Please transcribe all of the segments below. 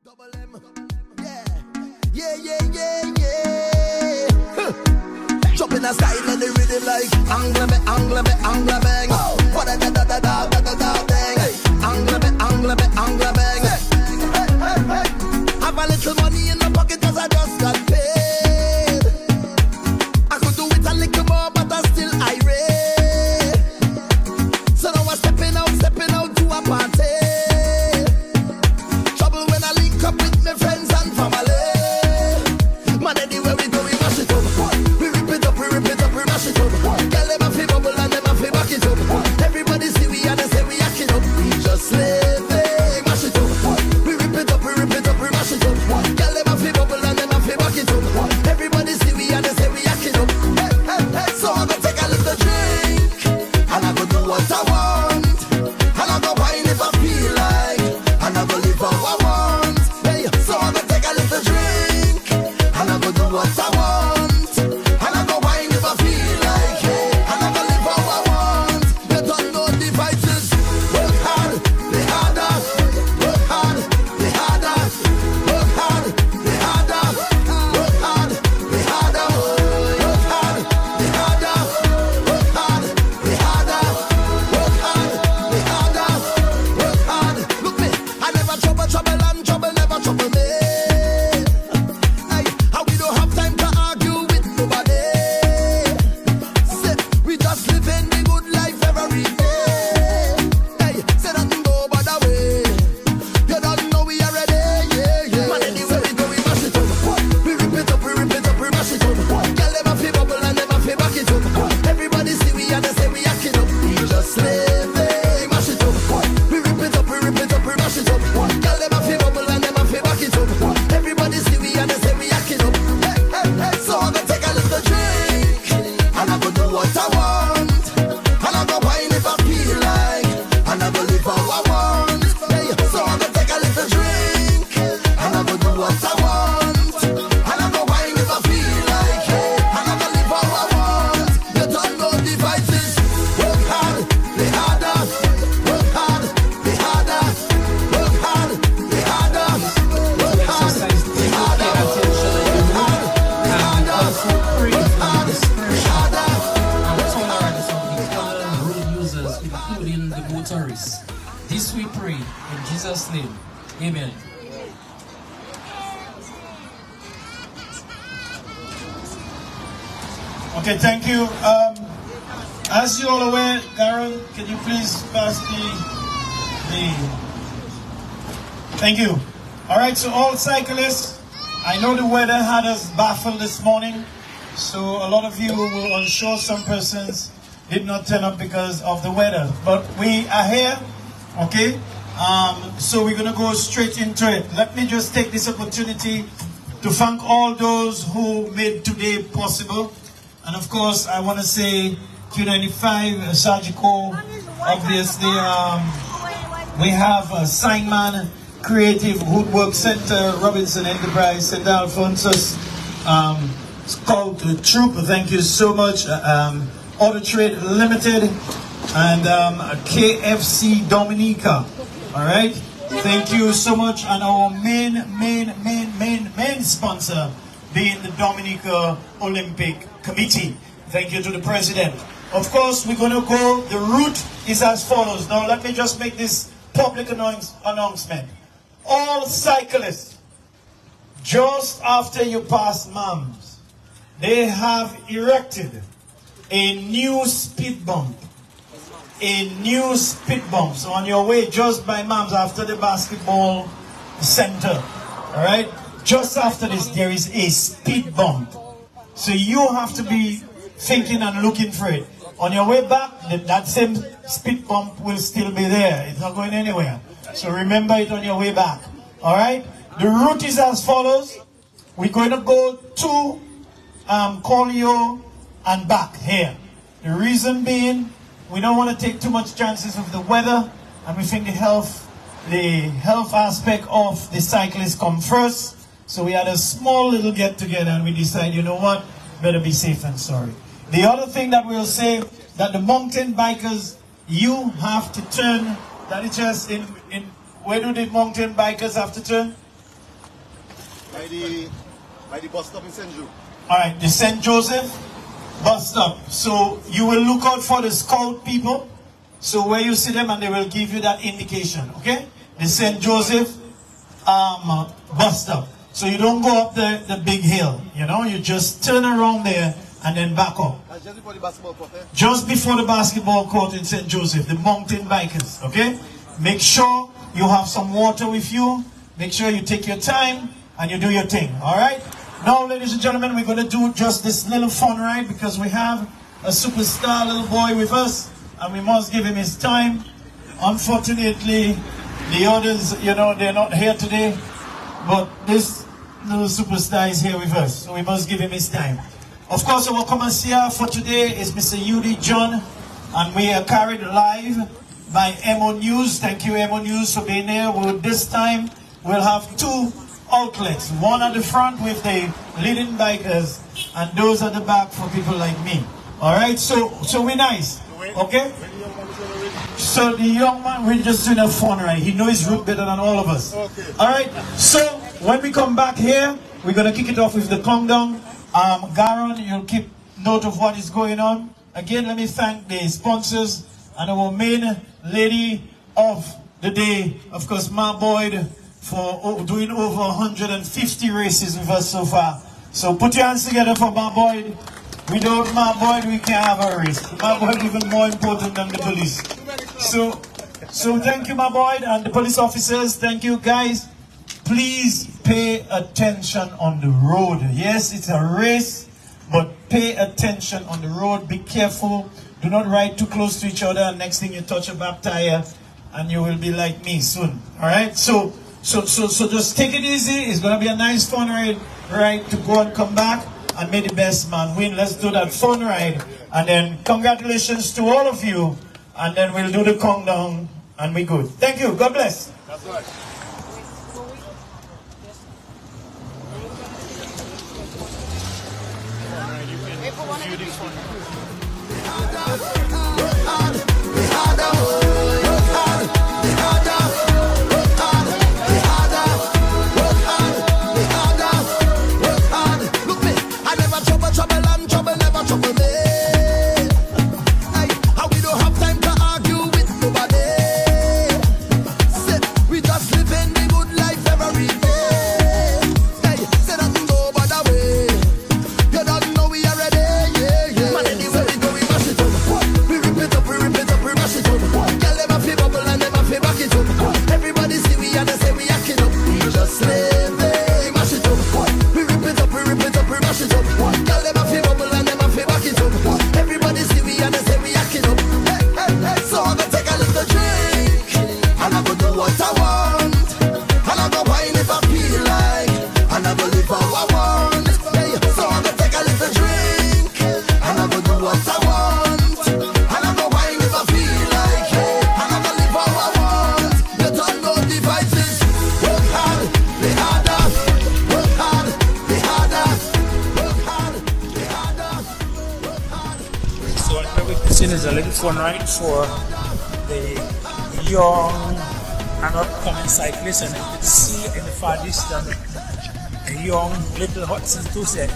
Double M. Yeah. Yeah, yeah, yeah, yeah. Jumping a style and the rhythm like angle me, bang. What a da da da da da da da bang. Angle me, bang. Hey. Have a little money in the pocket 'cause I just got paid. I could do it a little more, but I'm still irate. So now I'm stepping out to a party. Up with my friends and family. Man, anywhere we go, we mash it up. We rip it up, we mash it up. Girl, them a fi bubble and them a fi back it up. Everybody see we and they say we act it up. We just living, mash it up. We rip it up, we mash it up. Girl, them a fi bubble and them a fi back it up. Everybody see we and they say we act it up. Hey. So I'm gonna take a little drink and I go do what I want. And I go wine if I feel like. And I go live how I want. So I'm gonna take a little drink and I go do what I want. And I go wine if I feel like it. And I go live how I want. You don't know the vices. Work hard, play harder. Work hard, play harder. Work hard, play harder. Work hard, play harder. Work hard, play harder. Work hard, play harder. Work hard, play harder. Work hard. Look me, I never trouble and trouble never trouble me. This we pray in Jesus' name. Amen. Okay, thank you. As you all aware, Darren, can you please pass the... Thank you. All right, so all cyclists, I know the weather had us baffled this morning, so a lot of you were unsure. Some persons did not turn up because of the weather, but we are here. Okay, so we're going to go straight into it. Let me just take this opportunity to thank all those who made today possible. And of course, I want to say Q95, Sajiko, obviously, we have Signman, Creative Woodwork Center, Robinson Enterprise, St. Alphonsus, Scout Troop, thank you so much, Auto Trade Limited, and KFC Dominica. All right, thank you so much. And our main sponsor being the Dominica Olympic Committee. Thank you to the president. Of course, we're going to go, the route is as follows. Now let me just make this public announcement. All cyclists, just after you pass MAMS, they have erected a new speed bump. A new speed bump. So on your way just by MAMS after the basketball center, all right, just after this there is a speed bump. So you have to be thinking and looking for it. On your way back, that same speed bump will still be there. It's not going anywhere. So remember it on your way back. All right, the route is as follows. We're going to go to Collio and back here. The reason being, we don't want to take too much chances of the weather, and we think the health aspect of the cyclists come first. So we had a small little get together and we decided, you know what, better be safe than sorry. The other thing that we'll say, that the mountain bikers, you have to turn, that is just in where do the mountain bikers have to turn? By the bus stop in St. Joe. All right, the St. Joseph bus stop. So you will look out for the scout people. So where you see them, and they will give you that indication. Okay, the St. Joseph bus stop. So you don't go up the big hill. You know, you just turn around there and then back up. Just before the basketball court. Just before the basketball court in St. Joseph, the mountain bikers. Okay, make sure you have some water with you. Make sure you take your time and you do your thing. All right. Now, ladies and gentlemen, we're going to do just this little fun ride because we have a superstar little boy with us and we must give him his time. Unfortunately, the others, you know, they're not here today, but this little superstar is here with us, so we must give him his time. Of course, our commissaire for today is Mr. Udi John, and we are carried live by MO News. Thank you, MO News, for being there. This time, we'll have two outlets, one at the front with the leading bikers and those at the back for people like me. All right, so we're nice, okay? So the young man, we're just doing a fun ride. He knows his route better than all of us. Okay. All right, so when we come back here, we're gonna kick it off with the countdown. Garon, you'll keep note of what is going on. Again, let me thank the sponsors and our main lady of the day, of course, Ma Boyd, for doing over 150 races with us so far. So put your hands together for Ma Boyd. Without Ma Boyd, we can't have a race. Ma Boyd is even more important than the police. So thank you, Ma Boyd, and the police officers. Thank you, guys. Please pay attention on the road. Yes, it's a race, but pay attention on the road. Be careful. Do not ride too close to each other. And next thing you touch a back tire, and you will be like me soon. All right. So just take it easy. It's gonna be a nice fun ride to go and come back, and may the best man win. Let's do that fun ride, and then congratulations to all of you, and then we'll do the countdown, and we good. Thank you. God bless. That's right. Is a little fun ride for the young and upcoming cyclists, and you can see in the far distance a young little Hudson Tuesday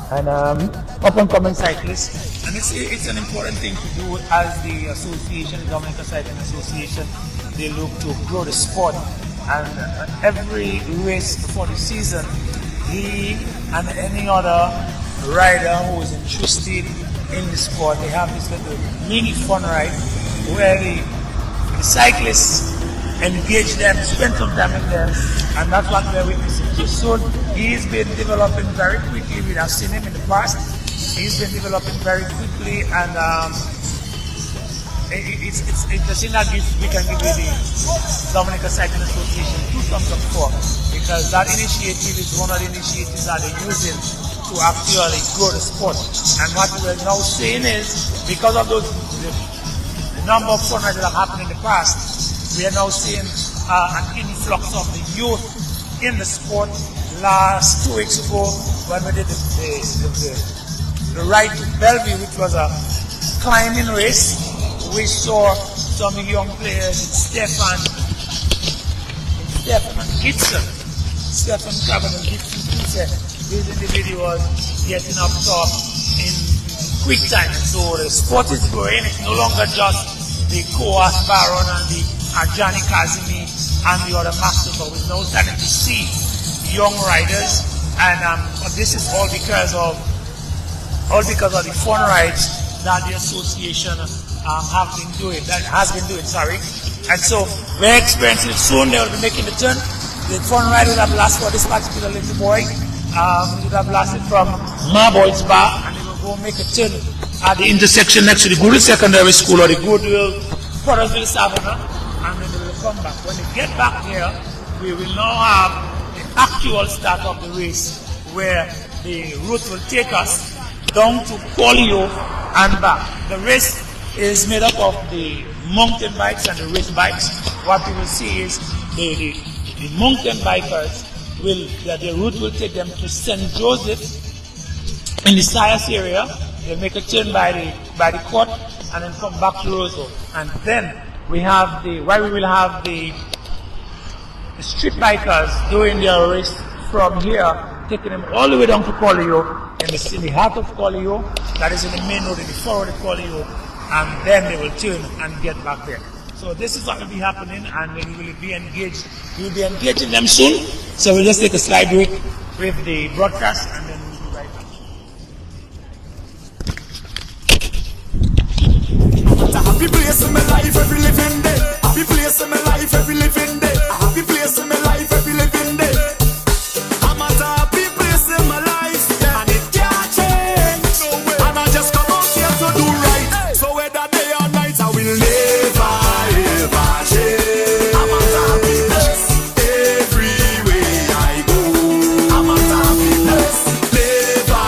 and up and coming cyclists. And it's an important thing to do as the association, the Dominica Cycling Association. They look to grow the sport, and every race before the season, he and any other rider who is interested in the sport, they have this little mini fun ride where the cyclists engage them, spend some time with them, and that's what we're witnessing. So he's been developing very quickly. We have seen him in the past. He's been developing very quickly, and it's the thing that we can give the Dominica Cycling Association 2 thumbs up for, because that initiative is one of the initiatives that they're using to actually grow the sport. And what we're now seeing is, because of the number of fun rides that have happened in the past, we are now seeing an influx of the youth in the sport. Last 2 weeks ago, when we did the ride to Bellevue, which was a climbing race, we saw some young players, Stefan and Gibson. Stephen Cavan and Victor said these individuals getting up top in quick time. So the sport is growing. It's no longer just the Koas Baron and the Ajani Kazimi and the other masters, but we're now starting to see young riders, and this is all because of the fun rides that the association has been doing. And so we're experiencing it soon. They will be making the turn. The fun ride will have lasted for this particular little boy. It would have lasted from Marboy's Bar, and they will go make a turn at the intersection next to the Goodwill Secondary School or the Goodwill Pottersville Savannah, and then they will come back. When they get back here, we will now have the actual start of the race, where the route will take us down to Polio and back. The race is made up of the mountain bikes and the race bikes. What we will see is the mountain bikers the route will take them to St. Joseph in the Sias area. They'll make a turn by the court and then come back to Roseville. And then we will have the street bikers doing their race from here, taking them all the way down to Collio, in the heart of Collio, that is in the main road, in the forward of Collio, and then they will turn and get back there. So this is what will be happening, and we will be engaged. We will be engaging them soon. So we'll just take a slight break with the broadcast, and then we'll be right back. A happy place in my life every living day. Happy place in my life every living day. A happy place in my life every living day. I'm at a happy place in my life, and it can't change. No way. And I just come out here to do right. So whether day or night, I will never ever change. I'm at a happy place everywhere I go. I'm at a happy place, never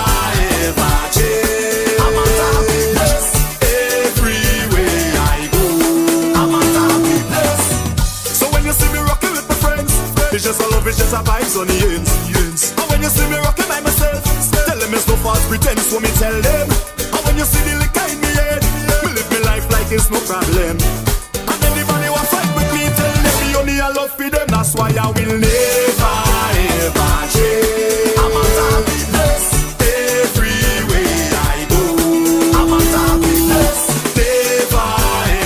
ever change. I'm at a happy place everywhere I go. I'm at a happy place. So when you see me rocking with my friends, it's just a love, it's just a vibes on the ends. And when you see me rocking by myself, tell them it's no false pretense, so me tell them. And when you see the liquor in me head, me live my life like it's no problem. And anybody who fight with me, tell them me only I love for them. That's why I will never ever change. I'm at a happy place everywhere I go. I'm at a happy place, never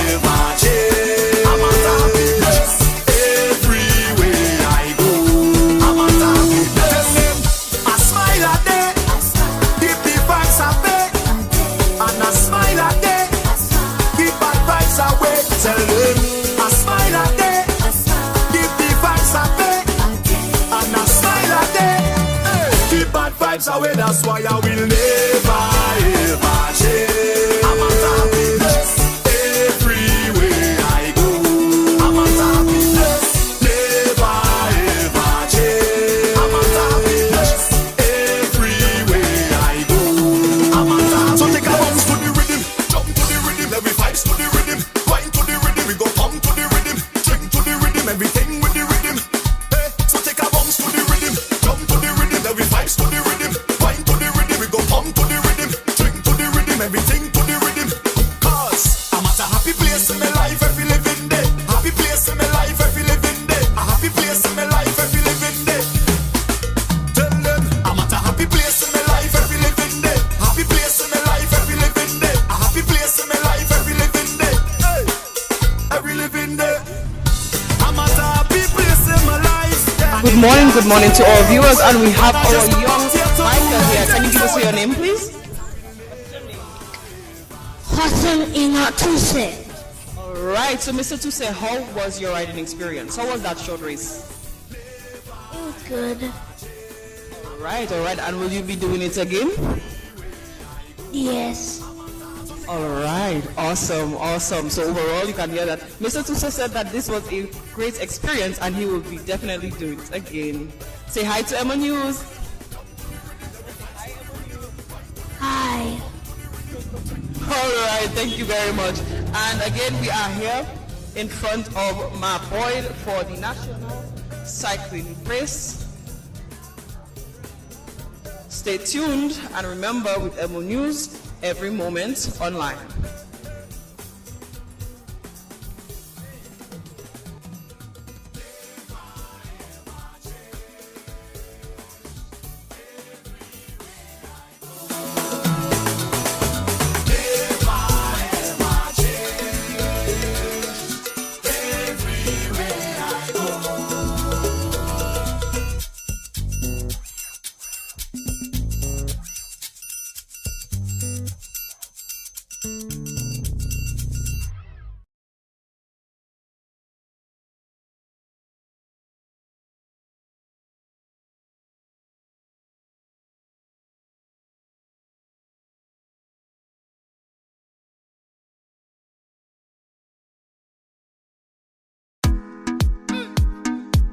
ever change. I'm at a happy place everywhere I go. I'm at a happy place. Tell them I smile a day, keep the vibes away, and I smile a day, keep bad vibes away. Tell them I smile a day, keep the vibes away, and I smile a day, keep bad vibes away. That's why I will never ever change. I'm at a happy place everywhere I go. I'm at a happy place, never ever change. I'm at a happy place everywhere I go. I'm at a happy place. So take a bounce to the rhythm, jump to the rhythm, every vibes to the rhythm, wine to the rhythm, we go pump to the rhythm, drink to the rhythm, everything with the rhythm. Hey, so take a bounce to the rhythm, jump to the rhythm, every vibes to the rhythm, wine to the rhythm, we go pump to the rhythm, drink to the rhythm, everything to the rhythm. Cause I'm at a happy place in my life every living day. Happy place in my life every living day. A happy place in my life every living day. Tell them I'm at a happy place in my life every living day. Happy place in my life every living day. A happy place in my life every living day. Hey, every living day. I'm at a happy place in my life. Good morning to all viewers, and we have our young biker here. Can you give us your name, please? Alright, so Mr. Tuse, how was your riding experience? How was that short race? It was good. Alright, and will you be doing it again? Yes. Alright, awesome. So overall, you can hear that Mr. Tuse said that this was a great experience and he will be definitely doing it again. Say hi to Emma News. Hi. Alright, thank you very much. And again, we are here in front of Boyd for the National Cycling Race. Stay tuned and remember, with Emo News, every moment online.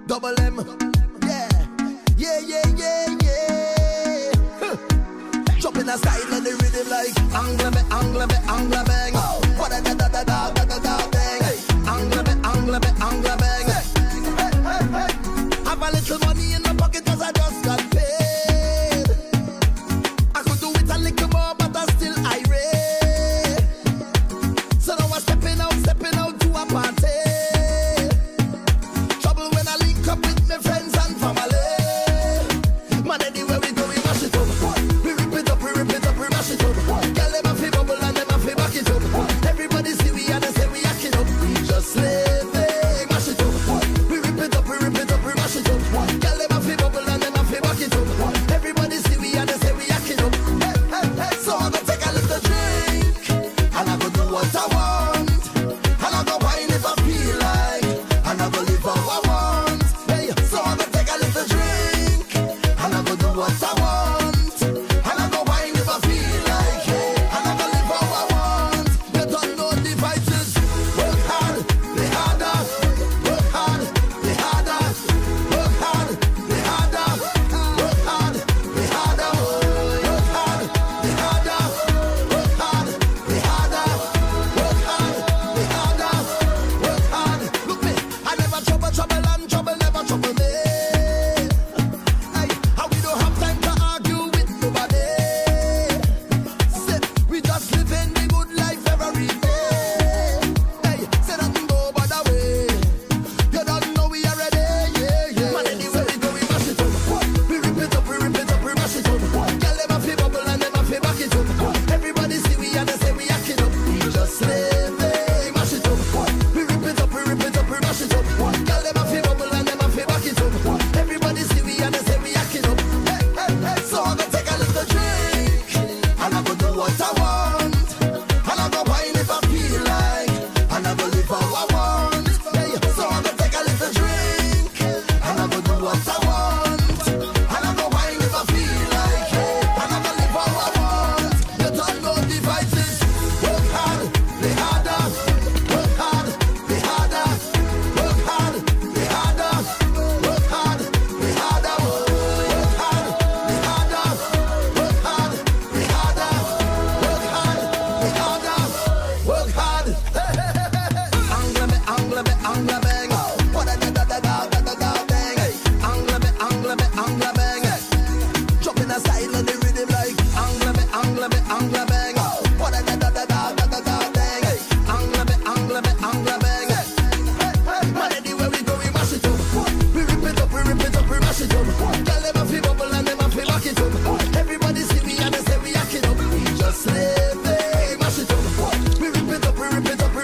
Double M. Yeah. Yeah, yeah, yeah, yeah. Huh. Dropping a style on the rhythm like angle me, angle me, angle bang. What a da da da da da da da bang. Angle me, angle me, angle bang. Have a little money in my pocket 'cause I just got paid. I could do it a little more, but I still irate. So now I'm stepping out to a party. Trouble when I link up with my friends and family. Man, anywhere we go, we mash it up. We rip it up, we mash it up. Girl, them a fi bubble and them a fi back it up. Everybody see we and they say we acting up. We just living, mash it up. We rip it up, we mash it up. Girl, them a fi bubble and them a fi back it up. Everybody see we and they say we acting up. Hey, hey, hey. So I go take a little drink and I go do what I want. And I go wine if I feel like. And I go live how I want. Hey, so I go take a little drink and I go do what I want. And I go wine if I feel like. Hey, and I go live how I want. You don't know the vices. Work hard, play harder. Work hard, play harder. Work hard, play harder. Work hard, play harder. Work hard, play harder. Work hard, play harder. Work hard, play harder. Work hard. Look me, I never trouble and trouble never trouble me. Hey, how we don't have time to argue with nobody. Say, we just living the good life every day. Hey, say nothing go by the way. You don't know we are ready, yeah, yeah. Man, anywhere we go, we mash it up. We rip it up, we mash it up. Girl, them a fi bubble and them a fi back it up. Everybody see we and they say we acting up. We just living, mash it up. We rip it up, we mash it up. Girl, them a fi bubble and them a fi back it up. Everybody see we and they say we acting up. Hey, hey, hey. So I go take a little drink and I go do what I want. And I go wine if I feel like. And I go live how I want. Hey, so I go take a little drink and I go do what I want. And I go wine if I feel like. And I go live how I want. You don't know the vices. Work hard, play harder. Work hard, play harder. Work hard, play harder. Work hard, play harder. Work hard, play harder. Work hard, play harder. Work hard, play harder. Work hard. Angle me, angle me, angle bang. What a da da da da da da da bang. Angle me, angle me, angle bang. Dropping a style on the rhythm like angle me, angle me, angle bang. What a da da da da da da da bang. Angle me, angle me, angle bang. Man, anywhere we go, we mash it up. We rip it up, we mash it up. Girl, them a fi bubble and them a fi back it up. Everybody see me and they say we acting up. We just living, mash it up. We rip it up, we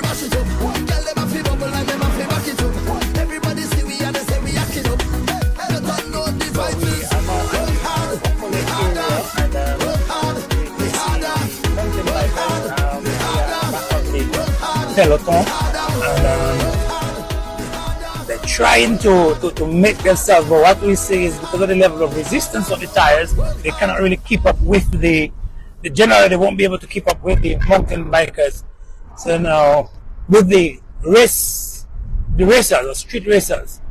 mash it up. Girl, them a fi bubble and them a fi back it up. Everybody see we and they say we acting up. You don't know the vices. Work hard, play harder. Work hard, play harder. Work hard, play harder. Work hard, Peloton, and they're trying to make themselves, but what we see is because of the level of resistance of the tires, they cannot really keep up with the generally they won't be able to keep up with the mountain bikers. So now with the racers or street racers,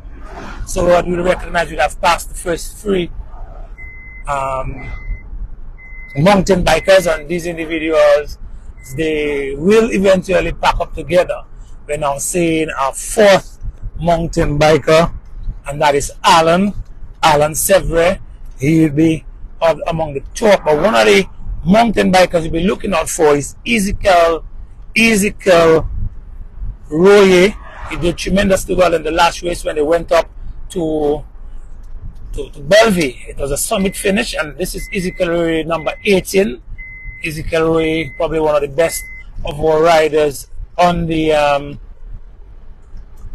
so what we recognize we have passed the first three mountain bikers, and these individuals, they will eventually pack up together. We're now seeing our fourth mountain biker, and that is Alan Sevre. He will be among the top, but one of the mountain bikers you'll be looking out for is Ezekiel Roye. He did tremendously well in the last race when they went up to Bellevue. It was a summit finish, and this is Ezekiel Roye, number 18. Ezekiel Roye, probably one of the best of our riders on the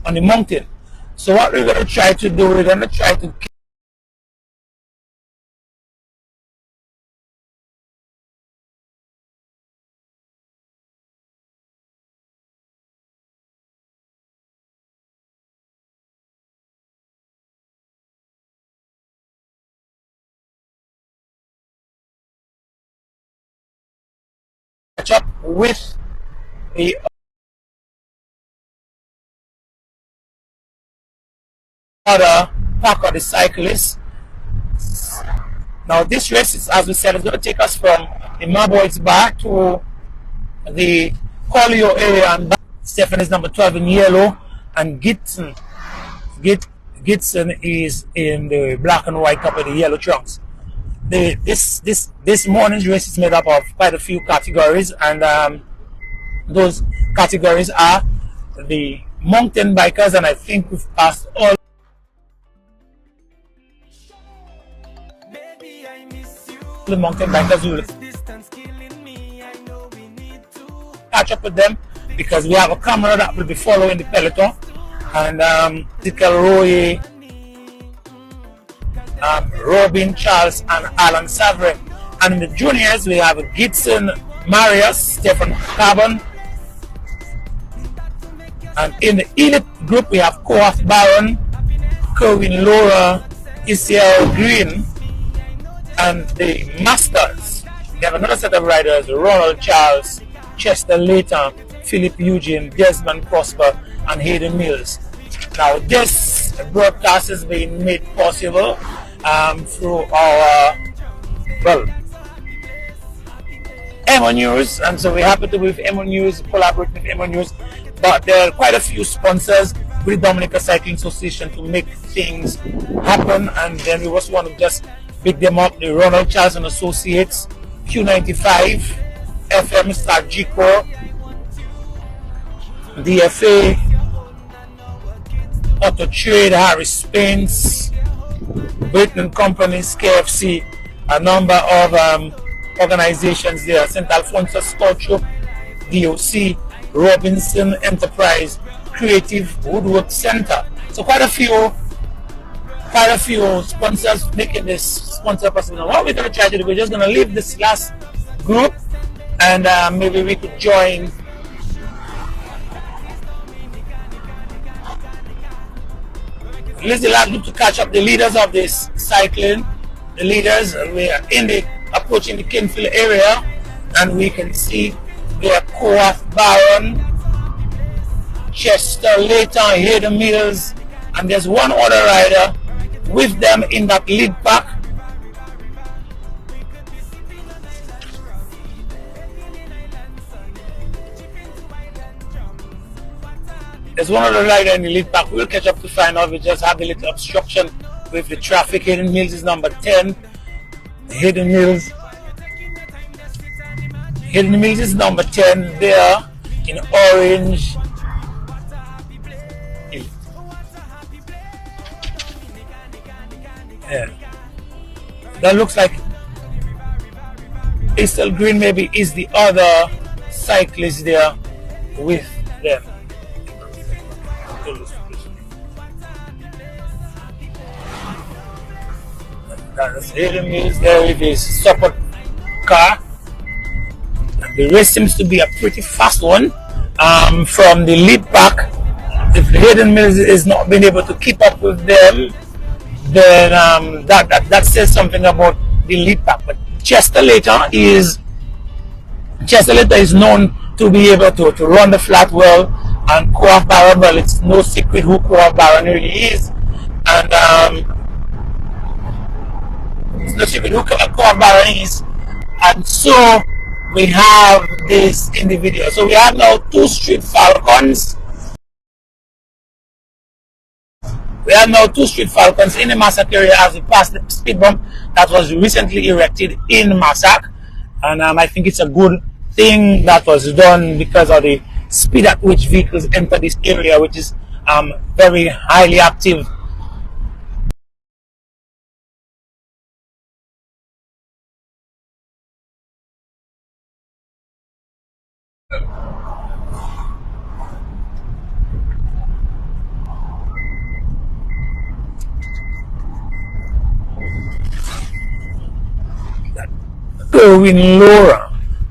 mountain. So what we're going to try to do, we're going to try to catch up with the other pack of the cyclists. Now this race is, as we said, is going to take us from the Marbois Bar to the Collio area and back. Stephen is number 12 in yellow, and Gitson is in the black and white cup with the yellow trunks. This morning's race is made up of quite a few categories, and those categories are the mountain bikers, and I think we've passed all the mountain bikers. We will catch up with them because we have a camera that will be following the peloton, and Roy, Robin, Charles, and Alan Savre. And in the juniors, we have Gibson, Marius, Stephen Carbon. And in the elite group, we have Koaf Baron, Kerwin Laura, Isiel Green. And the masters, we have another set of riders: Ronald Charles, Chester Layton, Philip Eugene, Desmond Prosper, and Hayden Mills. Now, this broadcast is being made possible through our, Emo News, and so we're happy to be with Emo News, collaborate with Emo News, but there are quite a few sponsors with the Dominica Cycling Association to make things happen, and then we just want to just pick them up: the Ronald Charles and Associates, Q95, FM Star G-Core, DFA, Auto Trade, Harris Spence, Britain Companies, KFC, a number of organizations there: St. Alphonsus Scout Troop, DOC, Robinson Enterprise, Creative Woodwork Center. So quite a few sponsors making this sponsor possible. Now, what we're going to try to do, we're just going to leave this last group, and maybe we could join this is the last group to catch up the leaders of this cycling. The leaders, we are approaching the Kinfield area, and we can see their Koaf Baron, Chester Layton, Hayden Mills, and there's one other rider with them in that lead pack. There's one other rider in the lead pack. We'll catch up to find out. We just had a little obstruction with the traffic. Hayden Mills is number 10. Hayden Mills is number 10 there in orange. Yeah. That looks like Crystal Green maybe is the other cyclist there with them. That's Hayden Mills there with his support car. The race seems to be a pretty fast one from the lead pack. If Hayden Mills is not being able to keep up with them, then that says something about the lead pack. But Chester Layton is known to be able to run the flat well, and Koaf Baron, well, it's no secret who Koaf Baron really is, and it's no secret who Koaf Baron is, and so we have this in the video. So we have now two Street Falcons. We have now two Street Falcons in the Massac area as we pass the speed bump that was recently erected in Massac. And I think it's a good thing that was done because of the speed at which vehicles enter this area, which is very highly active.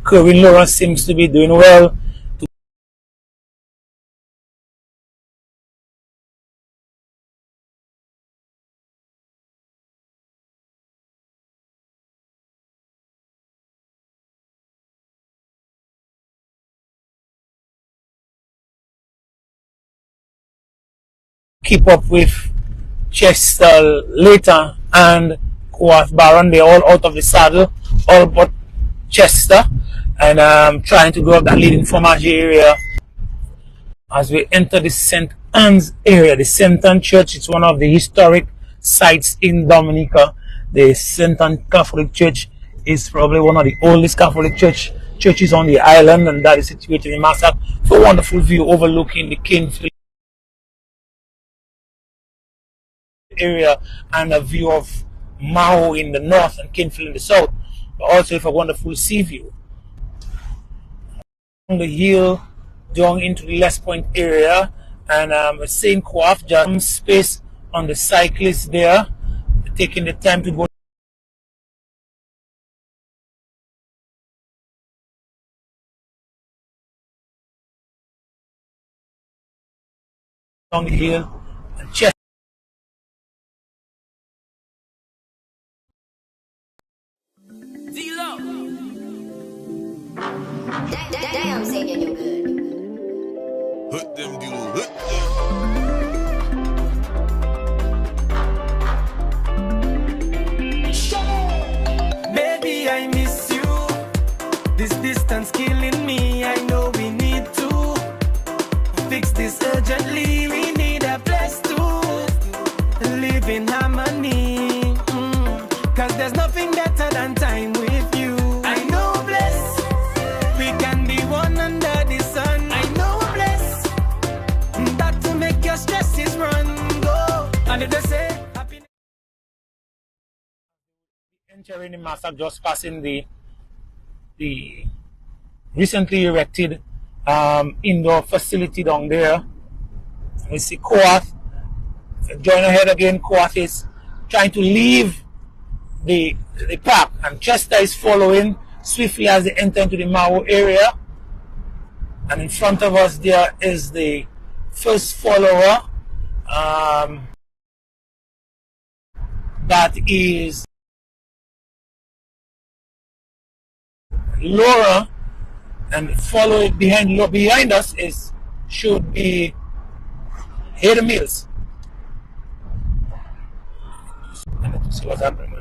Kerwin Laura seems to be doing well. Keep up with Chester later and Coath Baron, they're all out of the saddle, all but Chester, and trying to go up that leading fromage area. As we enter the St. Anne's area, the St. Anne Church, it's one of the historic sites in Dominica. The St. Anne Catholic Church is probably one of the oldest Catholic churches on the island, and that is situated in Massac. It's a wonderful view overlooking the Kingsfield area and a view of Mao in the north and Kingsfield in the south, but also with a wonderful sea view. On the hill down into the Les Point area, and St. Coath, just some space on the cyclist there, taking the time to go down the hill and check. Damn, saying you good. Hut them, dude, hut Baby, I miss you. This distance killing me. I know we need to fix this urgently. We need a place to live in harmony. Cause there's nothing better than time with you. I know bless. We can be one under the sun. I know bless. That to make your stresses run. Go. And if they say happiness. Entering the Massac, just passing the recently erected indoor facility down there. We see Coath. Join ahead again. Coath is trying to leave the park, and Chester is following swiftly as they enter into the Mao area. And in front of us there is the first follower. That is Laura, and following behind us should be Hader Mills. And let's see what's happening.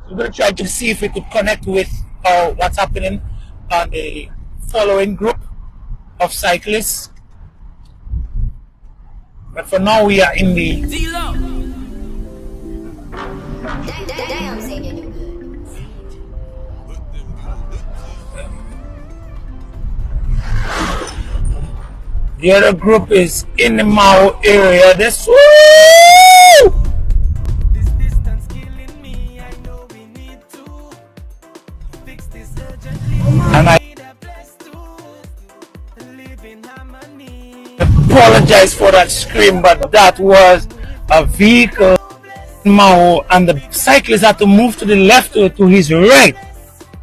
We're going to try to see if we could connect with what's happening on the following group of cyclists. But for now, we are in the Damn, saying you good. The other group is in the Mao area. This woo! This distance killing me. I know we need to fix this urgently. And I Need a place to live in harmony. apologize for that scream, but that was a vehicle in Mao, and the cyclist had to move to the left to his right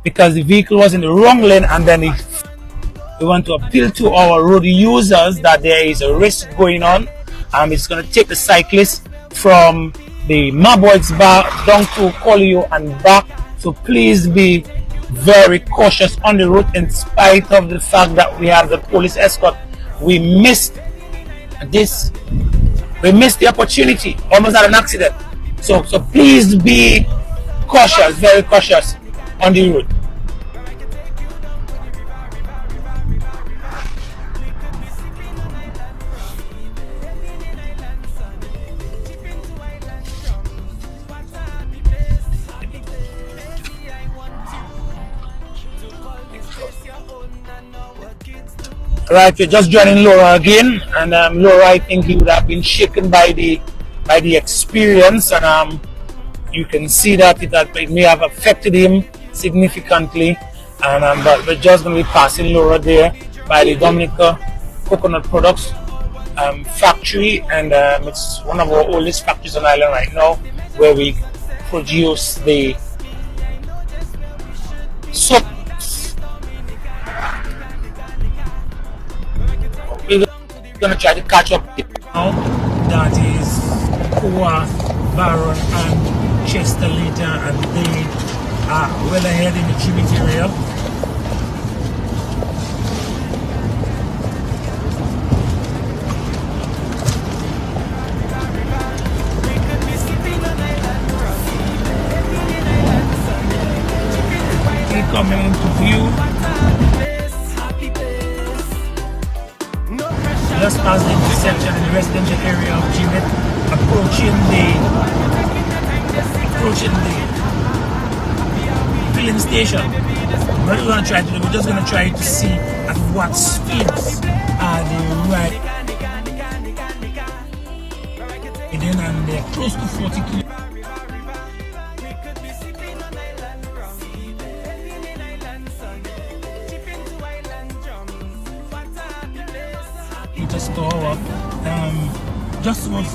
because the vehicle was in the wrong lane. And then we want to appeal to our road users that there is a risk going on, and it's going to take the cyclist from the Maboix back down to Collio and back. So please be very cautious on the route, in spite of the fact that we have the police escort. We missed this. We missed the opportunity. Almost had an accident. So please be cautious, very cautious on the route. Right, we're just joining Laura again, and Laura, I think he would have been shaken by the experience, and you can see that it may have affected him significantly. And but we're just going to be passing Laura there by the Dominica Coconut Products factory, and it's one of our oldest factories on the island right now, where we produce the soap. We're going to try to catch up now. That is Coath, Baron, and Chester later, and they are well ahead in the tribute area. area of Jimmy, approaching the filling station. What we're going to try to do, we're just going to try to see at what speeds are they riding. And they're close to 40 kilometers. Just go up, just about.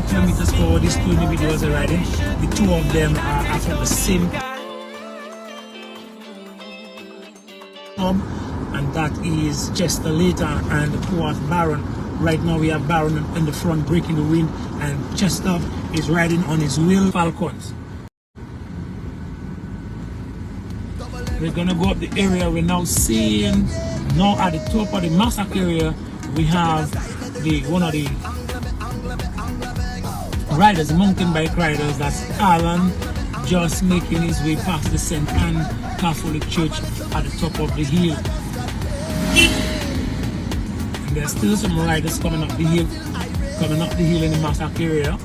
Kilometers for these two individuals are riding. The two of them are from the same club, and that is Chester Later and Coath Baron. Right now we have Baron in the front breaking the wind, and Chester is riding on his wheel Falcons. We're gonna go up the area. We're now seeing, now at the top of the Massac area, we have one of the riders, mountain bike riders, that's Alan, just making his way past the St. Anne Catholic Church at the top of the hill. And there's still some riders coming up the hill in the Massac area.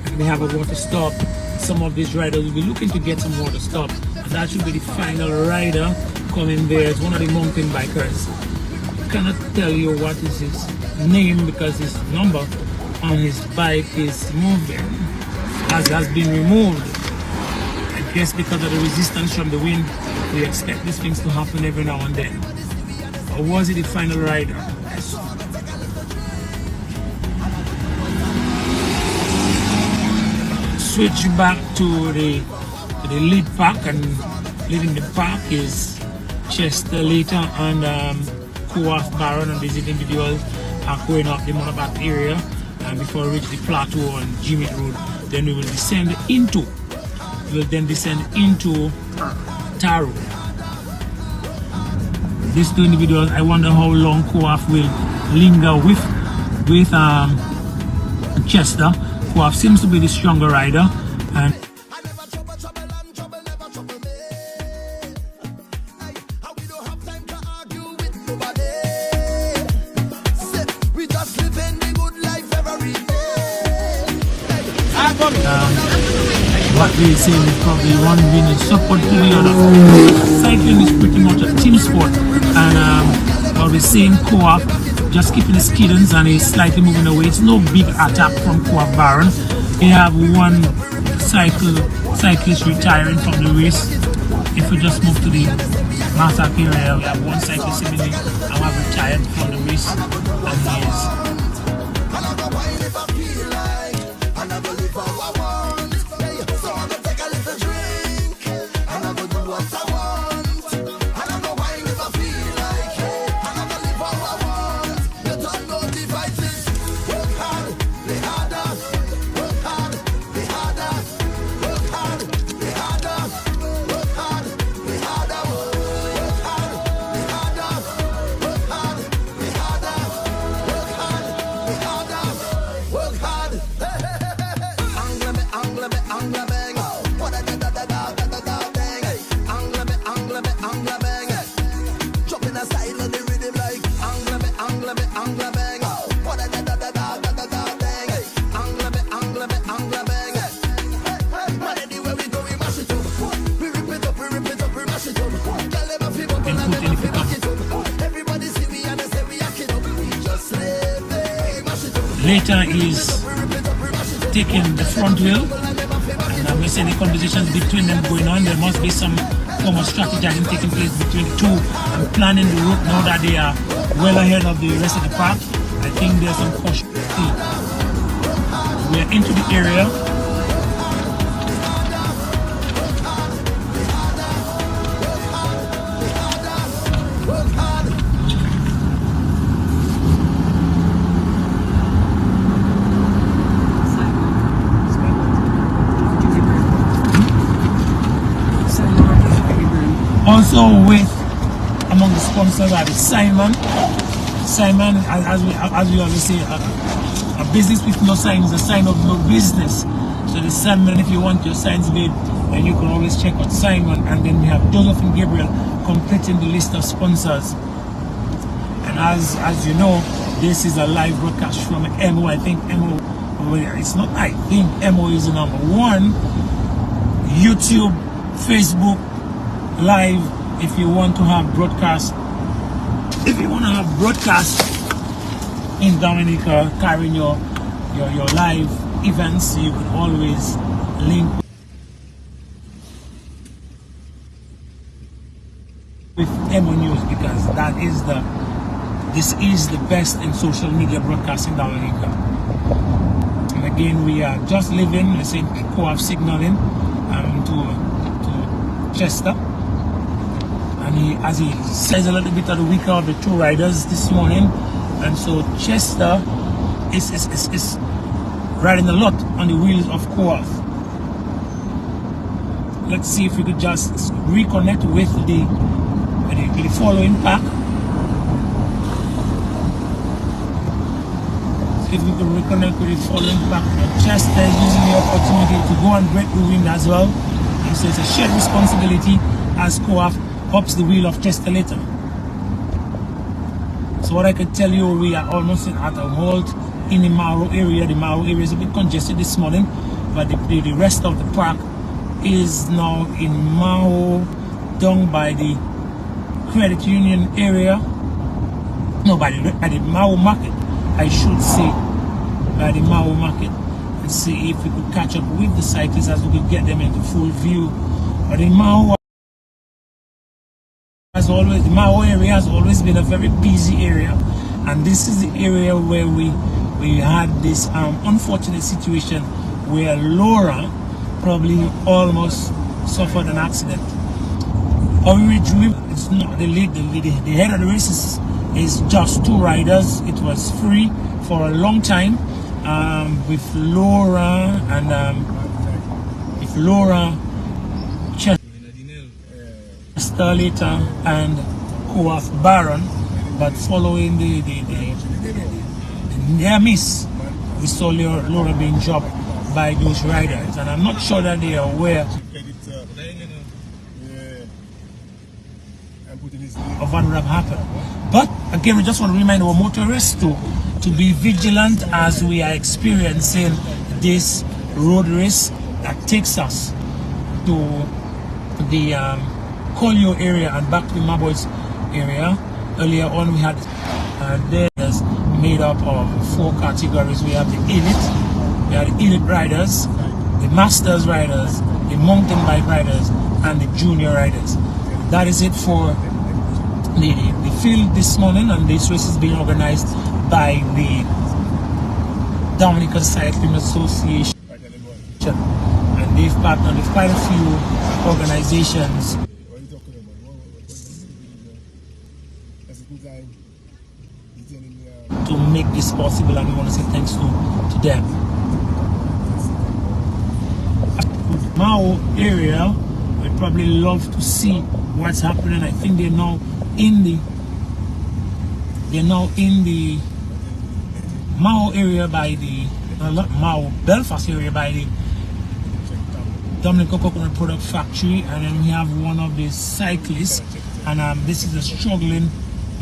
And they have a water stop. Some of these riders will be looking to get some water stop. And that should be the final rider coming there. It's one of the mountain bikers. I cannot tell you what is his name because his number on his bike is moving, as has been removed. I guess because of the resistance from the wind, we expect these things to happen every now and then. Or was it the final rider? Switch back to the lead pack, and leading the pack is Chester Later and Coath Baron, and these individuals are going up the mountain area. And before we reach the plateau on Jimmy Road, then we will descend into Taro. These two individuals, I wonder how long Coath will linger with Chester. Coath seems to be the stronger rider, and what we're seeing is probably one being in support to the other. Cycling is pretty much a team sport, and what we're seeing Coath just keeping his cadence, and he's slightly moving away. It's no big attack from Coath Baron. We have one cyclist retiring from the race. If we just move to the Massac area, we have one cyclist similarly and have retired from the race, and he is. Later is taking the front wheel, and I'm seeing the conversations between them going on. There must be some form of strategizing taking place between the two and planning the route now that they are well ahead of the rest of the pack. I think there's some caution. We're into the area. Also with among the sponsors are Simon. Simon, as we always say, a business with no sign is a sign of no business. So the Simon, if you want your science bid, then you can always check out Simon. And then we have Joseph and Gabriel completing the list of sponsors. And as you know, this is a live broadcast from MO. I think MO, it's not I think MO is the number one. YouTube, Facebook, live. If you want to have broadcast, in Dominica, carrying your live events, you can always link with MO News, because this is the best in social media broadcasting in Dominica. And again, we are just leaving, let's say, co-op signaling to Chester. And as he says a little bit of the week of the two riders this morning, and so Chester is riding a lot on the wheels of co-op. Let's see if we could just reconnect with the following pack. See if we could reconnect with the following pack. And Chester is using the opportunity to go and break the wind as well. And so it's a shared responsibility as co-op ups the wheel of Chester later. So what I can tell you, we are almost at a halt in the Mauro area. The Mauro area is a bit congested this morning, but the rest of the park is now in Mauro, down by the credit union area. No, by the Mauro market, I should say, by the Mauro market, and see if we could catch up with the cyclists as we could get them into full view. But in Mauro, the Mauro area has always been a very busy area, and this is the area where we had this unfortunate situation where Laura probably almost suffered an accident. It's not the lead. The head of the race is just two riders. It was free for a long time with Laura and Chester later and co-op Baron, but following the near miss, we saw Laura being dropped by those riders, and I'm not sure that they are aware of what would have happened. But again, we just want to remind our motorists to be vigilant as we are experiencing this road race that takes us to the Collier area and back to the Maboys area. Earlier on, we had there's made up of 4 categories. We have the elite riders, the masters riders, the mountain bike riders, and the junior riders. That is it for the field this morning, and this race is being organized by the Dominican Cycling Association, and they've partnered with quite a few organizations to make this possible, and we want to say thanks to them. Mao area, we'd probably love to see what's happening. I think they're now in the Mao area by the not Mao, Belfast area by the Dominican Coconut Product Factory, and then we have one of the cyclists, and this is a struggling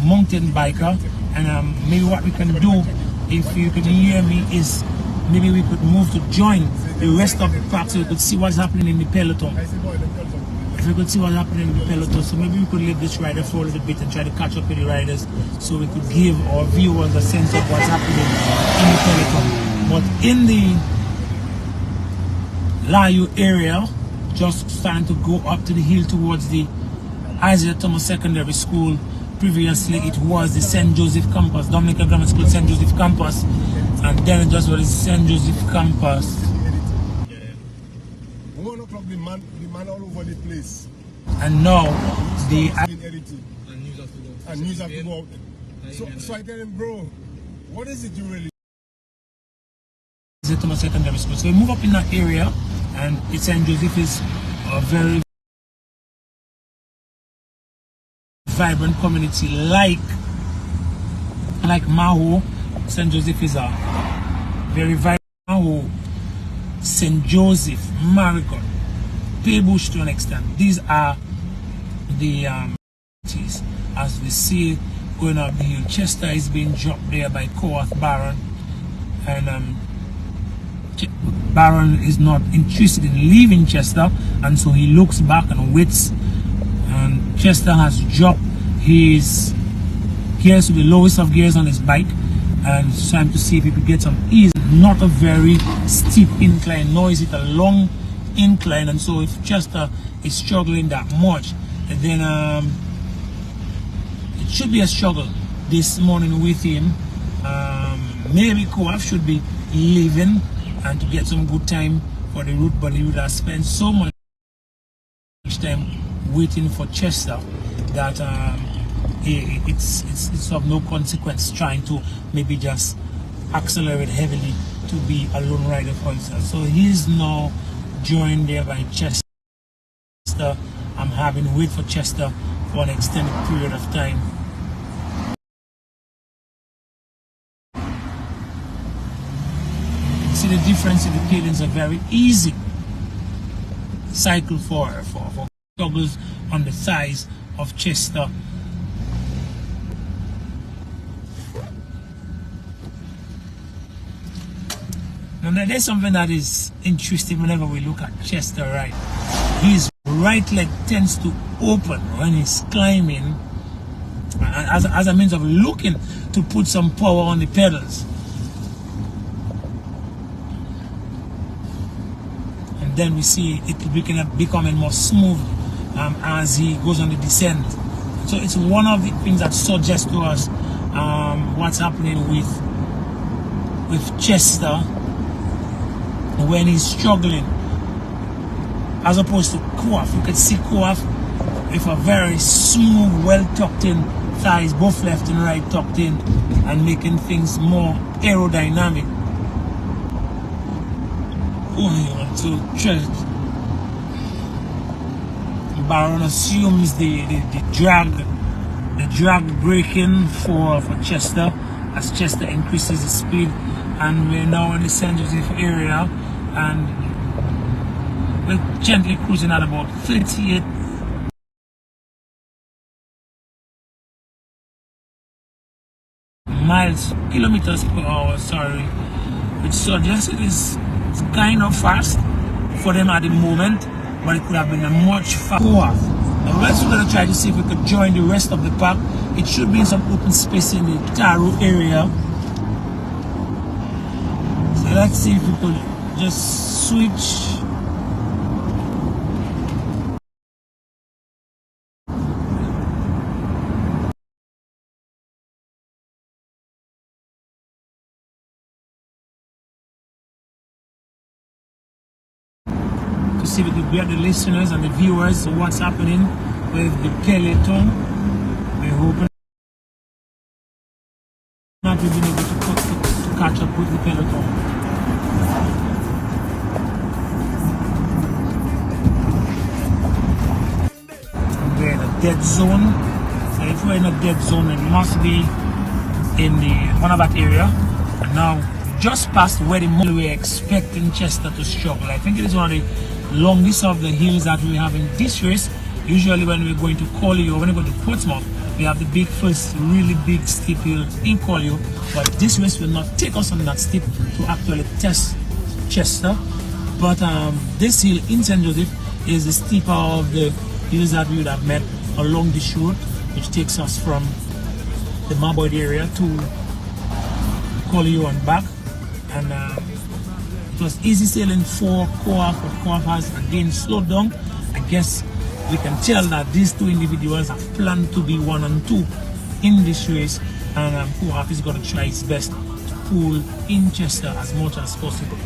mountain biker. And maybe what we can do, if you can hear me, is maybe we could move to join the rest of the pack so we could see what's happening in the peloton. If we could see what's happening in the peloton, so maybe we could leave this rider for a little bit and try to catch up with the riders, so we could give our viewers a sense of what's happening in the peloton. But in the Layu area, just starting to go up to the hill towards the Isaiah Thomas Secondary School. Previously it was the St. Joseph campus, Dominican Grammar School St. Joseph campus, and then it just was the St. Joseph campus. The man all over the place. And now the news have to go out. So I tell him, bro, what is it you really? St. Thomas Secondary School. So we move up in that area, and St. Joseph is a very vibrant community, like Maho. St. Joseph is a very vibrant. Maho St. Joseph, Marigot, Paybush to an extent. These are the as we see going up the hill. Chester is being dropped there by Coath Baron, and Baron is not interested in leaving Chester, and so he looks back and waits, and Chester has dropped his gears to the lowest of gears on his bike, and it's time to see if he could get some ease. Not a very steep incline, nor is it a long incline, and so if Chester is struggling that much, then it should be a struggle this morning with him. Maybe Coath should be leaving and to get some good time for the route, but he would have spent so much time waiting for Chester that it's of no consequence trying to maybe just accelerate heavily to be a lone rider for himself. So he's now joined there by Chester. I'm having to wait for Chester for an extended period of time. See the difference in the cadence are very easy. Cycle for struggles on the thighs of Chester. Now there's something that is interesting whenever we look at Chester right. His right leg tends to open when he's climbing as a means of looking to put some power on the pedals. And then we see it becoming more smooth as he goes on the descent. So it's one of the things that suggests to us what's happening with Chester when he's struggling, as opposed to Coath. You can see Coath with a very smooth, well tucked in thighs, both left and right tucked in, and making things more aerodynamic. Baron assumes the drag braking for Chester as Chester increases the speed, and we're now in the St. Joseph area, and we're gently cruising at about 38 kilometers per hour, sorry, which suggests it's kind of fast for them at the moment, but it could have been a much faster. Now we're going to try to see if we could join the rest of the pack. It should be in some open space in the Taro area. So let's see if we could just switch. To see if we could get the listeners and the viewers of what's happening with the peloton. We're hoping that we've been able to catch up with the peloton. We're in a dead zone. So if we're in a dead zone, it must be in the Honabat area. And now just past where we're expecting Chester to struggle. I think it is one of the longest of the hills that we have in this race. Usually when we're going to Colley or when we're going to Portsmouth, we have the big first really big steep hill in Colley, but this race will not take us on that steep to actually test Chester. But this hill in St. Joseph is the steeper of the hills that we would have met along this route, which takes us from the Marboyd area to Colley and back. And it was easy sailing for Coath, but Coath has again slowed down. I guess we can tell that these two individuals have planned to be 1 and 2 in this race, and Coath is going to try his best to pull in Chester as much as possible.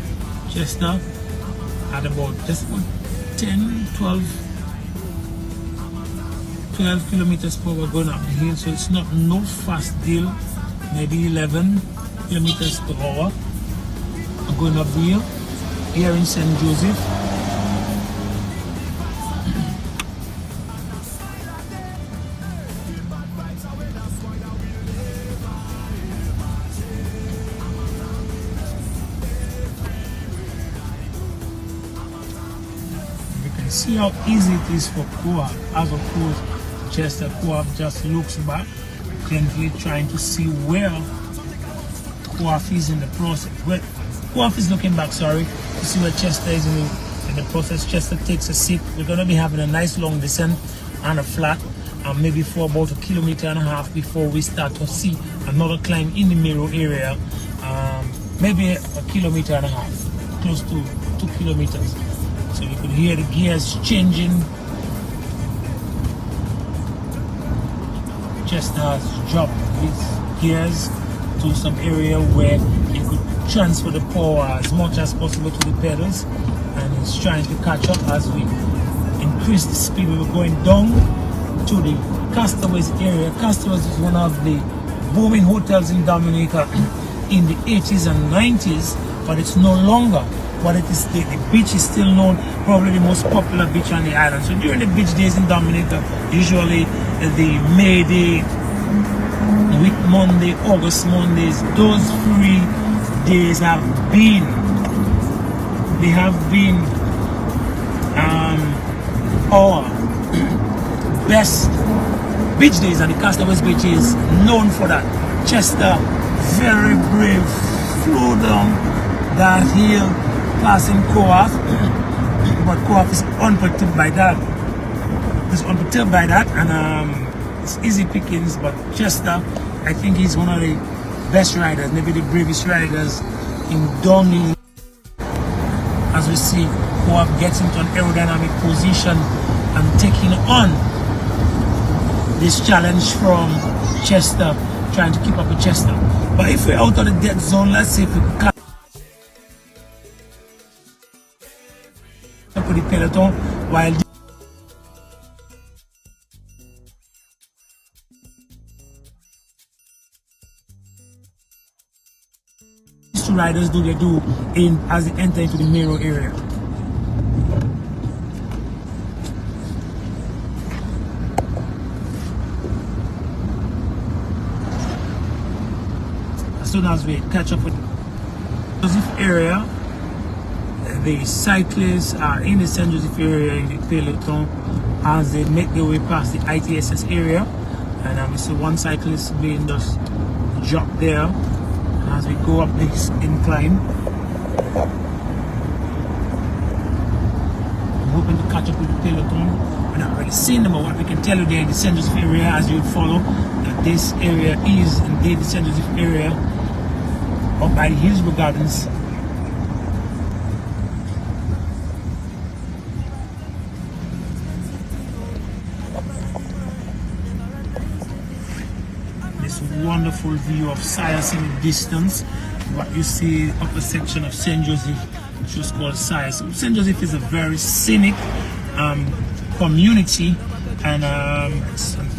Chester at about just 10, 12 kilometers per hour going up the hill, so it's not no fast deal, maybe 11 kilometers per hour going up the hill here in St. Joseph. See how easy it is for Co-op, as opposed to Chester. Co-op just looks back, gently trying to see where Co-op is in the process. Well, Co-op is looking back, sorry, to see where Chester is in the process. Chester takes a seat. We're going to be having a nice long descent and a flat, maybe for about 1.5 kilometers before we start to see another climb in the Miro area, maybe 1.5 kilometers, close to 2 kilometers. So you could hear the gears changing. Chester has dropped his gears to some area where he could transfer the power as much as possible to the pedals, and he's trying to catch up as we increase the speed. We were going down to the Castaways area. Castaways is one of the booming hotels in Dominica in the 80s and 90s, but it's no longer. But it is the beach is still known, probably the most popular beach on the island. So during the beach days in Dominica, usually the May Day, Week Monday, August Mondays, those 3 days have been our best beach days, and the Castaways Beach is known for that. Chester, very brave, flew down that hill, passing Co-op, but Co-op is unperturbed by that. And it's easy pickings. But Chester, I think he's one of the best riders, maybe the bravest riders in downhill. As we see, Co-op gets into an aerodynamic position and taking on this challenge from Chester, trying to keep up with Chester. But if we're out of the dead zone, let's see if we can up with the peloton while these 2 riders do their do as they enter into the Miro area. As soon as we catch up with Joseph area, the cyclists are in the St. Joseph area in the peloton as they make their way past the ITSS area, and we see one cyclist being just dropped there as we go up this incline. I'm hoping to catch up with the peloton. We're not really seeing them, but what we can tell you there in the St. Joseph area as you follow, that this area is indeed the St. Joseph area up by the Hillsborough Gardens. This wonderful view of Sias in the distance. What you see upper section of St. Joseph, which was called Sias. St. Joseph is a very scenic community, and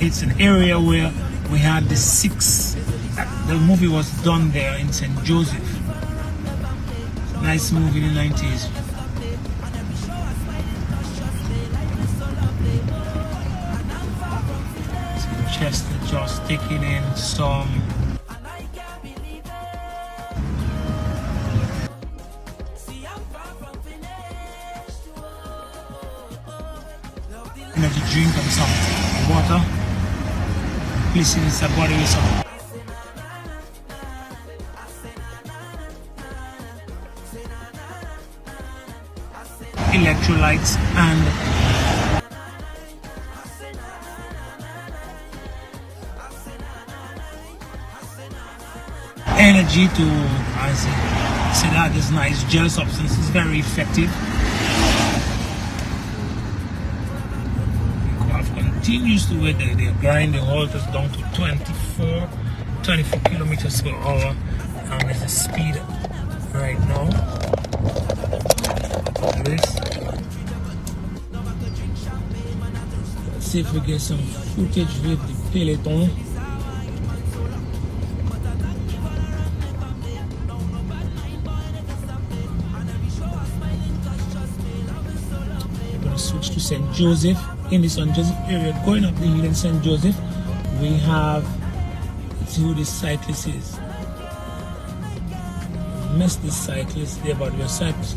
it's an area where we had the movie was done there in St. Joseph. Nice movie in the 90s. Chester just taking in some energy drink and some water. Placing his body with some electrolytes and energy to, as I say, that is nice. Gel substance is very effective. Continues to where they grind the halters down to 24 kilometers per hour, and there's a speed right now. This. Let's see if we get some footage with the peloton. We're going to switch to St. Joseph. In the St. Joseph area, going up the hill in St. Joseph, we have, let's see who this cyclist is. Missed this cyclist there, but we're cyclists.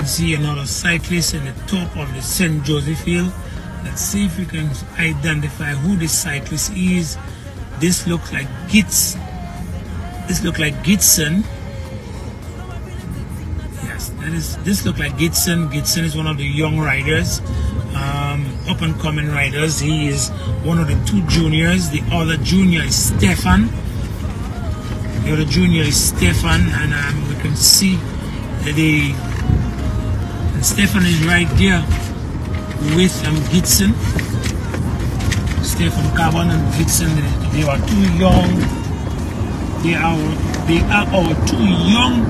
see another cyclist in the top of the St. Joseph Hill. Let's see if we can identify who this cyclist is. This looks like Gitson. Yes, this looks like Gitson. Gitson is one of the young riders, up and coming riders. He is one of the two juniors. The other junior is Stefan. The other junior is Stefan, and we can see and Stefan is right there with Gitson. Stefan Carbon and Gitson, they are too young. They are our two young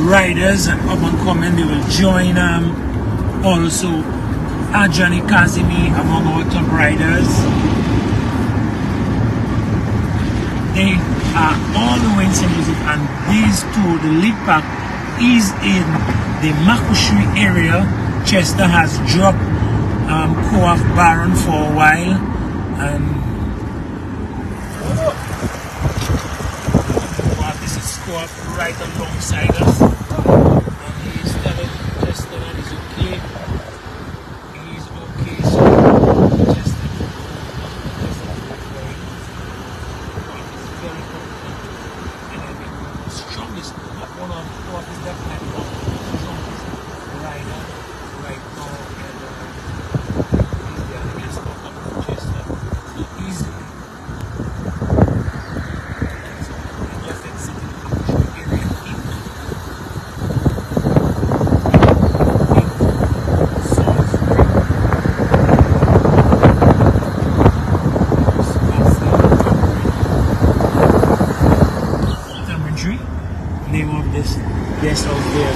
riders and up and coming. They will join also Ajani Kazimi among our top riders. They are all the way in St. Joseph, and these two, the lead pack is in the Makushri area. Chester has dropped Koaf Baron for a while, and this is Koaf right alongside us, and he's telling Chester that he's okay. He's okay, so Chester is very confident, and I think the strongest one of Koaf is definitely one of the strongest rider right now, and he's the against Chester so easily. Just exit in the area. Name of this guest out there.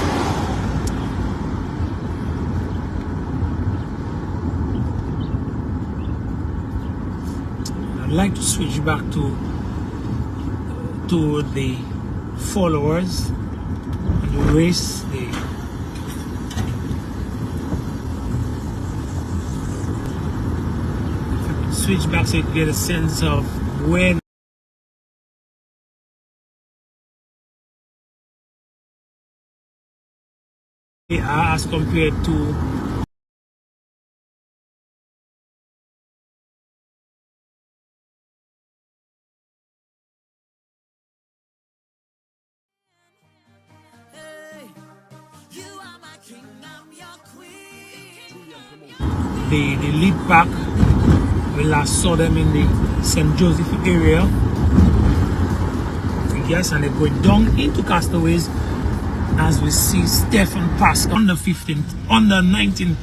I'd like to switch back to the followers and the race. Switch back so you can get a sense of where they are as compared to the lead pack. We last saw them in the St. Joseph area. Yes, and they're going down into Castaways as we see Stefan Pascal on the 15th, on the 19th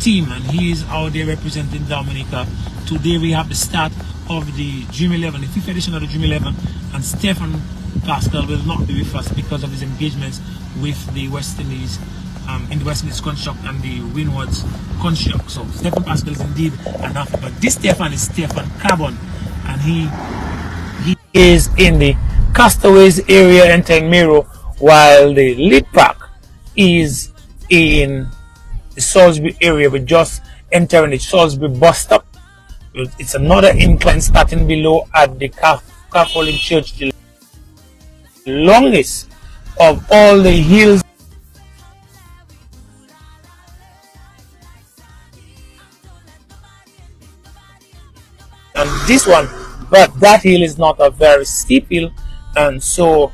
team, and he is out there representing Dominica. Today we have the start of the Dream 11, the 5th edition of the Dream 11, and Stefan Pascal will not be with us because of his engagements with the West Indies, in the West Indies construct and the Windwards construct. So Stefan Pascal is indeed enough, but this Stefan is Stefan Carbon, and he is in the Castaways area entering Miro, while the lead pack is in the Salisbury area. We're just entering the Salisbury bus stop. It's another incline starting below at the Catholic Church, the longest of all the hills. And this one, but that hill is not a very steep hill, and so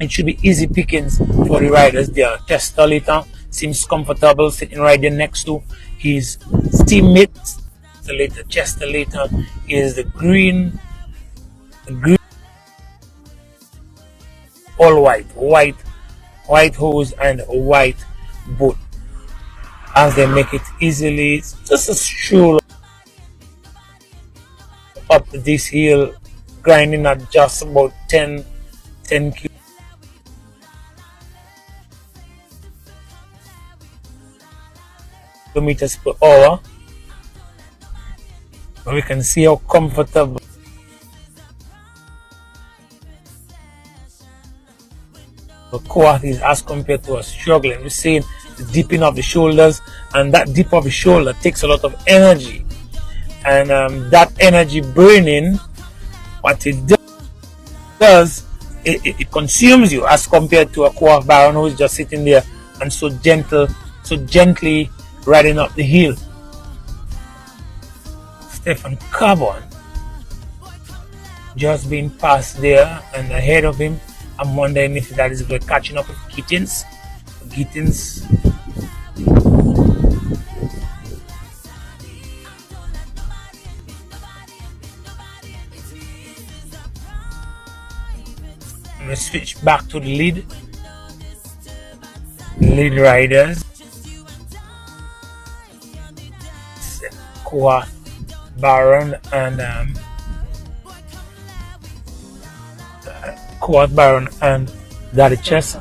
it should be easy pickings for the riders there. Chester later seems comfortable sitting right there next to his teammate. Chester later is the green, all white hose and white boot, as they make it easily. It's just a stroll up this hill, grinding at just about 10 kilometers per hour. And we can see how comfortable the Koaf is as compared to us struggling. We're seeing the dipping of the shoulders, and that dip of the shoulder takes a lot of energy, and that energy burning, what it does, it consumes you as compared to a Koaf Baron who is just sitting there and so gently riding up the hill. Stefan Carbon just being passed there, and ahead of him, I'm wondering if that is going catching up with Gittins. We switch back to the lead riders. Koa Baron and Daddy Chess.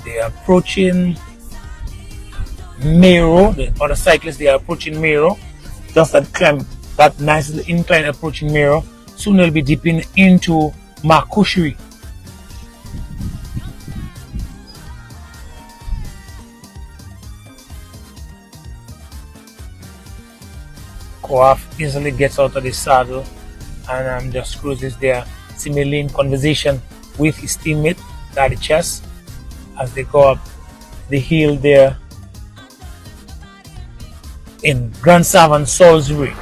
They are approaching Mero. The other cyclists, they are approaching Mero. Just that nice incline approaching Mero. Soon they'll be dipping into Makushiri. Koaf easily gets out of the saddle and just cruises there, seemingly in conversation with his teammate, Daddy Chess, as they go up the hill there in Grand Savant, Salisbury.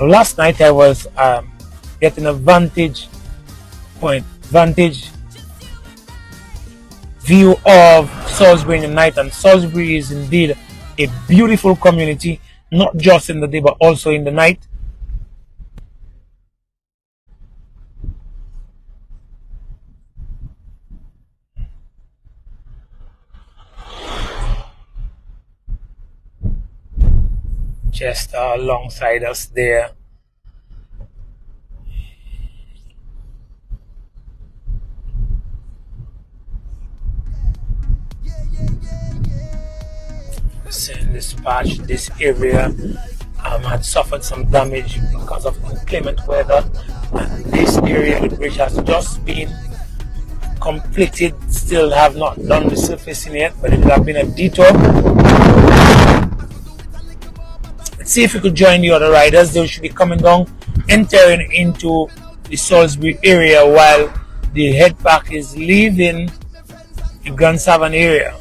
Last night I was getting a vantage view of Salisbury in the night, and Salisbury is indeed a beautiful community, not just in the day but also in the night. Just alongside us there. In this patch, this area had suffered some damage because of inclement weather, and this area of the bridge has just been completed. Still have not done the surfacing yet, but it will have been a detour. Let's see if we could join the other riders. They should be coming down, entering into the Salisbury area while the head pack is leaving the Grand Savant area.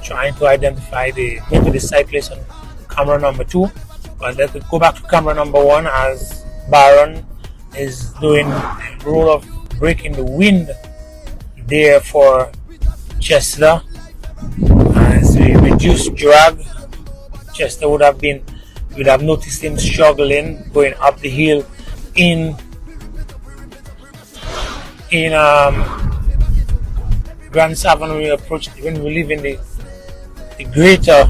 Trying to identify maybe the cyclist on camera number 2, but let's go back to camera number 1 as Baron is doing the role of breaking the wind there for Chester. As we reduce drag, Chester would have noticed him struggling going up the hill in Grand Savant when we live in the greater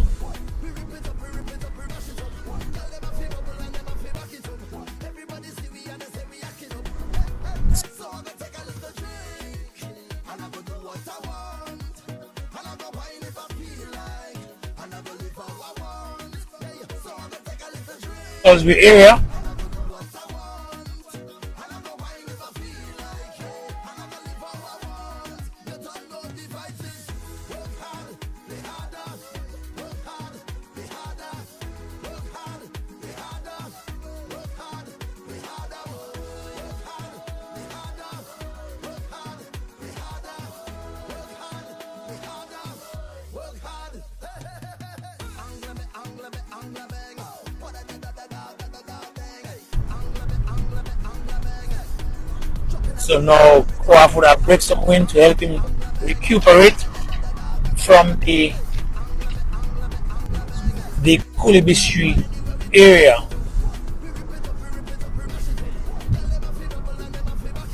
Salisbury area. So now Koaf would have break some wind to help him recuperate from the Cooley Street area.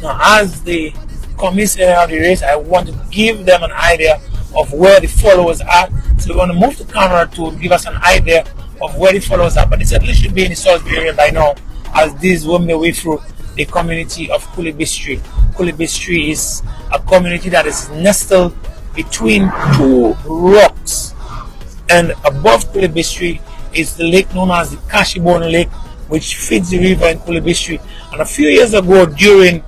Now, as the commissioner of the race, I want to give them an idea of where the followers are. So we're going to move the camera to give us an idea of where the followers are. But it certainly should be in the Salisbury area by now, as these worm their way through the community of Cooley Street. Cooley Street is a community that is nestled between two rocks, and above Cooley Street is the lake known as the Cashibone Lake, which feeds the river in Cooley Street. And a few years ago, during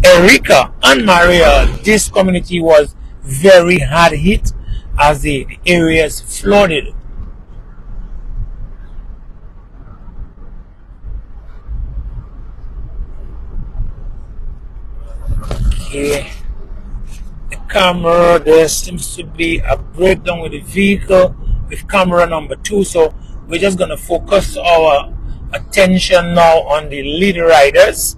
Erika and Maria, this community was very hard hit as the areas flooded. Okay, the camera, there seems to be a breakdown with the vehicle with camera number 2, so we're just going to focus our attention now on the lead riders.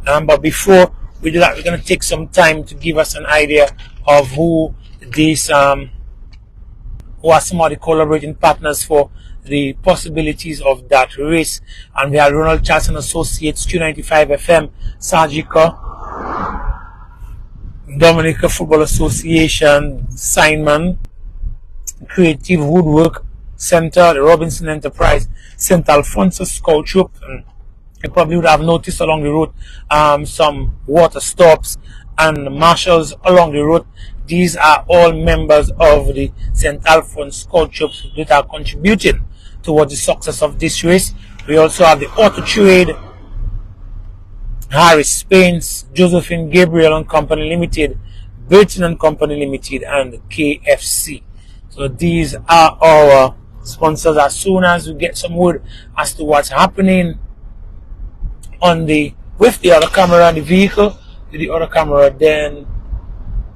But before we do that, we're going to take some time to give us an idea of who these who are some of the collaborating partners for the possibilities of that race. And we are Ronald Charlson Associates, Q95 FM, Sajika, Dominica Football Association, Simon, Creative Woodwork Center, the Robinson Enterprise, St. Alphonsus Scout Troop, and you probably would have noticed along the road some water stops and marshals along the road. These are all members of the St. Alphonsus Scout Troop that are contributing towards the success of this race. We also have the Auto Trade, Harris Spain's, Josephine Gabriel and Company Limited, Burton and Company Limited, and KFC. So these are our sponsors. As soon as we get some word as to what's happening on with the other camera and the vehicle, with the other camera, then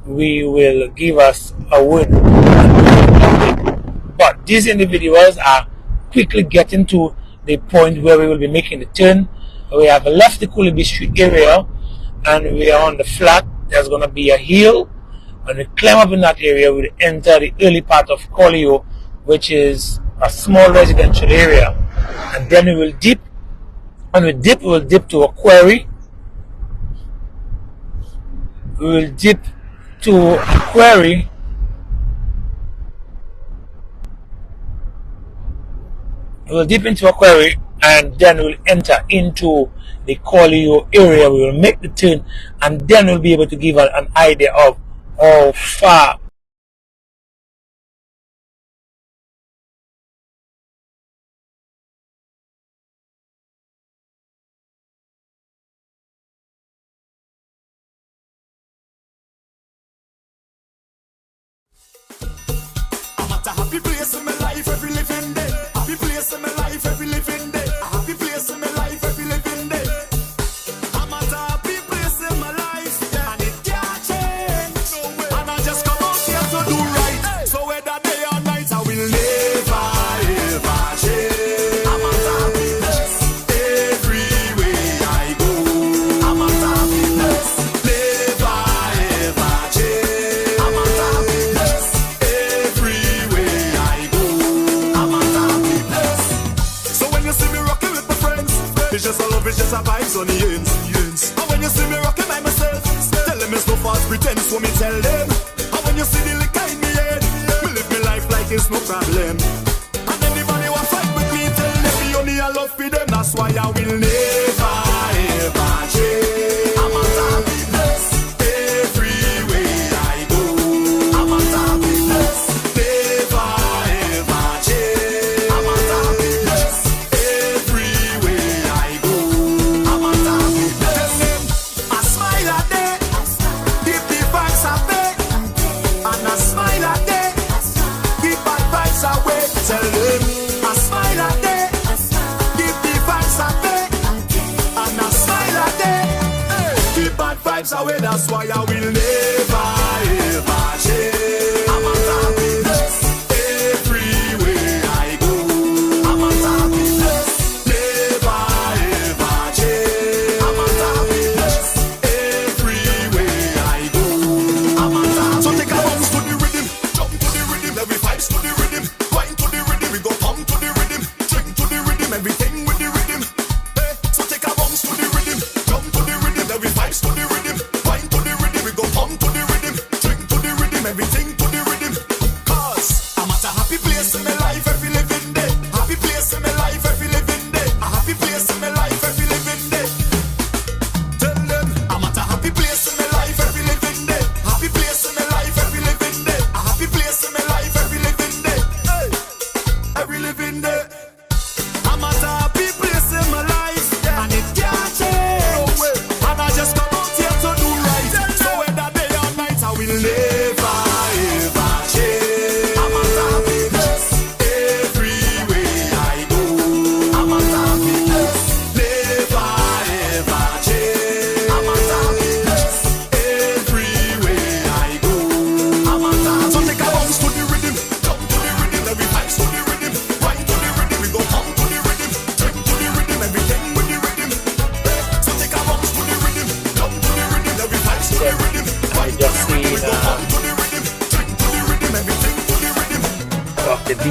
we will give us a word. But these individuals are quickly getting to the point where we will be making the turn. We have left the Cooley Street area and we are on the flat. There's going to be a hill. When we climb up in that area, we'll enter the early part of Collio, which is a small residential area. And then we will dip. When we dip, we will dip to a quarry. We will dip to a quarry. We will dip into a quarry and then we'll enter into the Collio area. We will make the turn and then we'll be able to give an idea of how far I'm at a happy place in my life every living day. Happy place in my life every living day. A happy place in my life every living day. I'm at a happy place in my life, yeah, and it can't change. No way. And I just come out here to do right. Hey. So whether day or night, I will never ever change. I'm at a happy place every way I go. I'm at a happy place, never ever change. I'm at a happy place every way I go. I'm at a happy place. So when you see me rocking with my friends, it's just a love, it's just a vibes on the ends. And when you see me rocking by myself, tell them it's no false pretense, so me tell them. And when you see the liquor in me head, me live my life like it's no problem. And anybody who fight with me, tell them me only I love for them. That's why I will never ever change. I'm at a happy place every way I go. I'm at a happy place, never ever change. I'm at a happy place every way I go. I'm at a happy place. I smile a day, keep the vibes away, and I smile a day, keep bad vibes away. Tell them I smile a day, keep the vibes away, and I smile a day, keep bad vibes away. That's why I will never ever change. I'm at a happy place every way I go. I'm at a happy place, never ever change. I'm at a happy place every way I go. I'm at a happy place. So take a bounce to the rhythm, jump to the rhythm, every vibes to the rhythm, grind to the rhythm, we go come to the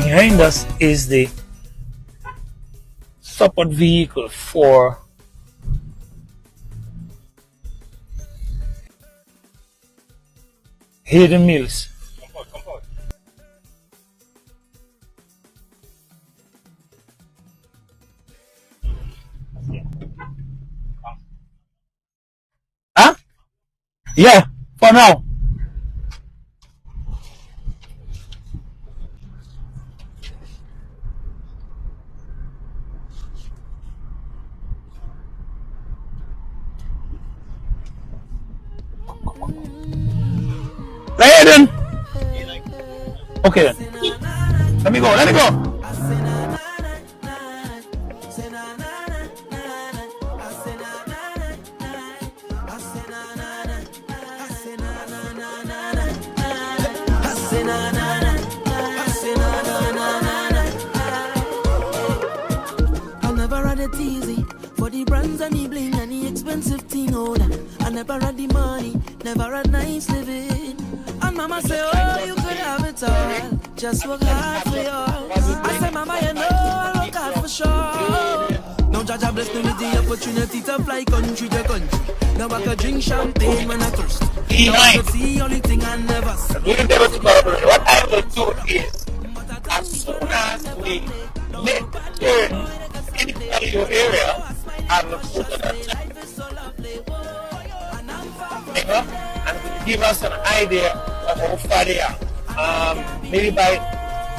Behind us is the support vehicle for Hayden Mills. Huh? Yeah, for now. Hayden! Okay then. Let me go, let me go! I never had it easy for the brands and the bling and the expensive thing. Oh, that I never had the money, never had nice living. And mama say, oh, you could have it all, just work hard for yours. I say, mama, you know I work hard for sure. Now Jaja bless me with the opportunity to fly country to country. Now I can drink champagne when I thirst. Now I can see only thing I never see. What I will do is, as soon as we make the turn in the area, I will put an and will give us an idea of how far they are. Maybe by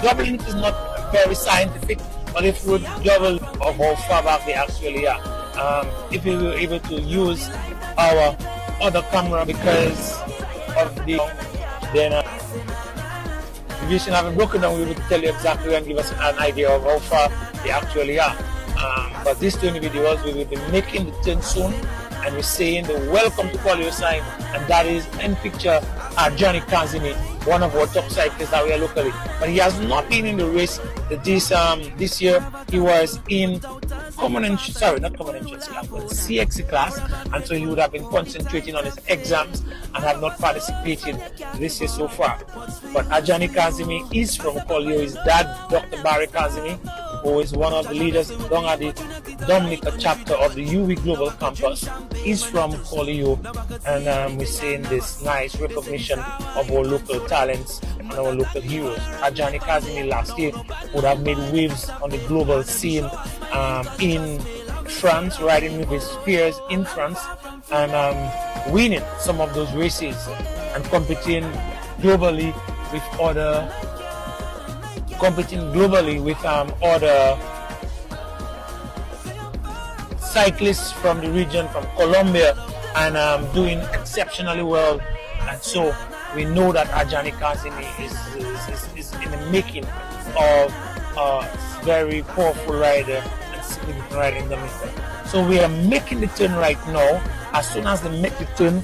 doubling it is not very scientific, but if we double of how far back they actually are, if we were able to use our other camera because of the then if you should have it broken down, we will tell you exactly and give us an idea of how far they actually are. But these two individuals, we will be making the turn soon, and we're saying the welcome to Collier sign, and that is in picture Johnny Kazimi, one of our top cyclists that we are locally. But he has not been in the race this year. He was in CXC class, and so he would have been concentrating on his exams and have not participated this year so far. But Ajani Kazimi is from Collier. His dad, Dr. Barry Kazimi, who is one of the leaders down at the Dominica chapter of the UV Global Campus, is from Collier, and we're seeing this nice recognition of our local talents and our local heroes. Ajani Kazimi last year would have made waves on the global scene in France, riding with his peers in France, and winning some of those races and competing globally with other cyclists from the region, from Colombia, and doing exceptionally well. And so we know that Ajani Kazimi is in the making of a very powerful rider and significant rider in the middle. So we are making the turn right now. As soon as they make the turn,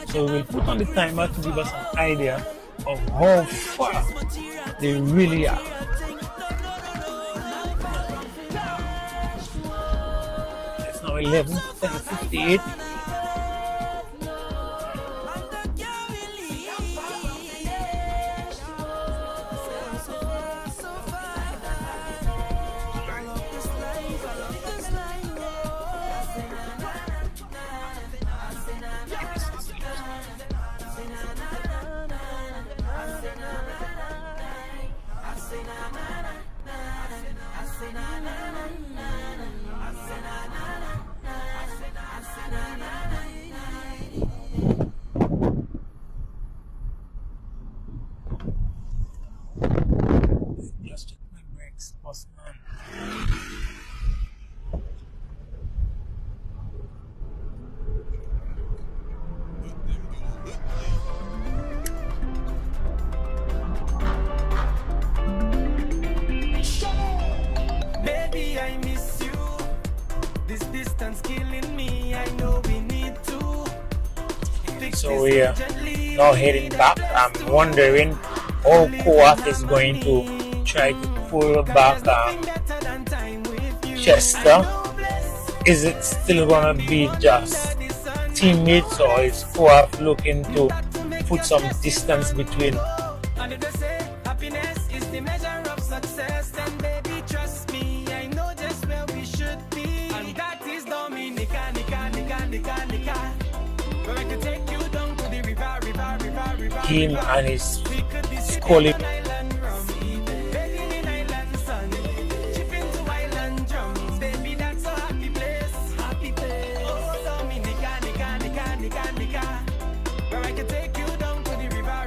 so we'll put on the timer to give us an idea of how far they really are. It's now 11:58. Just check my brakes, boss man. Baby, I miss you. This distance killing me. I know we need to fix So we are now heading back. I'm wondering how Koat is going to try to pull back Chester? Is it still gonna be just teammates, or is Coaf looking to put some distance between? Happiness is the measure of success, and baby, trust me, I know just where we should be. And that is Dominica, where I could take you down to the river. Him and his colleague. Where I could take you down to the river.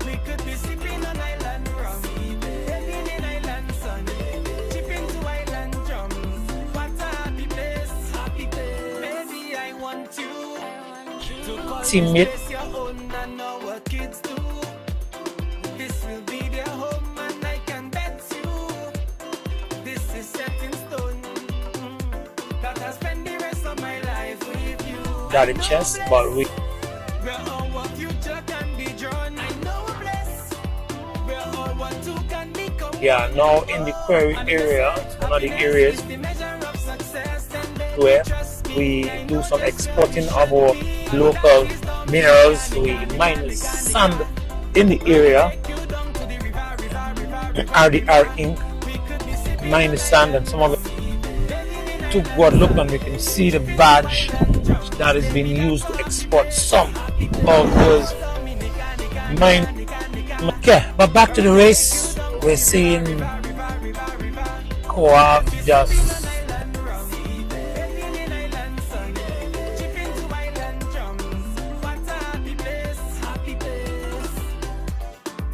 We could be sipping on island rum, bathing in island sun, chipping to island drums. What a happy place, baby, I want you to call Teammate. this your own and our kids too. This will be their home, and I can bet you this is set in stone, that I spend the rest of my life with you. Daddy chest, but we Where our future can be drawn, I know a place where our two can become. yeah, now in the quarry area, one of the areas The measure of success, and where we do some exporting of our local minerals. We mine sand in the area, RDR Inc. mine the sand, and some of it to go look, and we can see the badge that is being used to export some of those mine. Okay, but back to the race. We're seeing Coaf just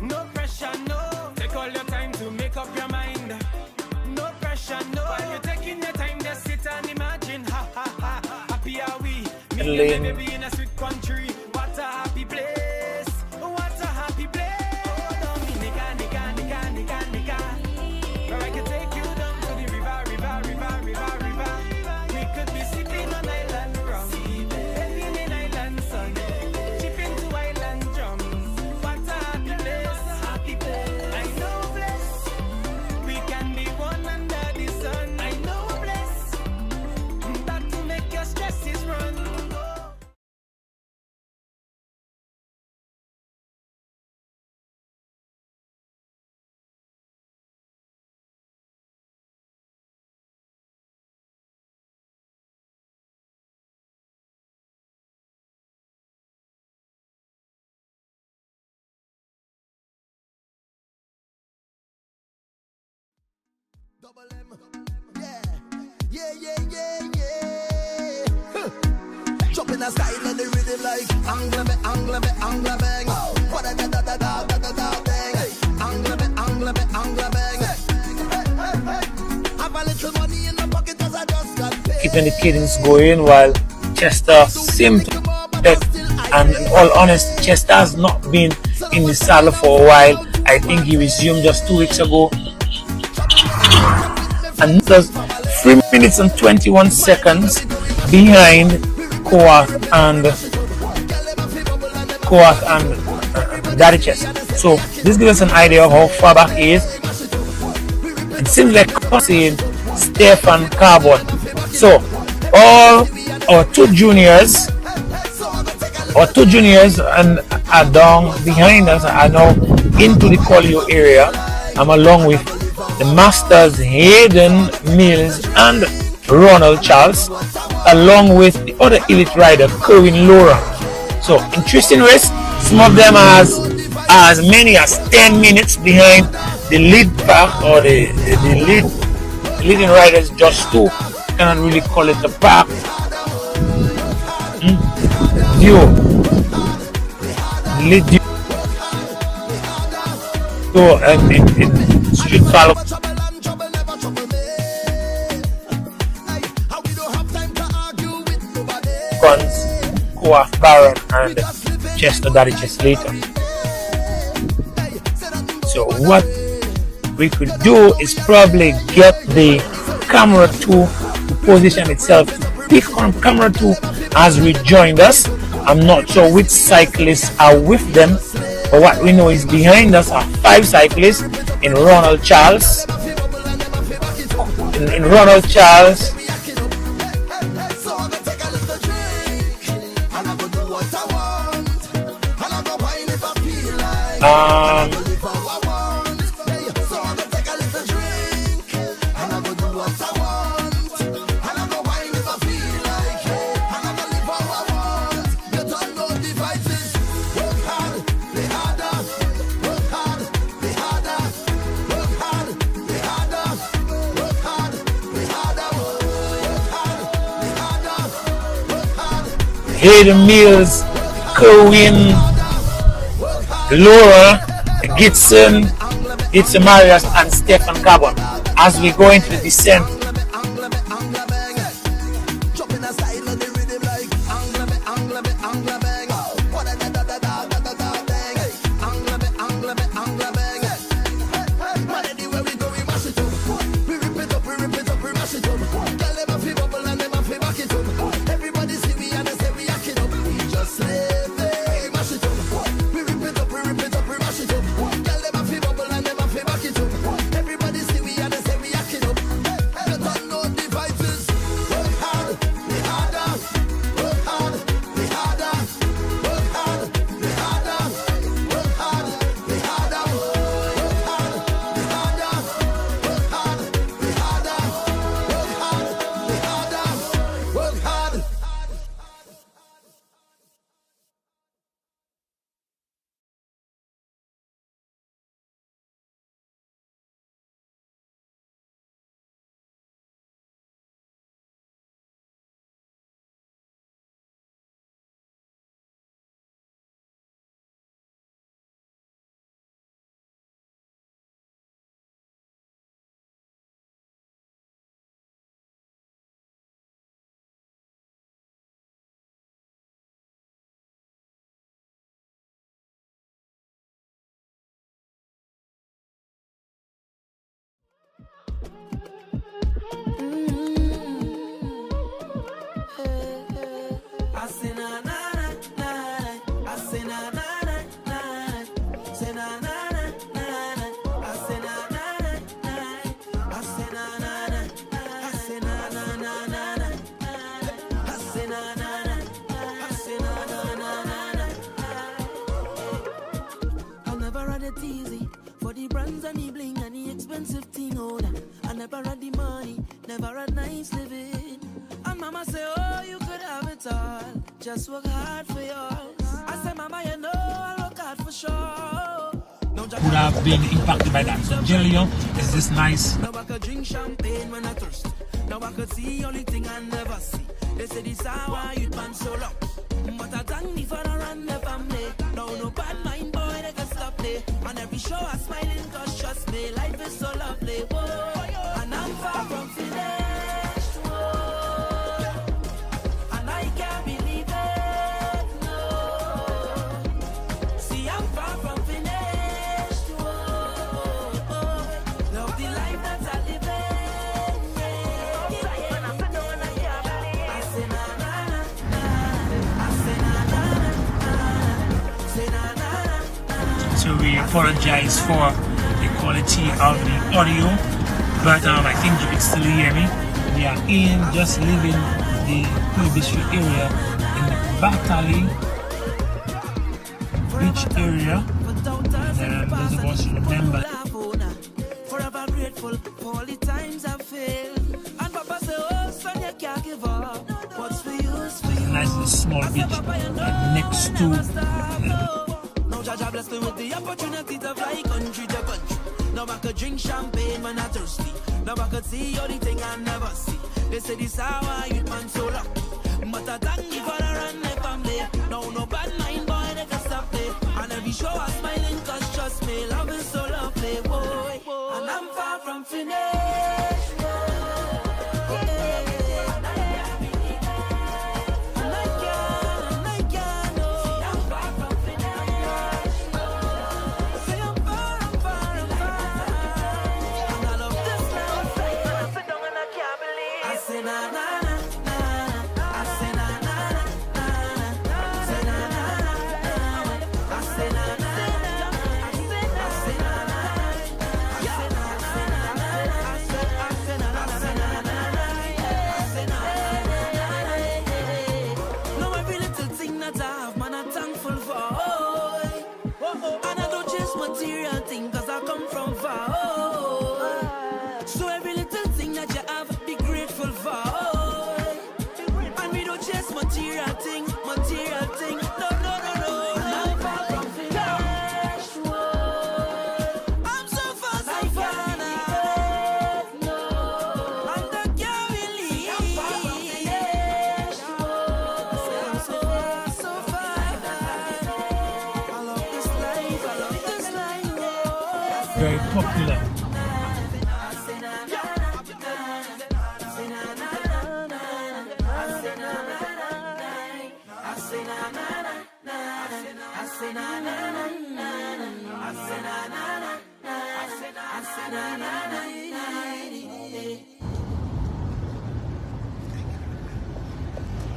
No pressure, no. Take all your time to make up your mind. No pressure, no. While you're taking your time, just sit and imagine. Ha ha ha. Happy are we? Me and Lane. the baby in a sweet country. What a happy place. What a happy place. Oh, Dominica. Where I can take you down to the river. We could be sipping on island rum, bathing in island sun, chipping to island drums. What a happy place. I know a place we can be one under the sun. I know a place that to make your stresses run. Double M. Yeah. Huh. Jump in the style and the rhythm like angle bang. What a da bang. Angle bang. Have a little money in the pocket as I just got paid. keeping the cadence going, while Chester seemed to and in all honesty, Chester has not been in the saddle for a while. I think he resumed just 2 weeks ago. And it was 3 minutes and 21 seconds behind Coaf and Daddy Chester. So this gives us an idea of how far back he is. It seems like saying Stefan Carbon. So all our two juniors and are down behind us are now into the Collio area. I'm along with the Masters Hayden Mills and Ronald Charles, along with the other elite rider Kerwin Laura. So interesting race. Some of them are as many as 10 minutes behind the lead pack, or the leading riders. Just two, cannot really call it a pack. Duo, lead duo. So it should follow. Coaf Baron and Chester Daddy Chester later. So what we could do is probably get the camera 2 to position itself to pick on camera 2 as rejoined us. I'm not sure which cyclists are with them, but what we know is behind us are 5 cyclists, in Ronald Charles. In Ronald Charles. So I'm gonna take a little drink, and I'm gonna do what I want, and I'm gonna wine if I feel like, and I'm gonna live how I want. So I'm gonna take a little drink, and I'm gonna do what I want, and I'm gonna wine if I feel like, and I'm gonna live how I want. You don't know the vices. Work hard, play harder. Work hard, play harder. Work hard, play harder. Work hard, play harder. Work hard, play harder. Work hard. Hayden Mills, Kerwin, Laura, Gibson, It's Marius, and Stephen Carbon. As we go into the descent, Jumping aside of the rhythm like angle me, angle me, angle bang. What a da da da da da da da dang. Angle me, angle me, angle bang. Man, anywhere we go, we mash it up. We rip it up, we rip it up, we mash it up. Girl, them a fi bubble and them a fi back it up. Everybody see we and they say we hack it up. We just live it, we mash it up. We rip it up, we rip it up, we mash it up. Girl, them a fi bubble and them a fi back it up. Everybody see we and they say we hack it up. You don't know the vibes is work hard, play harder. Work hard, play harder. Work hard, play harder. Work hard, play harder. Work hard, play harder. Work hard, play harder. Work hard, play harder. Work hard. I say na na na na, I say na na na na, say na na na na, I say na na na na, I say na na na, I say na na na na, I say na na na, I say na na na na. I never had it easy for the brands and the bling and the expensive thing. Oh, I never had the money, never had nice living. And mama say, oh, you could have it all. Just work hard for yours. I say, mama, you know I'll work hard for sure. would have been impacted by that. So generally, it's this nice. Now I could drink champagne when I thirst. Now I could see only thing I never see. They say this hour you'd man so long. But I thank me for the run the family. No, no bad mind boy, they can stop me. On every show I smiling cause trust me, life is so lovely. Whoa. And I'm far from finished. Whoa. And I can't believe it. No. See, I'm far from finished. Whoa. Love the life that I live in. Yeah. I say na na na na. I say na na na na. Say na na na. So we apologize for the quality of the audio, but I think you can still hear me. We are just leaving the Quebec area in the Batali beach area. And those of us remember Forever grateful for all the times I failed. And Papa say, oh son, you can't give up. What's for you is for you. nice little small beach next to Now Jaja bless me with the opportunity to fly country to country. Now I could drink champagne when I'm thirsty. Now I could see all the thing I never see. They say this hour you'd man so lucky. But I thank you for the run the family. No, no bad mind boy, they can stop me. And every show I'm smiling cause trust me, love is so lovely, boy. And I'm far from finished. Na na na very popular.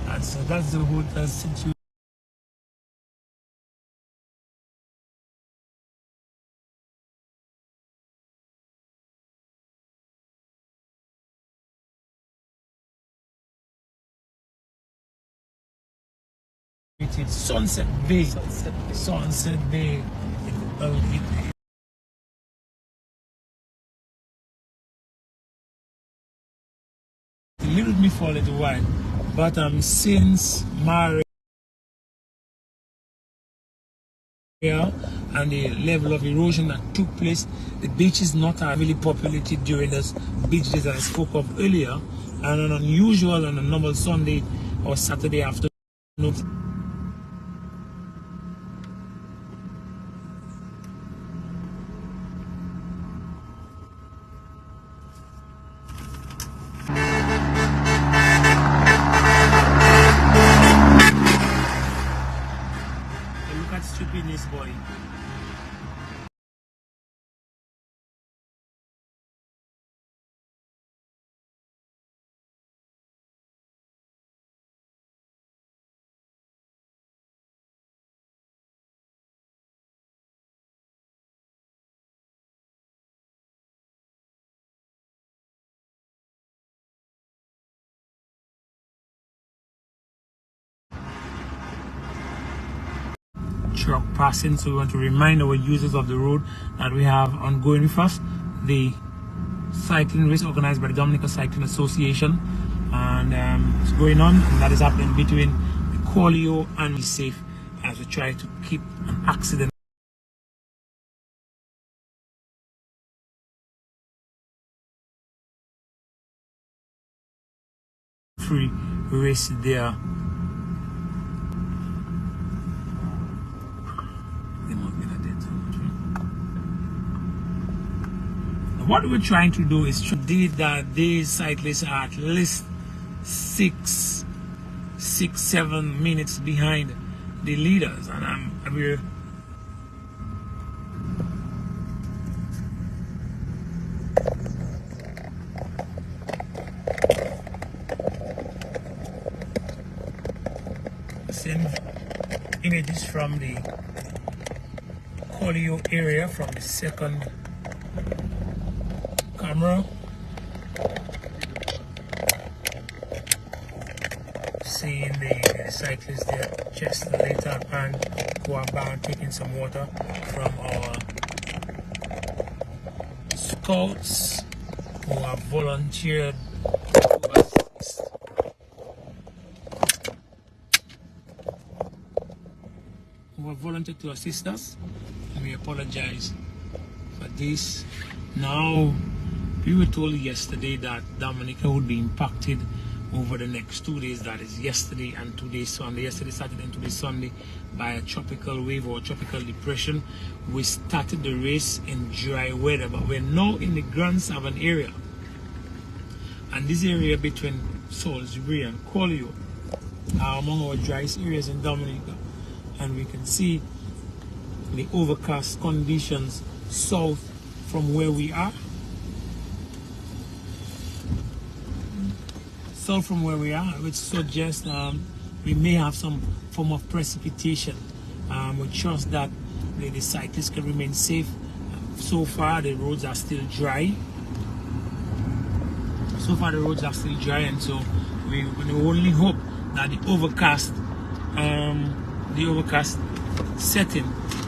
And so that's the hotel situation. It's Sunset Bay. Sunset Bay. A little bit for a little while, but since Maria and the level of erosion that took place, the beach is not heavily populated during those beach days that I spoke of earlier, and an unusual and a normal Sunday or Saturday afternoon. Look at stupidness, boy. Truck passing, so we want to remind our users of the road that we have ongoing with us the cycling race organized by the Dominica Cycling Association, and it's going on, and that is happening between the Colio and Be Safe as we try to keep an accident free race there. What we're trying to do is to do that these cyclists are at least 6-7 minutes behind the leaders, and we're seeing images from the Colio area from the second camera. Seeing the cyclists there just later and who are bound taking some water from our scouts who have volunteered to assist. Who have volunteered to assist us, and we apologize for this. Now, we were told yesterday that Dominica would be impacted over the next 2 days, that is yesterday and today Sunday, yesterday Saturday and today Sunday, by a tropical wave or tropical depression. We started the race in dry weather, but we're now in the Grand Savannah area, and this area between Salisbury and Colio are among our driest areas in Dominica, and we can see the overcast conditions south from where we are. From where we are, which suggests we may have some form of precipitation. We trust that the cyclists can remain safe. So far the roads are still dry. And so we only hope that the overcast setting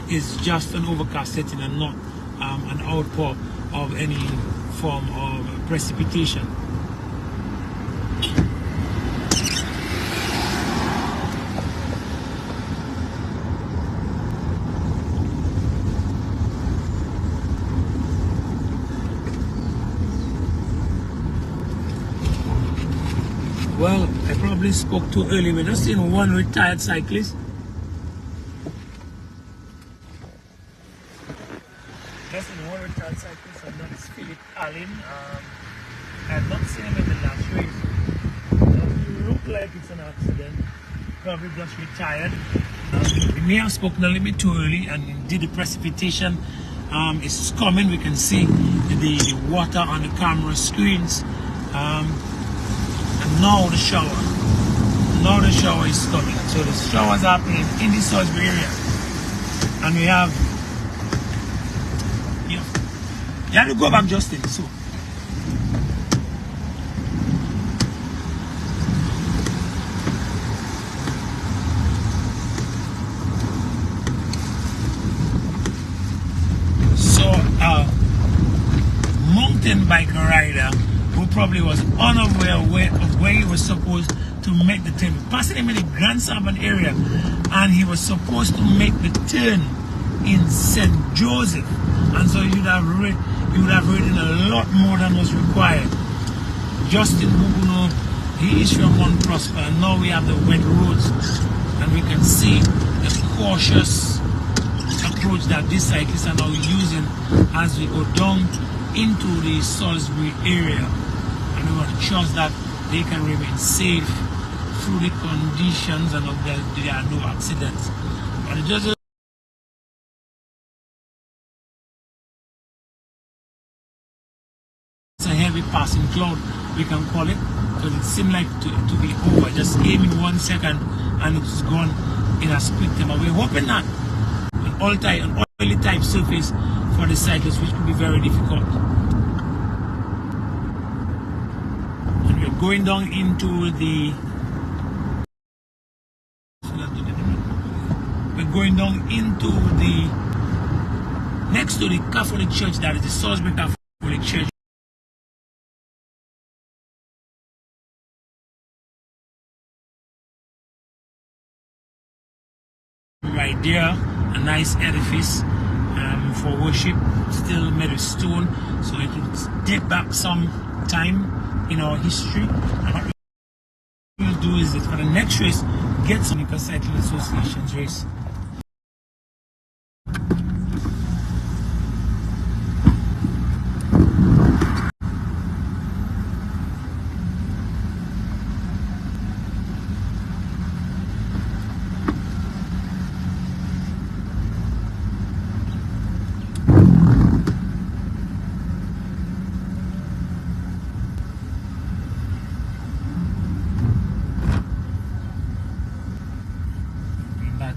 is just an overcast setting and not an outpour of any form of precipitation. Well, I probably spoke too early. We're just seeing one retired cyclist. Just in one retired local cyclist, and that's Philip Allen. I have not seen him in the last race. It looked like it's an accident. Probably just retired. We may have spoken a little bit too early, and indeed the precipitation is coming. We can see the water on the camera screens. And now the shower. Now the shower is coming. So the showers are happening in the Salisbury area. And we have, you have to go back, Justin. So mountain bike rider who probably was unaware of where he was supposed to make the turn. Passing him in the Grand Saban area, and he was supposed to make the turn in St. Joseph, and so you would have ridden a lot more than was required. Justin Huguno, he is from Mount Prosper, and now we have the wet roads, and we can see the cautious approach that these cyclists are now using as we go down into the Salisbury area, and we want to trust that they can remain safe through the conditions and there are no accidents. But it just it's a heavy passing cloud, we can call it, because it seemed like to be over. Just came in 1 second and it's gone in a split time. But we're hoping that an oily type surface for the cyclists, which could be very difficult. And we're going down into the next to the Catholic Church, that is the Salisbury Catholic Church. Right there, a nice edifice for worship, still made of stone, so it will date back some time in our history. And what we'll do is that for the next race, get some Cycling Association's race.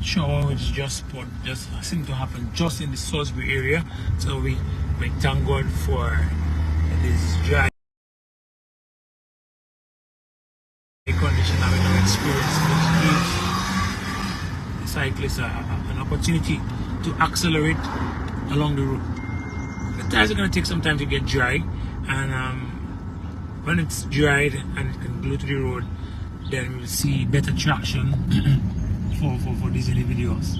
Shower which just seemed to happen just in the Salisbury area, so we thank God for this dry condition that we now experience, which gives the cyclists an opportunity to accelerate along the route. The tires are going to take some time to get dry, and when it's dried and it can glue to the road, then we'll see better traction for these individuals.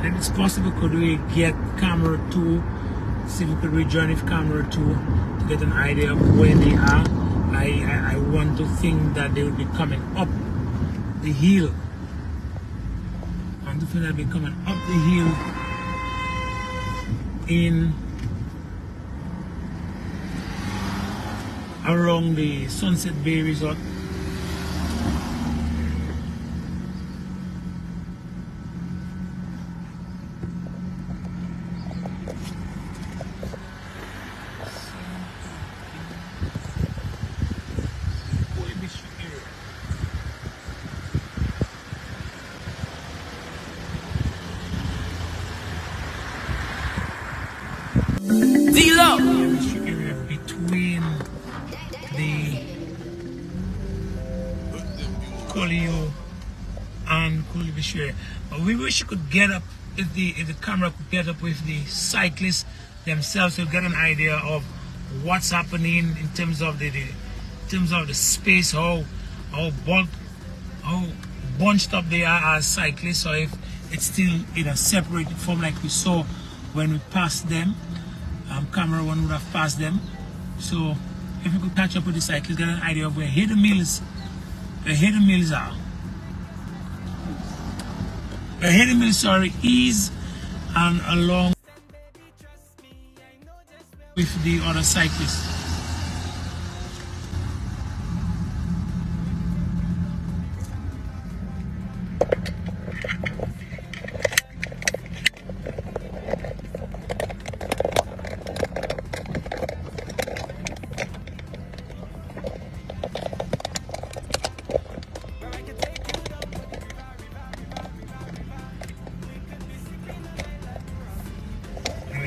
If it's possible, could we get camera 2, see if we could rejoin with camera 2 to get an idea of where they are. I want to think that they would be coming up the hill. I want to think they'll be coming up the hill in around the Sunset Bay Resort. Folio and Cooley. But we wish you could get up, if the camera could get up with the cyclists themselves to get an idea of what's happening in terms of the space, how bunched up they are as cyclists, or if it's still in a separated form like we saw when we passed them. Camera one would have passed them. So if we could catch up with the cyclists, get an idea of where hidden mills are. The hidden mills, sorry, is and along with the other cyclists.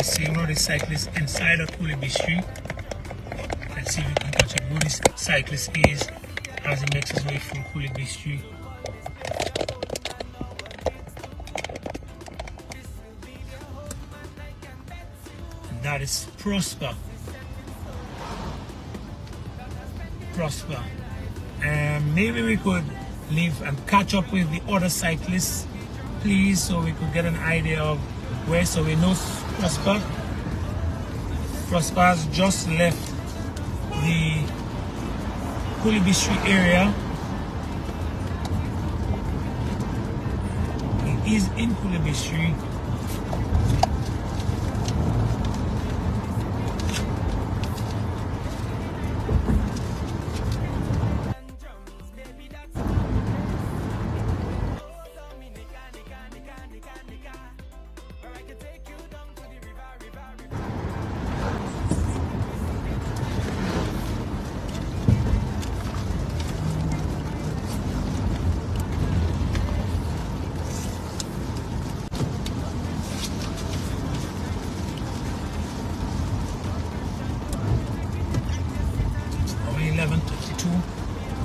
See one of the cyclists inside of Cooley Street. Let's see if we can catch up who this cyclist is as he makes his way through Cooley Street. And that is Prosper. And maybe we could leave and catch up with the other cyclists, please, so we could get an idea of where, so we know Prosper has just left the Cooley Street area. He is in Cooley Street.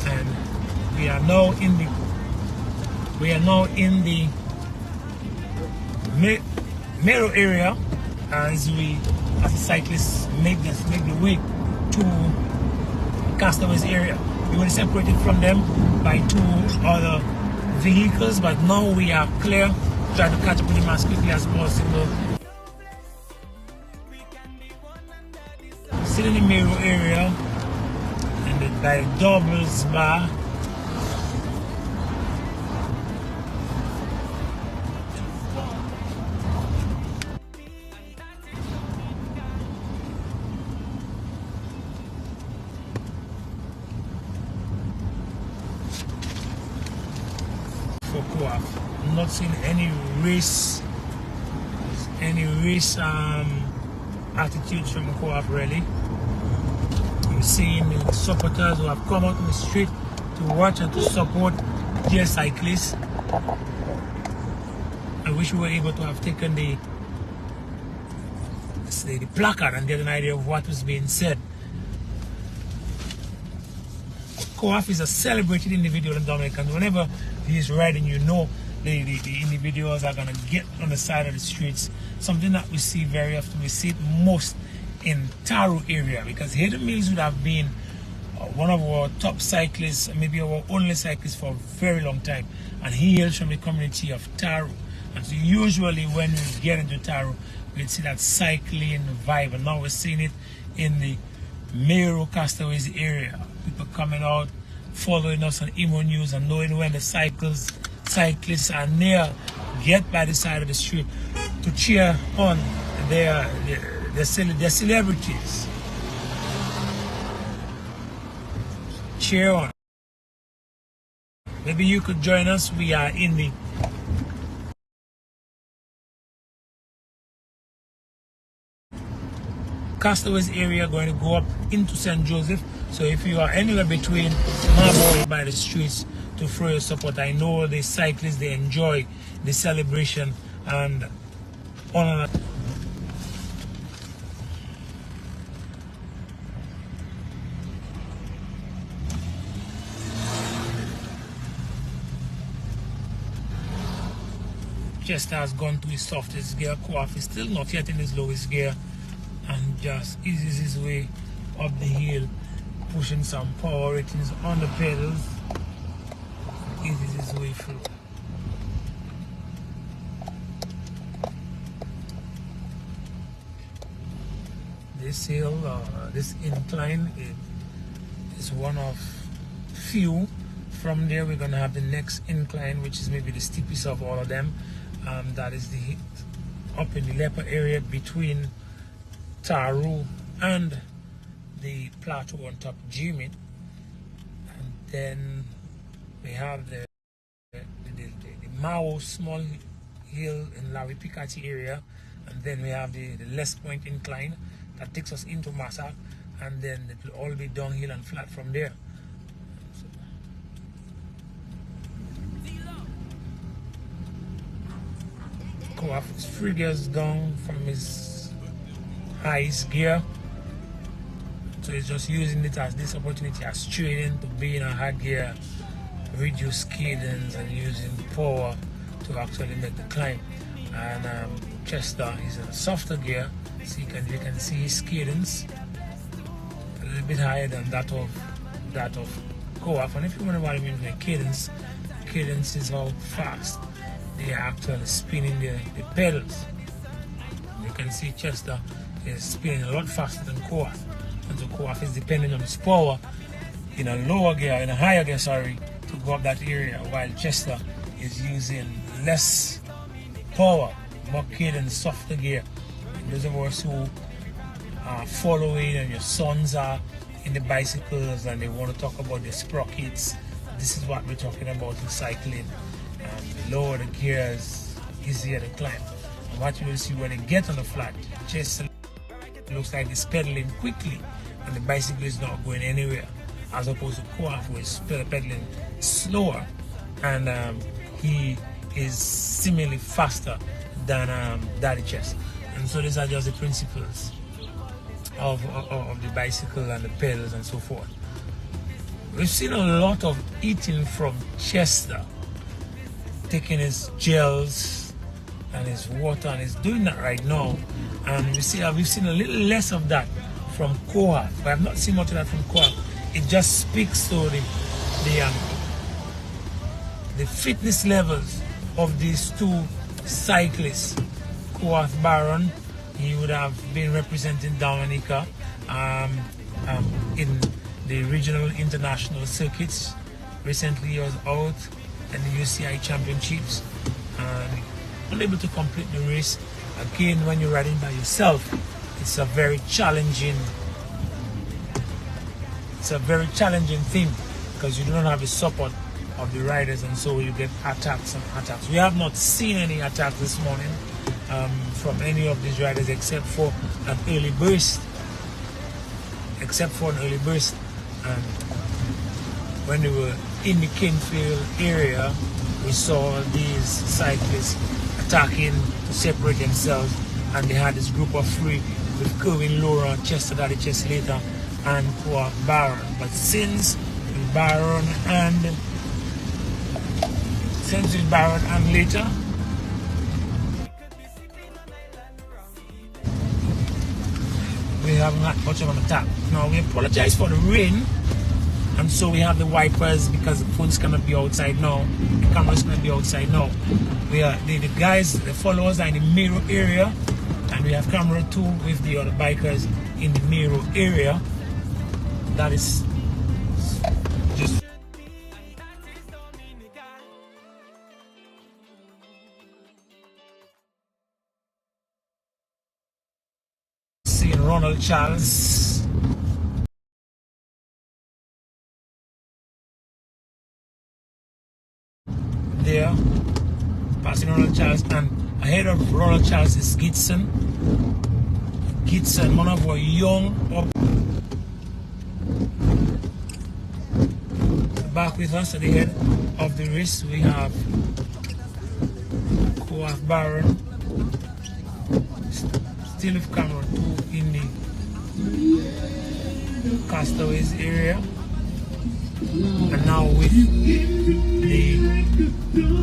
And we are now in the Mero area as the cyclists make the way to Castaways area. We were separated from them by two other vehicles, but now we are clear, trying to catch up with them as quickly as possible. Still in the Mero area, and by Doubles Bar. For Co-op, I'm not seeing any race attitudes from Co-op really. I'm seeing the supporters who have come out in the street to watch and to support their cyclists. I wish we were able to have taken the placard and get an idea of what was being said. Co-op is a celebrated individual in Dominican. Whenever he is riding, you know the individuals are going to get on the side of the streets. Something that we see very often. We see it most in Taro area, because Hayden Mills would have been one of our top cyclists, maybe our only cyclist for a very long time, and he hails from the community of Taro. And so usually when we get into Taro, we'd see that cycling vibe, and now we're seeing it in the Mero Castaways area. People coming out, following us on Emo News, and knowing when the cyclists are near, get by the side of the street to cheer on their celebrities. Cheer on. Maybe you could join us. We are in the Castaways area, going to go up into St. Joseph. So if you are anywhere between Marlborough by the streets to throw your support, I know the cyclists, they enjoy the celebration and honor. Chester has gone to his softest gear. Coaf is still not yet in his lowest gear and just eases his way up the hill, pushing some power ratings on the pedals, eases his way through. This hill, this incline is one of few. From there we're going to have the next incline, which is maybe the steepest of all of them. That is the up in the Leper area between Taru and the plateau on top Jimmy. And then we have the Mao small hill in Larry Picati area, and then we have the Les Point incline that takes us into Massa, and then it will all be downhill and flat from there. Coaf's 3 gears down from his highest gear, so he's just using it as this opportunity as training to be in a high gear, reduce cadence and using power to actually make the climb. And Chester is in a softer gear, so you can see his cadence a little bit higher than that of Coaf. And if you wonder what I mean by cadence is how fast they are actually spinning the pedals. You can see Chester is spinning a lot faster than Coaf, and so Coaf is depending on his power in a higher gear, to go up that area, while Chester is using less power, more cadence, softer gear. And those of us who are following and your sons are in the bicycles and they want to talk about the sprockets, this is what we're talking about in cycling. The lower the gears, easier to climb. And what you will see when they get on the flat, Chester looks like it's pedaling quickly and the bicycle is not going anywhere, as opposed to Coaf, who is pedaling slower, and he is seemingly faster than Daddy Chester. And so these are just the principles of the bicycle and the pedals and so forth. We've seen a lot of eating from Chester, taking his gels and his water, and he's doing that right now. And we've seen a little less of that from Coaf. I have not seen much of that from Coaf. It just speaks to the fitness levels of these two cyclists. Coaf Baron, he would have been representing Dominica in the regional international circuits. Recently he was out in the UCI championships and unable to complete the race. Again, when you're riding by yourself, it's a very challenging thing, because you don't have the support of the riders, and so you get attacks and attacks. We have not seen any attacks this morning from any of these riders except for an early burst. And when they were in the Kingfield area, we saw these cyclists attacking to separate themselves, and they had this group of 3 with Kerwin Laura, Chester Daddy Chester later, and Coaf Baron. But since Baron and later, we haven't had much of an attack. Now we apologize for the rain, and so we have the wipers because the phones cannot be outside now, the cameras cannot be outside now. We are the followers are in the Miro area, and we have camera 2 with the other bikers in the Miro area. That is just seeing Ronald Charles there, passing Ronald Charles, and ahead of Ronald Charles is Gitson, one of our young up. Back with us at the head of the race, we have Coaf Baron, still with camera 2 in the Castaways area, and now with the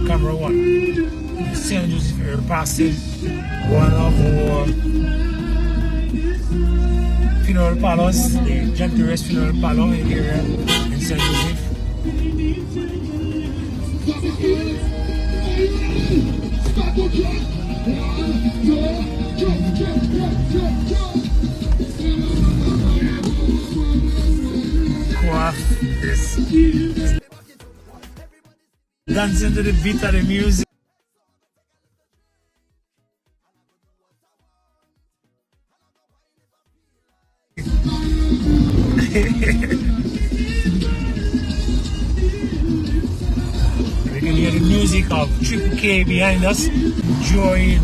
camera 1. St. Joseph area, passing one of our funeral parlors, the Gentleman's Funeral Parlor in the area in St. Joseph. Dancing to the beat of the music. We can hear the music of Triple K behind us, enjoying.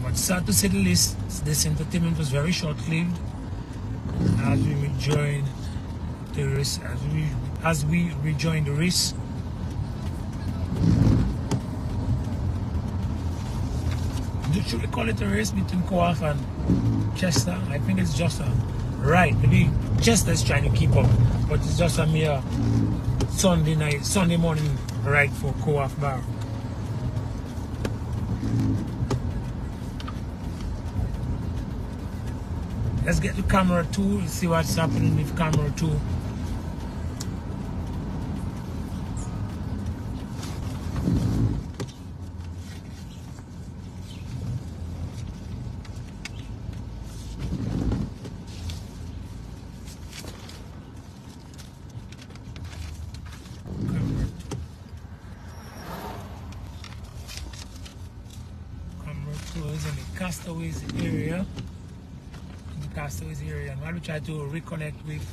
But sad to say the least, this entertainment was very short-lived as we rejoined the race, as we rejoined the race. Should we call it a race between Co-op and Chester? I think it's just a right. Maybe Chester is trying to keep up, but it's just a mere Sunday morning ride for Co-op Bar. Let's get to camera 2 and see what's happening with camera 2. Is in the Castaways area. And while we try to reconnect with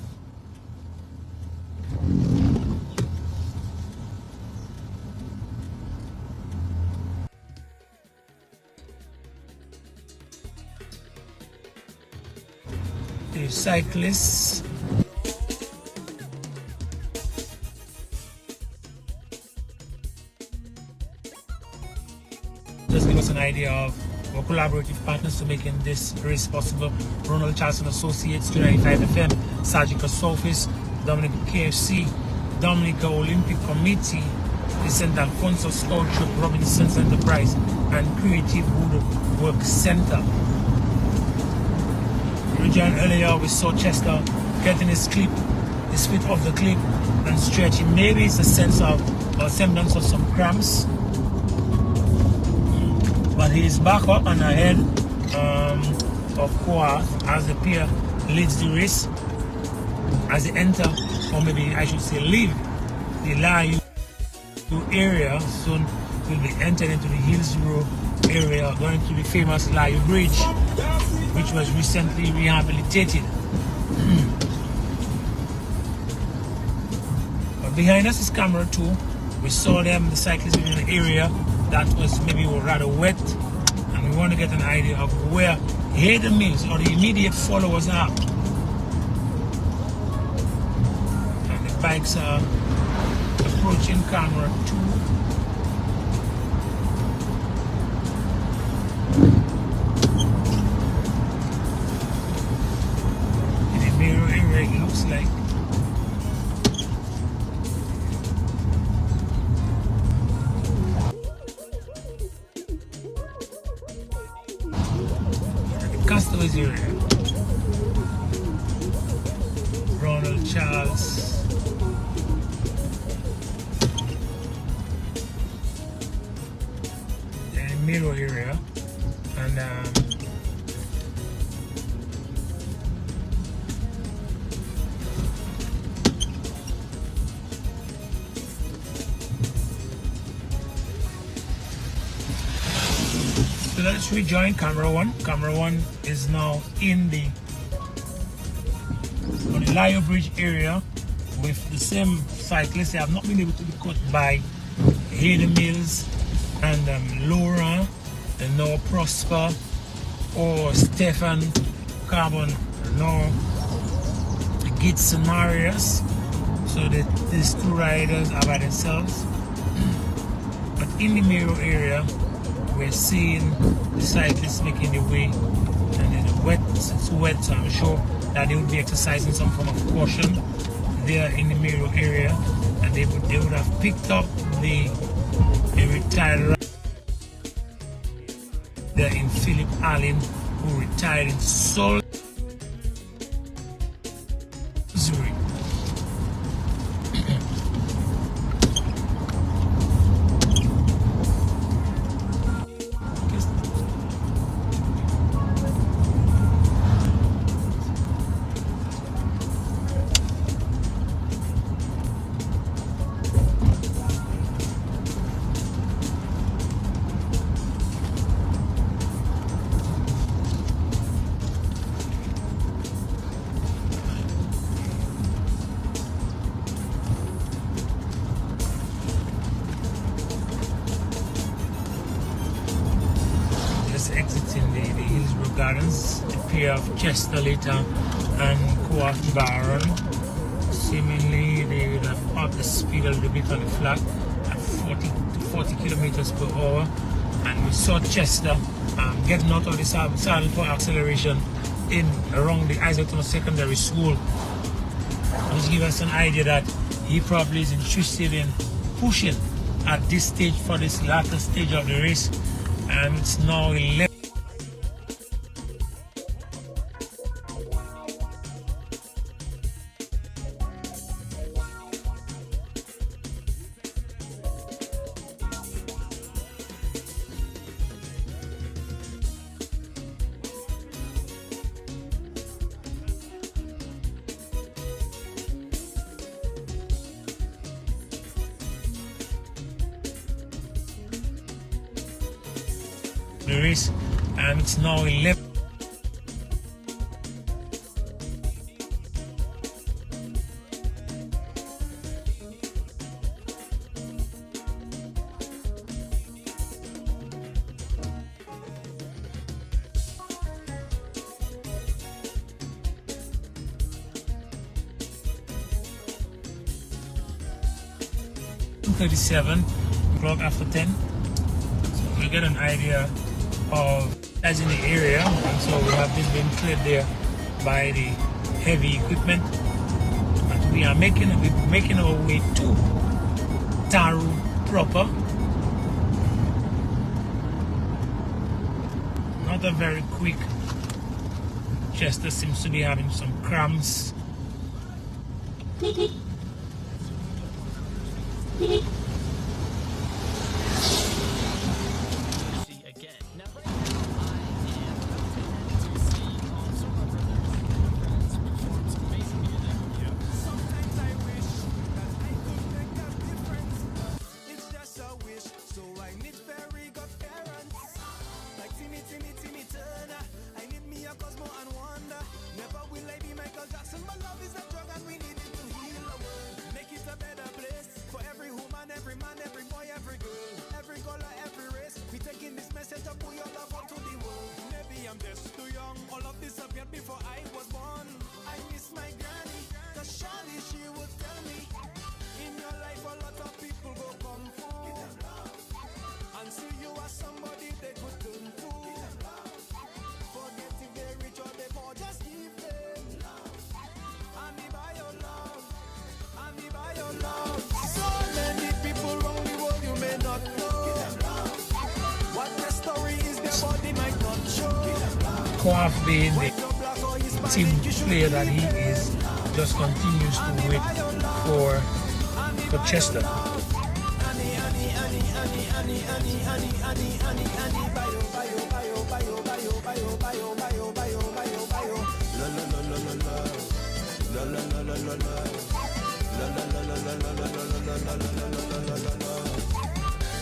the cyclists. Just give us an idea of our collaborative partners to making this race possible. Ronald Charleston Associates, 295 FM, Surgical Surface, Dominic KFC, Dominica Olympic Committee, the St. Alfonso Scout Troop, Robinson's Enterprise, and Creative Woodwork Center. Earlier we saw Chester getting his clip, his feet off the clip and stretching. Maybe it's a sense of or semblance of some cramps. But he's back up and ahead of Koa as the pair leads the race. As they enter, or maybe I should say leave, the Layu area. Soon we'll be entering into the Hillsborough area, going to the famous Layu Bridge, which was recently rehabilitated. But behind us is camera 2. We saw them, the cyclists in an area that was maybe rather wet, and we want to get an idea of where Hayden Mills or the immediate followers are. And the bikes are approaching camera 2. In the mirror area, it looks like. Castaways area. Ronald Charles. And Mirror area. And so let's rejoin camera 1. Camera 1 is now on the Layo Bridge area with the same cyclists. They have not been able to be caught by Hayden Mills and Laura and nor Prosper or Stefan Carbon nor Gitson Marius. So these two riders are by themselves. But in the mirror area, we're seeing the cyclists making their way, and then wet. It's wet, so I'm sure that they would be exercising some form of caution there in the Miro area, and they would have picked up the retired there in Philip Allen, who retired in Seoul, Missouri. Exiting the Hillsborough Gardens, the pair of Chester later and Co-op Baron. Seemingly they would have upped the speed a little bit on the flat at 40 kilometers per hour, and we saw Chester getting out of the saddle for acceleration in around the Isaac Thomas Secondary School. This gives us an idea that he probably is interested in pushing at this stage for this latter stage of the race, and it's now 11. The race, and it's now 11. O'clock after 10, so we get an idea of as in the area, and so we have this being cleared there by the heavy equipment, and we are making our way to Taru proper. Not a very quick. Chester seems to be having some cramps. Co-op being the team player that he is, just continues to wait for Chester.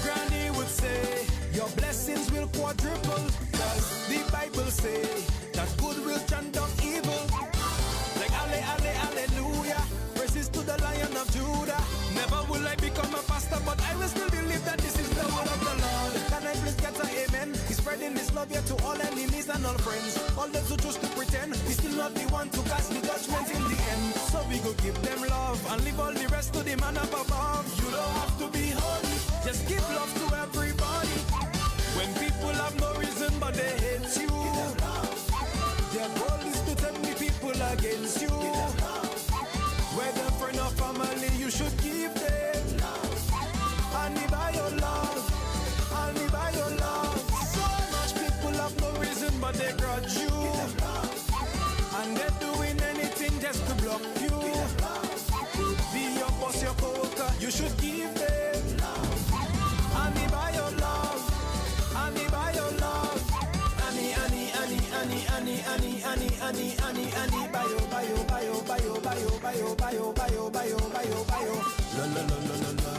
Granny would say, your blessings will quadruple, cause the Bible say that good will turn down evil. Like hallelujah, praises to the Lion of Judah. Never will I become a pastor, but I will still believe that this is the word of the Lord. Can I please get an amen? He's spreading his love here to all enemies and all friends. All those who choose to pretend, he's still not the one to cast the judgment in the end. So we go give them love and leave all the rest to the man up above. You don't have to be holy, just give love to everybody. When people have no reason but they hate you, against you. Whether friend or family, you should give them. Only by your love, only by your love. So much people have no reason, but they grudge you. And they're doing anything just to block you. Be your boss, your co-worker, you should give them. Only by your love, only by your love. Annie, Annie, Annie, Annie, Annie, Annie, Annie, Annie, Annie, Annie, bio, bio, bio, bio, bio, bio, bio, bio, bio, bio, bio. La la la la la la.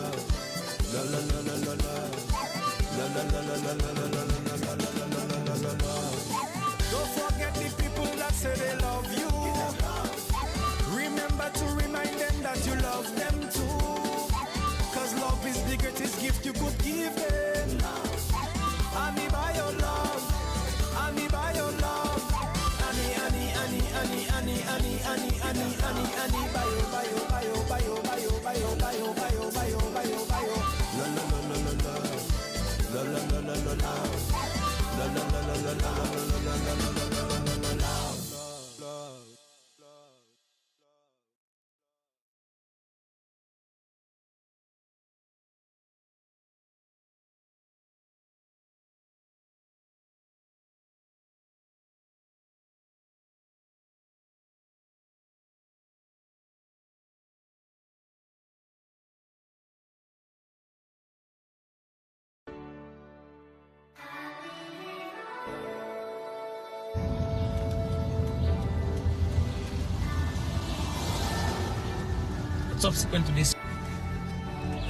La la la la la la. La la la la la la la la la la la la. Don't forget the people that say they love you. Remember to remind them that you love them too. Cause love is the greatest gift you could give them. Annie by your love, Annie by your love. Annie, Annie, Annie, Annie, Annie, Annie, Annie, Annie, Annie, Annie, bio, bio, bio, bio, bio, bio, bio, bio, bio, bio, bio. La la la la la la. La la la la la la. La la la la la la la la la la la la. Subsequent to this,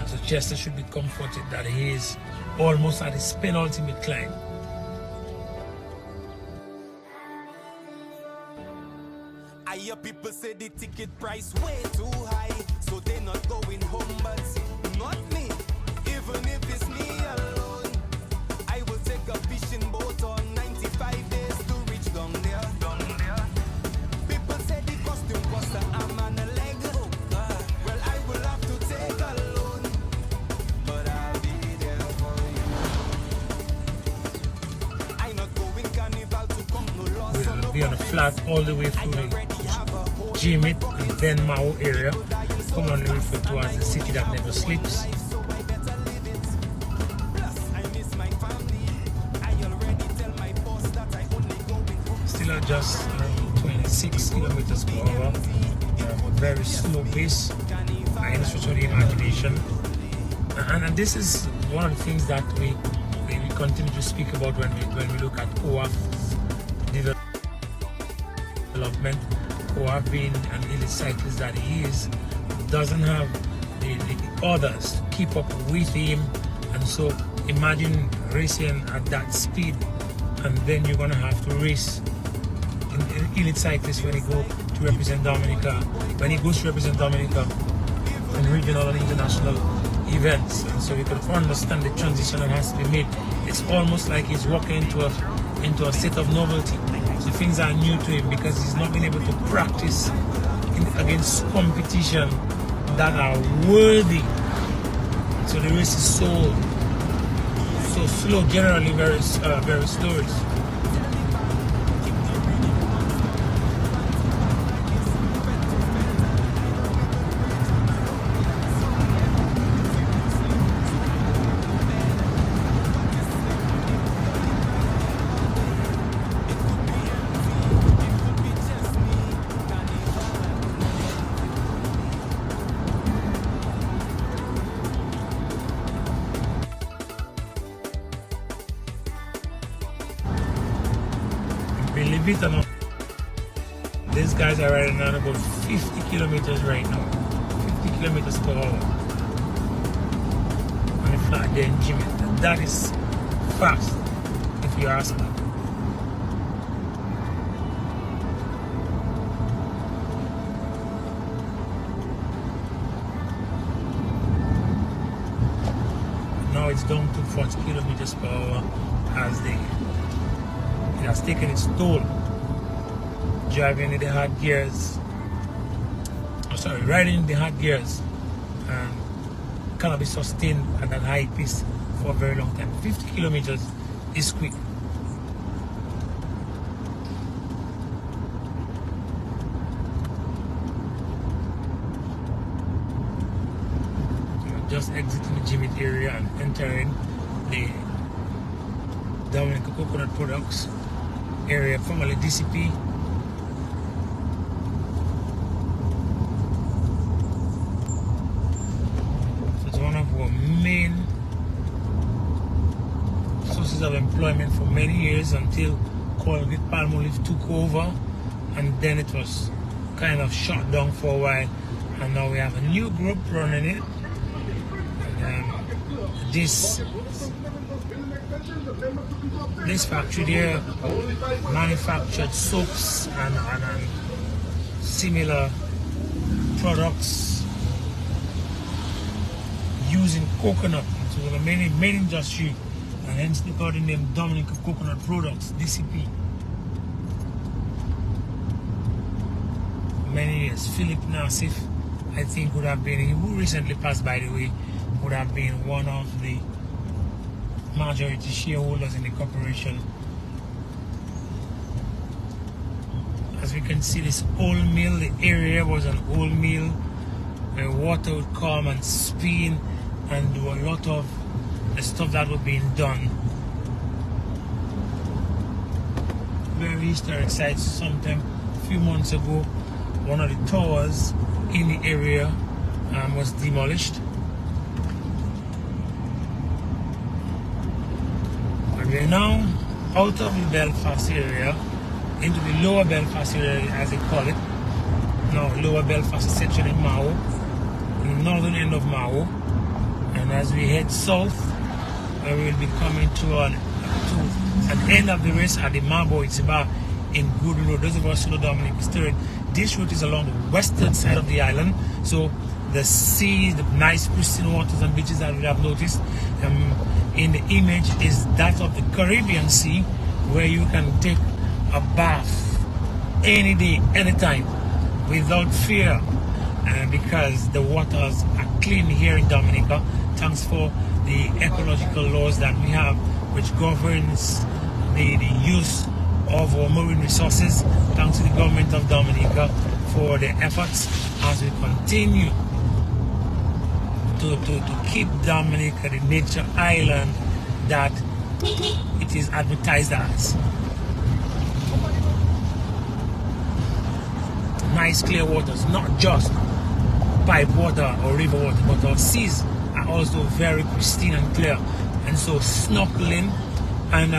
so Chester should be comforted that he is almost at his penultimate climb. I hear people say the ticket price way too high, so they're not going home, but not me. Even if it's me alone, I will take a fishing boat on 95 days to reach down there. People say the costume costs an arm and a leg. Well, I will have to take a loan, but I'll be there for you. I'm not going carnival to come no loss. We'll be on a flat all the way through the Jimit and then Mao area, commonly referred to as the city that never sleeps. Still at just 26 kilometers per hour, very slow pace, any stretch of the imagination. And this is one of the things that we continue to speak about when we look at OAF development. OAF being an elite cyclist that he is, doesn't have the others to keep up with him, and so imagine racing at that speed, and then you're gonna have to race in elite cyclists when he go to represent Dominica, when he goes to represent Dominica in regional and international events. And so you can understand the transition that has to be made. It's almost like he's walking into a state of novelty. So things are new to him because he's not been able to practice against competition that are worthy. So the race is so slow, generally very slow. Believe it or not, these guys are riding on about 50 kilometers right now. 50 kilometers per hour. On the flat there in Jimmy. That is fast, if you ask me. Now it's down to 40 kilometers per hour as it has taken its toll. Driving in the hard gears, riding in the hard gears, and cannot be sustained at that high pace for a very long time. 50 kilometers is quick. just exiting the Jimmy area and entering the Dominica Coconut Products area, formerly DCP. So it's one of our main sources of employment for many years until Colgate Palmolive took over, and then it was kind of shut down for a while, and now we have a new group running it. And, this factory there manufactured soaps and similar products using coconut. So the main industry, and hence they got the name Dominica Coconut Products, DCP. Many years. Philip Nassif, I think, who recently passed by the way, would have been one of the majority shareholders in the corporation. As we can see, this old mill, the area was an old mill where water would come and spin and do a lot of the stuff that was being done. Very historic sites. Sometime a few months ago, one of the towers in the area was demolished. And we're now out of the Belfast area into the lower Belfast area, as they call it. Now, lower Belfast is section in Mao, in the northern end of Mao. And as we head south, we will be coming to an end of the race at the Marbo Itziba in Good Road. Those of us who know Dominic Stewart, this route is along the western side of the island. So the sea, the nice pristine waters and beaches that we have noticed in the image is that of the Caribbean Sea, where you can take a bath any day, anytime, without fear, because the waters are clean here in Dominica, thanks for the ecological laws that we have, which governs the use of our marine resources. Thanks to the government of Dominica for their efforts as we continue to keep Dominica the nature island that it is advertised as. Nice clear waters, not just pipe water or river water, but our seas are also very pristine and clear. And so snorkeling and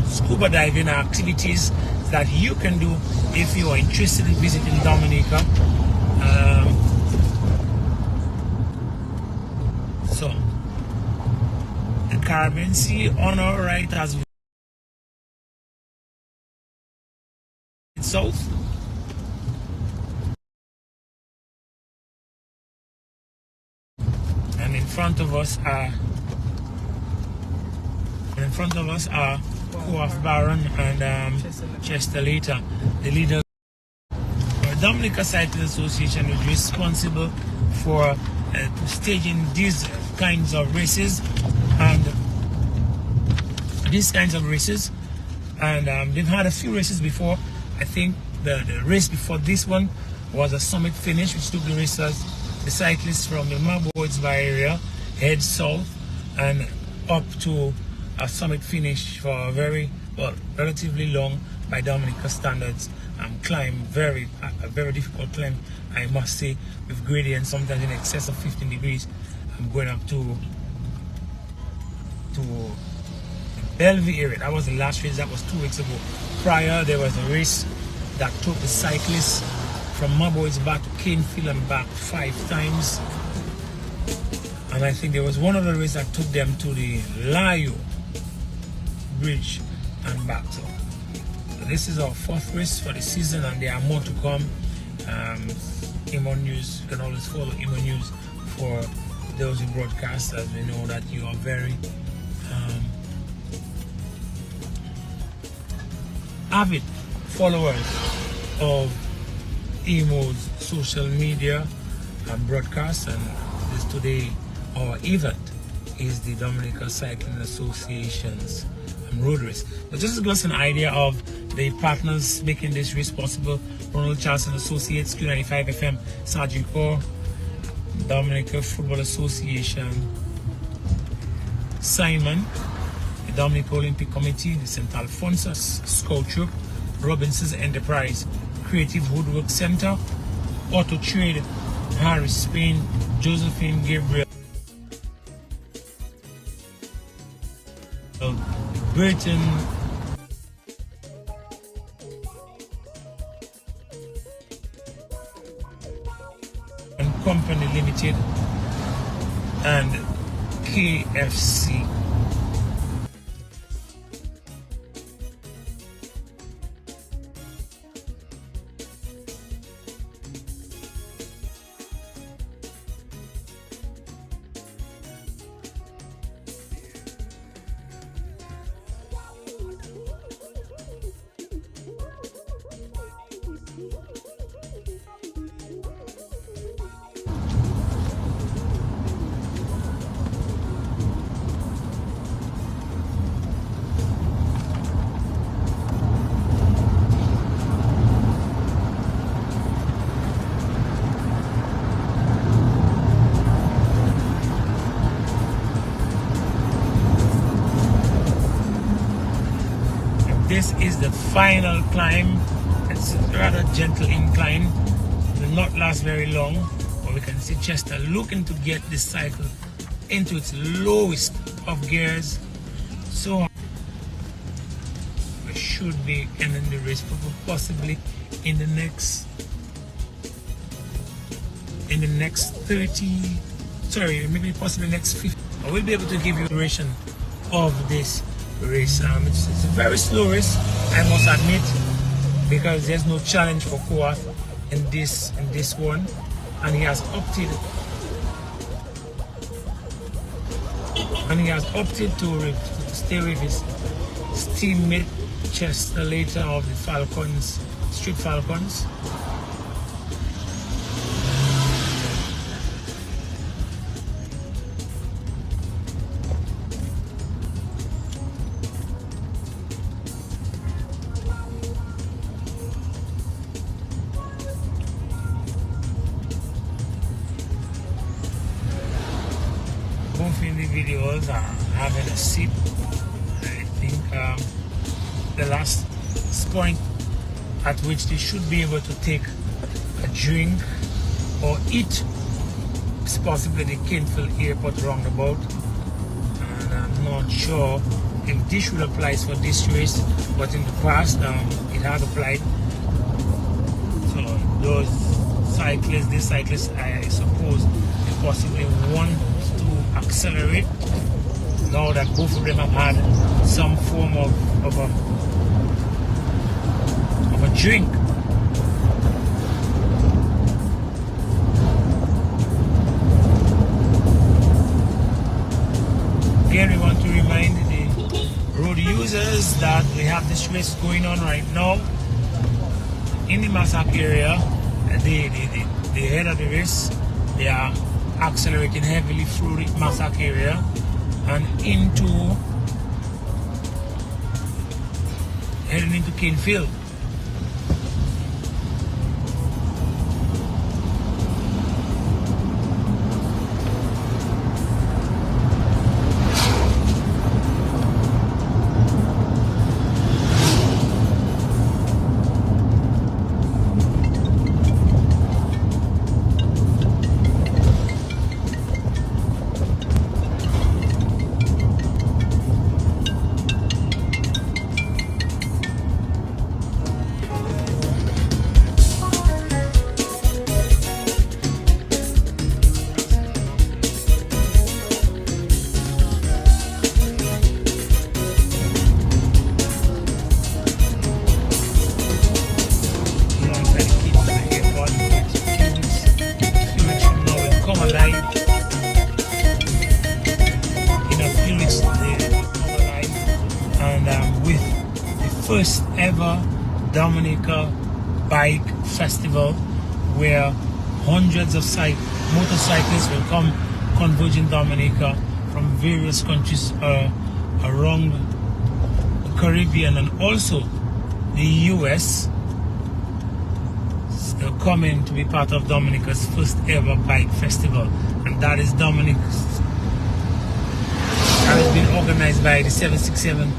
scuba diving are activities that you can do if you are interested in visiting Dominica. So the Caribbean Sea on our right has south. And in front of us are Coaf Baron and Chester Later, the leader. The Dominica Cyclist Association is responsible for staging these kinds of races, and they've had a few races before. I think the race before this one was a summit finish, which took the cyclists from the Marboards by area head south and up to a summit finish for a relatively long, by Dominica standards, climb, a very difficult climb, I must say, with gradients sometimes in excess of 15 degrees. I'm going up to Bellevue area. That was the last race. That was 2 weeks ago. Prior, there was a race that took the cyclists from Marboards back to Canefield and back 5 times. And I think there was one other race that took them to the Layo Bridge and back. So this is our 4th race for the season, and there are more to come. Imo News, you can always follow Imo News for those who broadcast, as we know that you are very avid followers of Imo's social media and broadcast. And this today, our event is the Dominica Cycling Association's road race. But just to give us an idea of the partners making this race possible: Ronald Charleston Associates, Q95 FM, Sergeant Corps, Dominica Football Association, Simon, the Dominica Olympic Committee, the St. Alphonsus Scout Troop, Robinson's Enterprise, Creative Woodwork Center, Auto Trade, Harris Spain, Josephine Gabriel, Burton and Company Limited, and KFC. This is the final climb. It's a rather gentle incline. It will not last very long, but we can see Chester looking to get this cycle into its lowest of gears. So we should be ending the race possibly in the next 30, sorry, maybe possibly next 50. I will be able to give you a duration of this race. It's a very slow race, I must admit, because there's no challenge for Koath in this one, and he has opted to stay with his teammate Chester later of the Falcons, Street Falcons. Both individuals are having a sip. I think the last point at which they should be able to take a drink or eat is possibly the Kenfield Airport roundabout, and I'm not sure if this will apply for this race, but in the past it has applied. So those cyclists, I suppose, they possibly want to accelerate now that both of them have had some form of a drink. Again, we want to remind the road users that we have this race going on right now in the Massac area. The head of the race, they are accelerating heavily through the Massac area and heading into Kenfield. First ever Dominica Bike Festival, where hundreds of motorcyclists will come converging Dominica from various countries around the Caribbean and also the US. They're coming to be part of Dominica's first ever bike festival, and that is Dominica's. That has been organized by the 767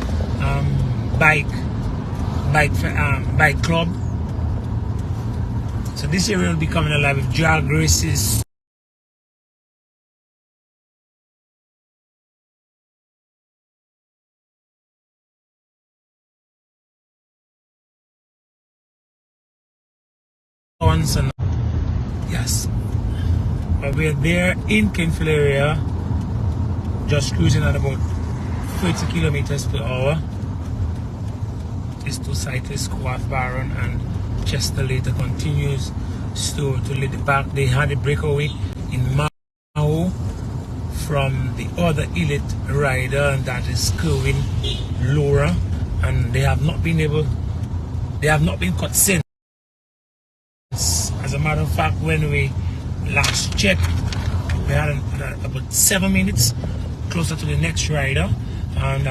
bike club. So this year will be coming alive with drag races, and yes, but we're there in Kinfield area, just cruising at about 30 kilometers per hour. These two cyclists, Coaf Baron and Chester, later continues to lead the pack. They had a breakaway in Mao from the other elite rider, and that is Kerwin Laura, and they have not been caught since. As a matter of fact, when we last checked, we had about 7 minutes closer to the next rider, and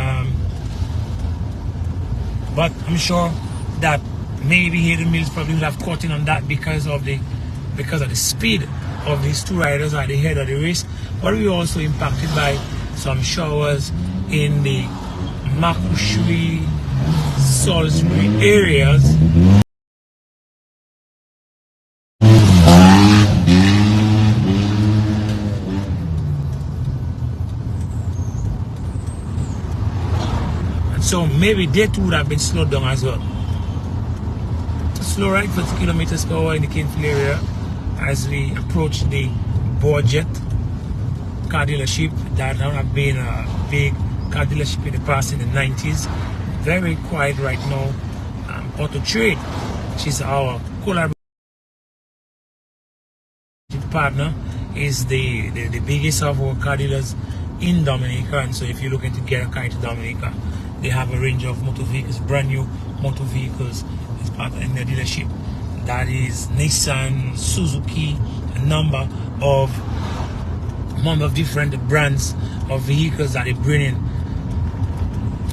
but I'm sure that maybe Hayden Mills probably would have caught in on that because of the speed of these two riders at the head of the race. But we were also impacted by some showers in the Makushui, Salisbury areas. So maybe they too would have been slowed down as well. Slow ride 40 kilometers per hour in the Kinfield area as we approach the Borjet car dealership that have been a big car dealership in the past in the 90s. Very quiet right now. Auto Trade, which is our collaborative partner, is the biggest of our car dealers in Dominica, and so if you're looking to get a car into Dominica, they have a range of motor vehicles, brand new motor vehicles as part in their dealership. That is Nissan, Suzuki, a number of different brands of vehicles that they bring in.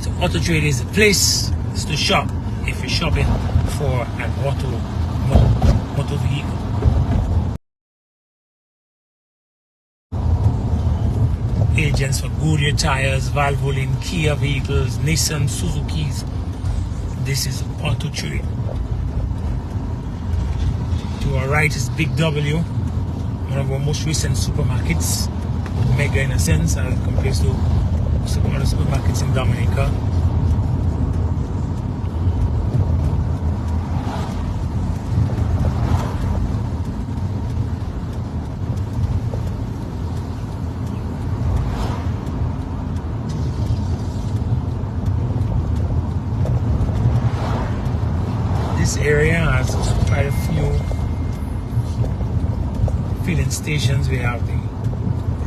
So Auto Trade is the place to shop if you're shopping for an motor vehicle. Agents for Goodyear tires, Valvoline, Kia vehicles, Nissan, Suzuki's. This is Auto Trade. To our right is Big W, one of our most recent supermarkets, mega in a sense as compared to other supermarkets in Dominica. This area has quite a few filling stations. We have the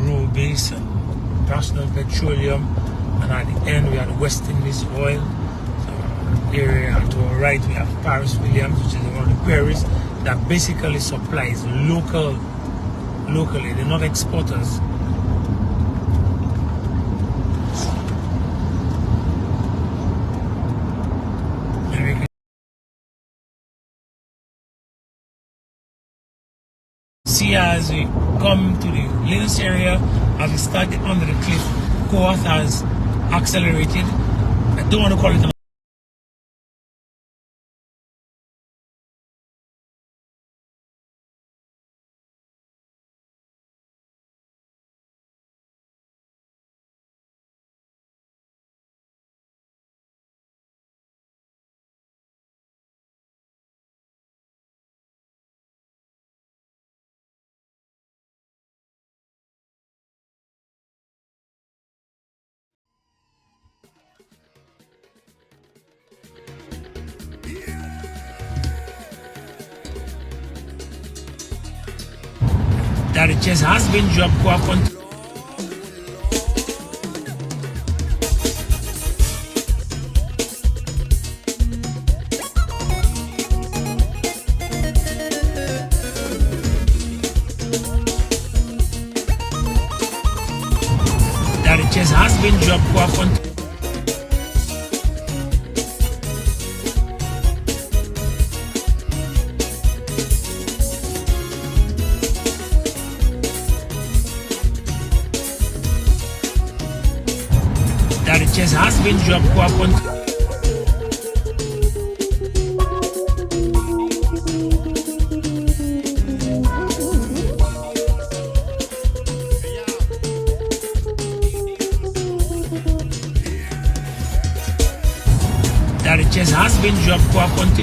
Rural Base and National Petroleum, and at the end we have the West Indies Oil area. And to our right we have Paris Williams, which is one of the quarries that basically supplies locally. They're not exporters. See, as we come to the Linus area, as we started under the cliff, Coath has accelerated. I don't want to call it a that the chest has been dropped. Coath has been dropped. chest has been dropped. Go up on. That the chest has been dropped. Go up on.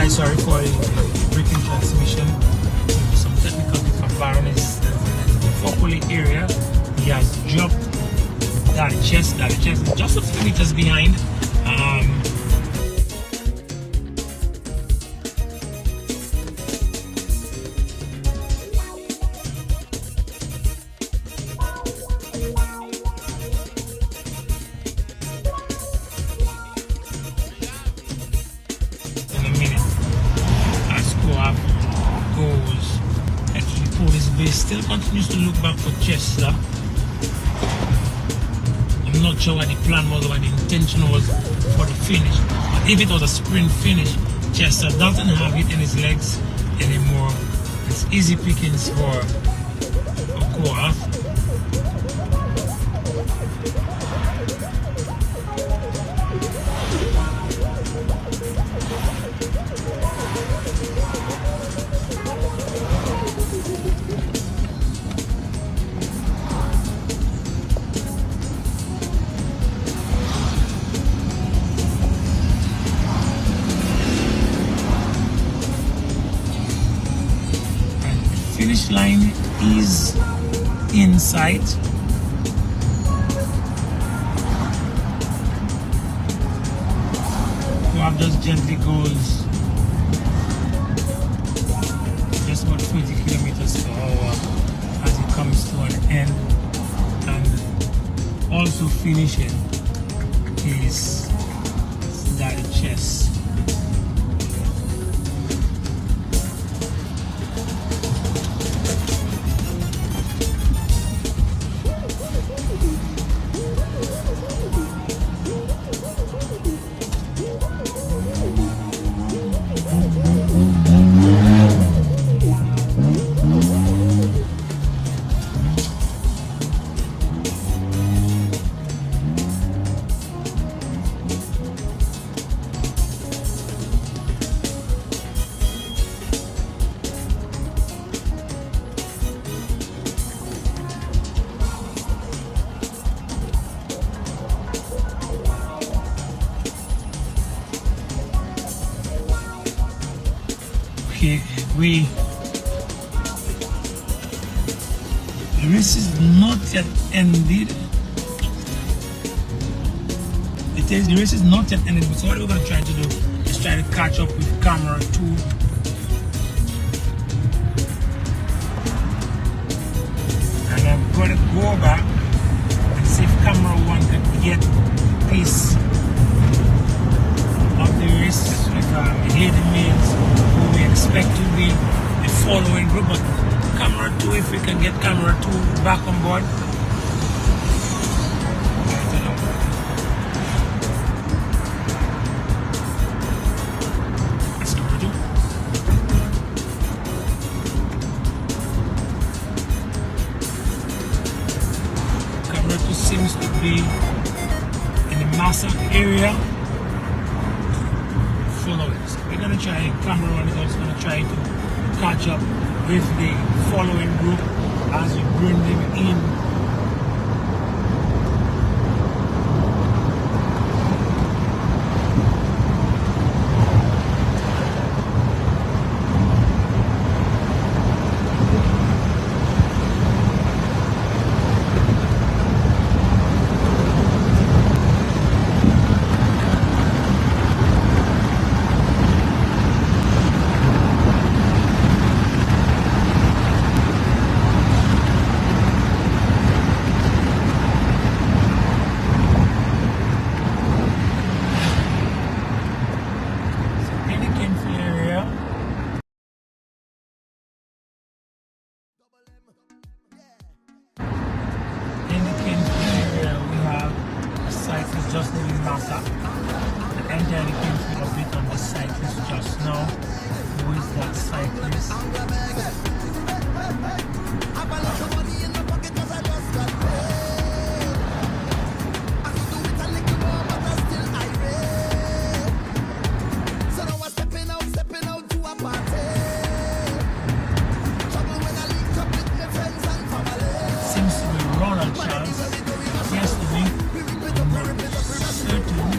Sorry for the breaking transmission. Some technical environments. The focal area, he has dropped that chest just a few meters behind. Still continues to look back for Chester. I'm not sure what the plan was or what the intention was for the finish. But if it was a sprint finish, Chester doesn't have it in his legs anymore. It's easy pickings for Koaf. Finish line is in sight. Koaf just gently goes just about 40 kilometers per hour as it comes to an end, and also finishing is that chest. Okay, the race is not yet ended. The race is not yet ended, so what we're going to try to do is try to catch up with camera 2. And I'm going to go back and see if camera 1 can get a piece of the race with the hidden males who we expect to be the following group. But camera 2, if we can get camera 2 back on board. That's camera 2. Camera 2 seems to be in the Massa area. Followers. We're going to try, camera 1 is also going to try to catch up with the following group as we bring them in. just leaving Massa. The entire came through a bit on the cyclist just now. Who is that cyclist? Seems to be Ronald Charles. Yesterday, I'm not certain.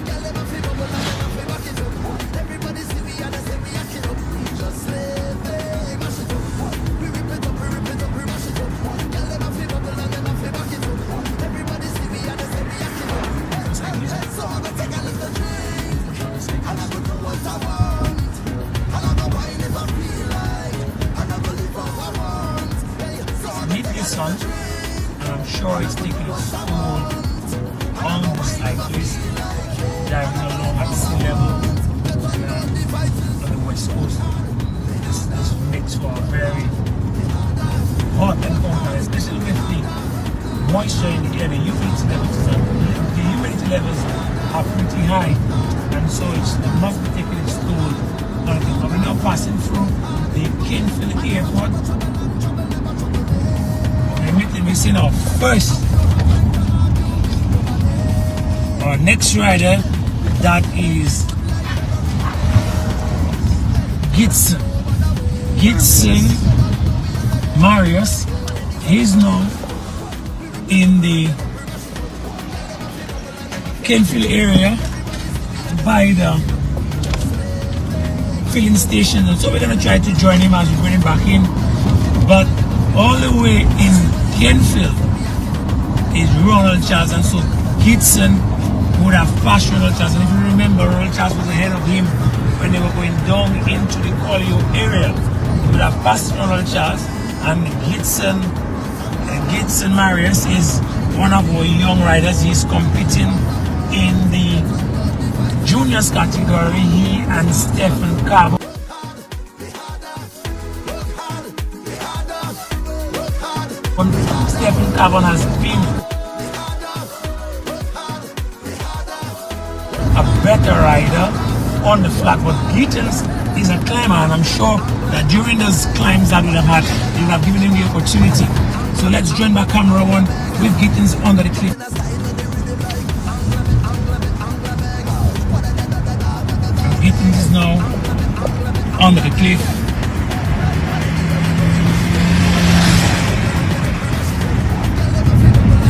Son, and I'm sure it's taking its toll on the cyclist driving along at sea level on the west coast. This makes for a very hot encounter, especially with the moisture in the air. The humidity levels are pretty high, and so it must be taking its toll on it. We're now passing through the Kenfield Airport. We've seen our next rider, that is Gitson Marius. He's now in the Kenfield area by the filling station, and so we're going to try to join him as we bring him back in. But all the way in Kenfield is Ronald Charles, and so Gitson would have passed Ronald Charles. And if you remember, Ronald Charles was ahead of him when they were going down into the Collio area. He would have passed Ronald Charles, and Gitson Marius is one of our young riders. He's competing in the juniors category. He and Stephen Cabo. Stephen Carbon has been a better rider on the flat, but Gittins is a climber, and I'm sure that during those climbs that we have had, you have given him the opportunity. So let's join my camera one with Gittins under the cliff. Gittins is now under the cliff.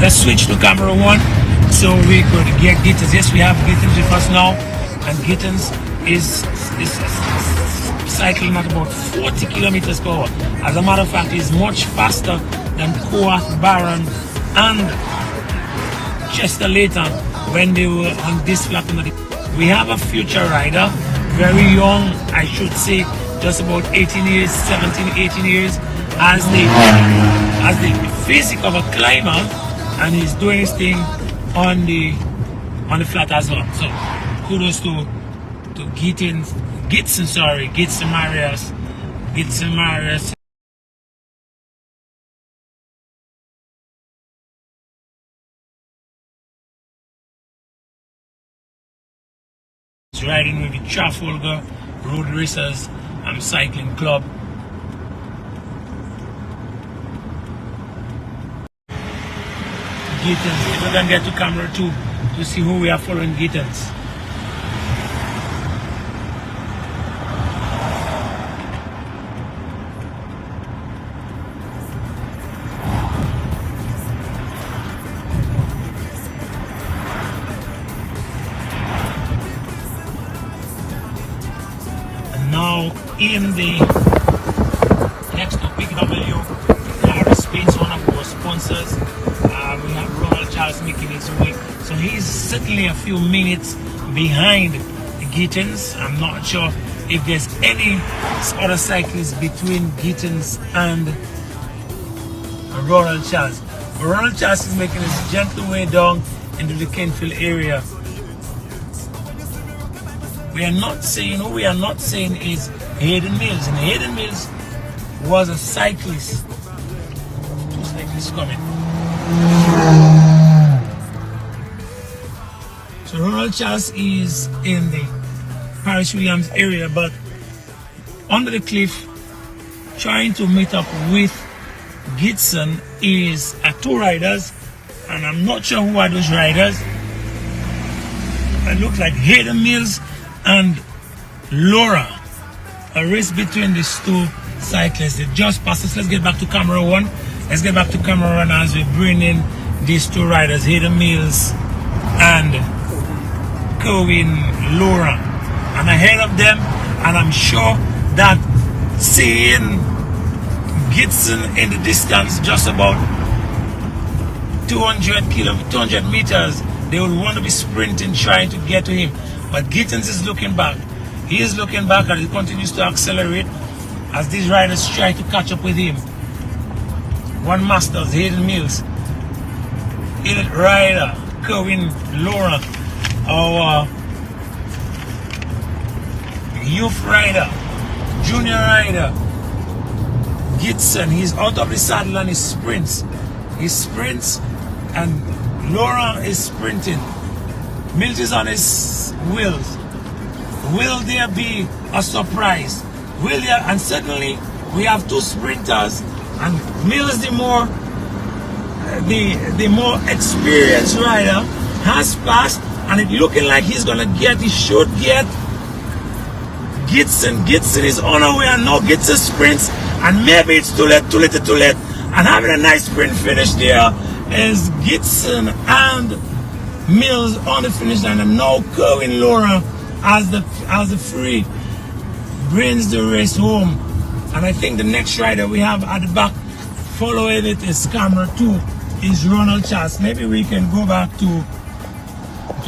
Let's switch to camera one so we could get Gittins. Yes, we have Gittins with us now, and Gittins is cycling at about 40 kilometers per hour. As a matter of fact, he's much faster than Coath, Barron, and Chester Layton when they were on this flat. We have a future rider, very young, I should say, just about 18 years, 17, 18 years, as the physique of a climber. And he's doing his thing on the flat as well. So kudos to Gitson Marius. He's riding with the Trafalgar Road Racers Cycling Club. Gittins. If we can get to camera 2 to see who we are following. Gittins. And now in the next to PW, Spain's one of our sponsors. We have Ronald Charles making his way, so he's certainly a few minutes behind Gittins. I'm not sure if there's any other cyclists between Gittins and Ronald Charles. But Ronald Charles is making his gentle way down into the Kenfield area. We are not saying is Hayden Mills, and Hayden Mills was a cyclist. Two cyclists coming. So Ronald Charles is in the Paris Williams area, but under the cliff, trying to meet up with Gibson is two riders, and I'm not sure who are those riders. It looks like Hayden Mills and Laura. A race between these two cyclists. They just passed us. Let's get back to camera one. Let's get back to camera one as we bring in these two riders, Hayden Mills and Cohen Laura. And ahead of them, and I'm sure that seeing Gibson in the distance, just about 200 meters, they will want to be sprinting, trying to get to him. But Gibson is looking back. He is looking back, and he continues to accelerate as these riders try to catch up with him. One Masters, Hayden Mills, elite rider, Cohen Laura, our youth rider, junior rider, Gibson. He's out of the saddle and he sprints. He sprints, and Laura is sprinting. Mills is on his wheels. Will there be a surprise? Will there? And suddenly we have two sprinters, and Mills, the more experienced rider, has passed, and it's looking like he should get Gibson. Gibson is on our way, and now Gibson sprints, and maybe it's too late. And having a nice sprint finish there is Gibson and Mills on the finish line, and now Cohen Laura as the free brings the race home. And I think the next rider we have at the back following it is camera 2 is Ronald Charles. Maybe we can go back to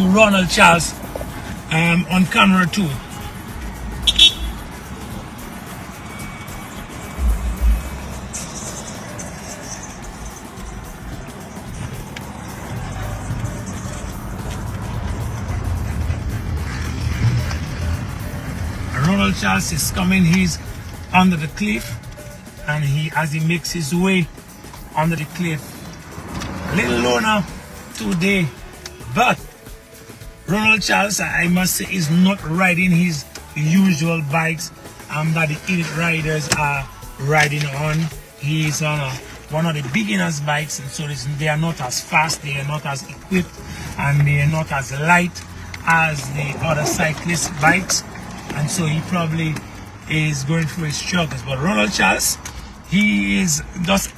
Ronald Charles on camera 2. Ronald Charles is coming. He's under the cliff, and as he makes his way under the cliff, a little loner today, but Ronald Charles, I must say, is not riding his usual bikes that the elite riders are riding on. He's on one of the beginners' bikes, and so they are not as fast, they are not as equipped, and they are not as light as the other cyclist bikes. And so he probably is going through his struggles. But Ronald Charles, he is just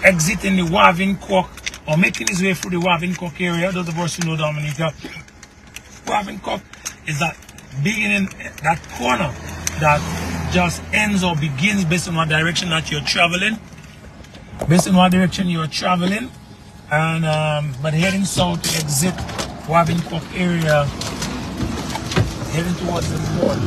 exiting the Wavincock, or making his way through the Wavincock area. Those of us who know Dominica, Wavincock is that beginning, that corner that just ends or begins based on what direction that you're traveling. And but heading south to exit Wavincock area, heading towards the port.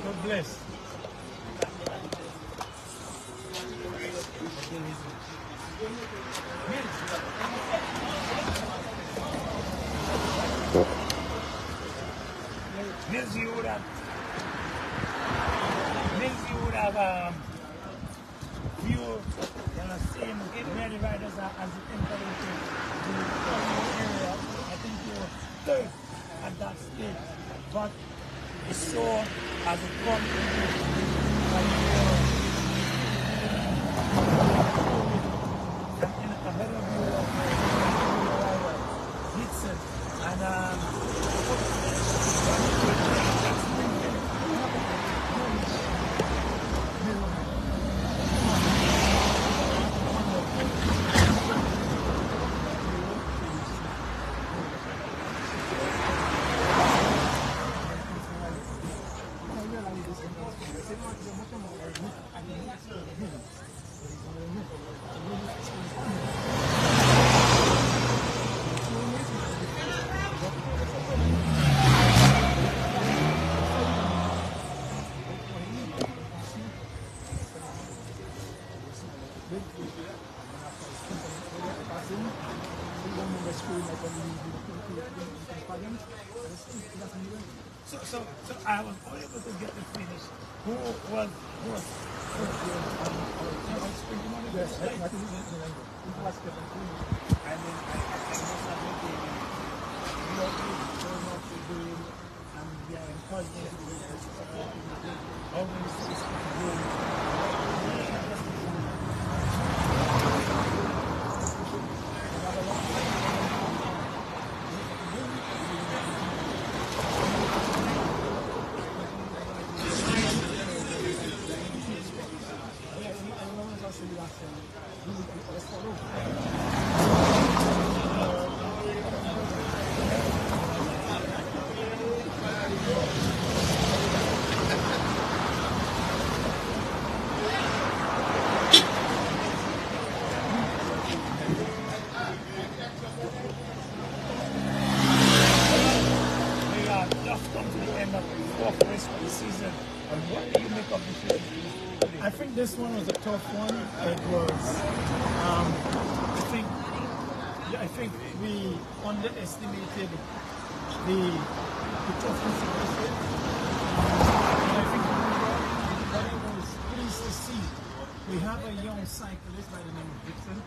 God bless. Mills, you would have view, same where the riders are as it enters the area. I think you're third at that stage, but it's so as it comes ahead of you, Dixon, and So I was able to get the finish. Who was yes, I think it was and then I must have been and they are encouraging I think this one was a tough one. It was, I think we underestimated the toughness of this race. And I think what I was pleased to see, we have a young cyclist by the name of Gibson,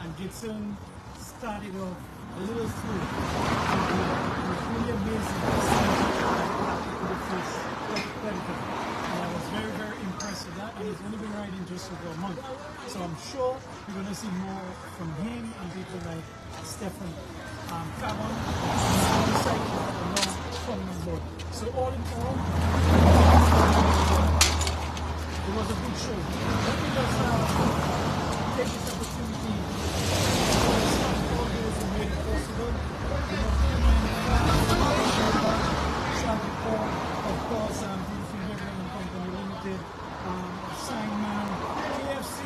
and Gibson started off a little slow. It was really amazing to see the first competitor. And I was very, very impressed with that, and he's only been riding just over a month. So I'm sure we're going to see more from him and people like Stefan Cavon, coming on board. So all in all, it was a good show. Let me just take this opportunity to thank all those who made it possible. Of course, Company Limited, Simon, KFC,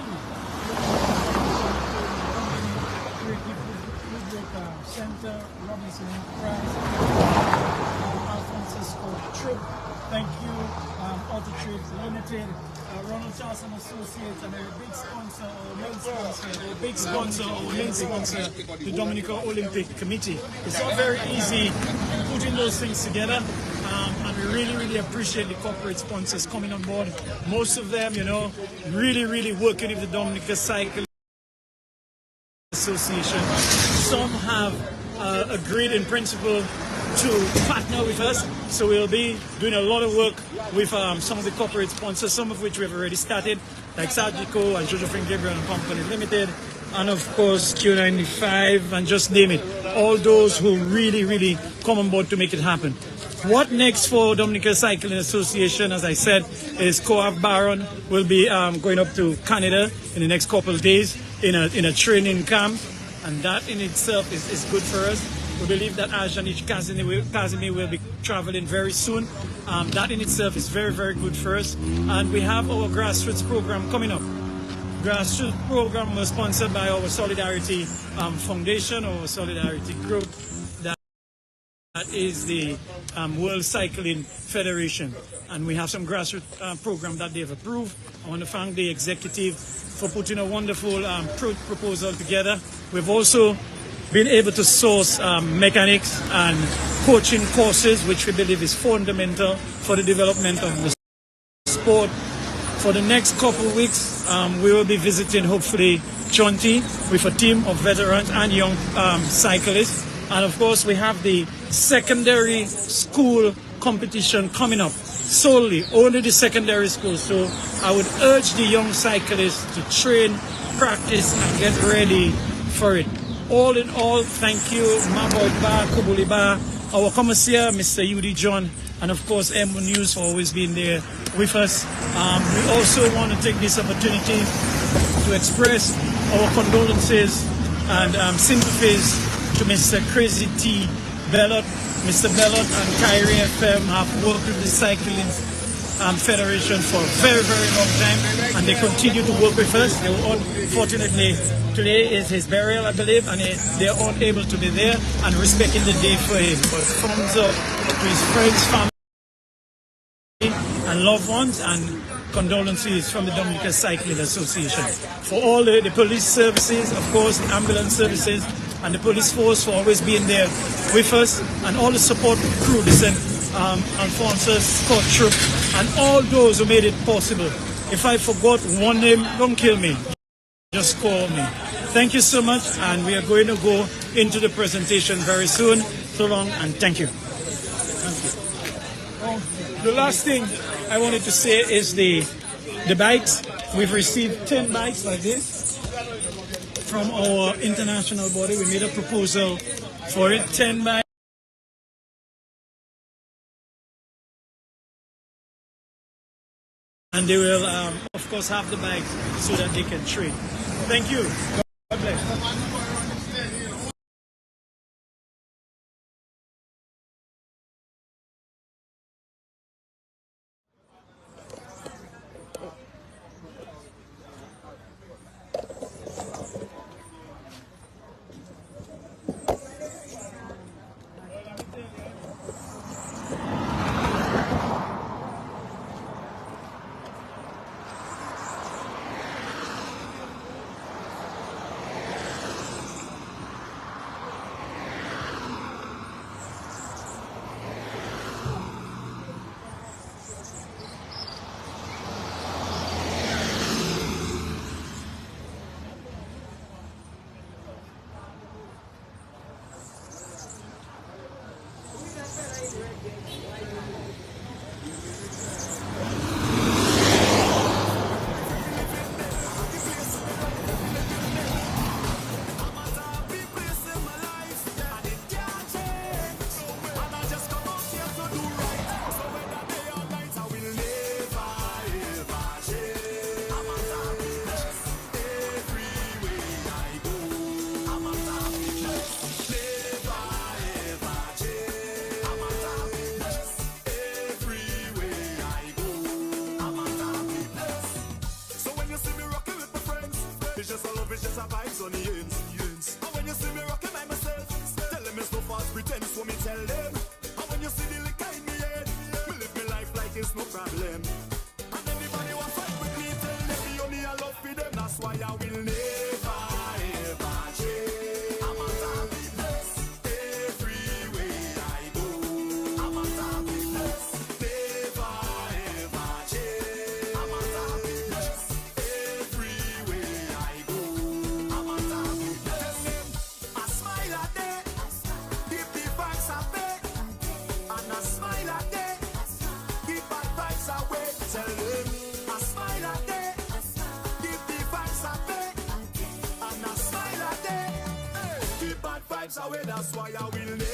Center, Robinson Enterprise, Francisco Trip, thank you, Auto Trips Limited, Ronald Charlson Associates, and a big sponsor, main sponsor, the Dominica Olympic Committee. It's not very easy putting those things together. And we really, really appreciate the corporate sponsors coming on board. Most of them, really, really working with the Dominica Cyclist Association. Some have agreed in principle to partner with us. So we'll be doing a lot of work with some of the corporate sponsors, some of which we have already started, like Sargico and Josephine Gabriel and Company Limited, and of course Q95, and just name it. All those who really, really come on board to make it happen. What next for Dominica Cycling Association, as I said, is Co-op Baron will be going up to Canada in the next couple of days in a training camp, and that in itself is good for us. We believe that Ajanic Kazimi will be traveling very soon. That in itself is very, very good for us. And we have our grassroots program coming up. Grassroots program was sponsored by our Solidarity Foundation, our Solidarity Group. is the World Cycling Federation, and we have some grassroots program that they've approved. I want to thank the executive for putting a wonderful proposal together. We've also been able to source mechanics and coaching courses, which we believe is fundamental for the development of the sport. For the next couple of weeks, we will be visiting, hopefully, Chonti with a team of veterans and young cyclists. And of course, we have the secondary school competition coming up, solely, only the secondary school. So I would urge the young cyclists to train, practice, and get ready for it. All in all, thank you, Maboy Ba, Kubuli Ba, our commissaire, Mr. Yudi John, and of course, M News for always being there with us. We also want to take this opportunity to express our condolences and sympathies to Mr. Crazy T. Bellot. Mr. Bellot and Kyrie FM have worked with the Cycling Federation for a very, very long time, and they continue to work with us. They were unfortunately, today is his burial, I believe, and they're unable to be there and respecting the day for him. But thumbs up to his friends, family, and loved ones, and condolences from the Dominica Cycling Association. For all the police services, of course, the ambulance services, and the police force for always being there with us, and all the support crew, the St. Alphonsus Scott Troop, and all those who made it possible. If I forgot one name, don't kill me. Just call me. Thank you so much, and we are going to go into the presentation very soon. So long, and thank you. The last thing I wanted to say is the bikes. We've received 10 bikes like this from our international body. We made a proposal for it, 10 bikes. And they will, of course, have the bikes so that they can train. Thank you. God bless. That's why I will never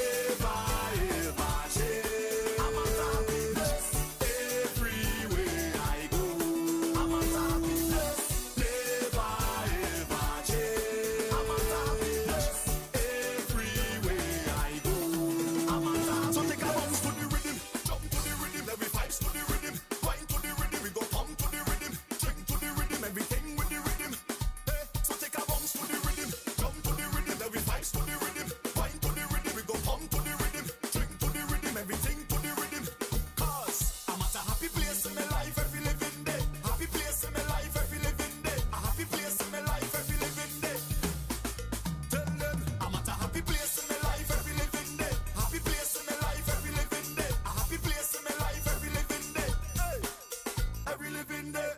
ever change. I'm a happiness everywhere I go. I'm a happiness, never ever change. I'm a happiness everywhere I go. I'm a happiness. So take a bounce to the rhythm, jump to the rhythm, let me vibes to the rhythm, wine to the rhythm, we go pump to the rhythm, drink to the rhythm, everything with the rhythm. Hey, so take a bounce to the rhythm, jump to the rhythm, let me vibes to the rhythm. Wine to the rhythm, we go pump to the rhythm, every living day.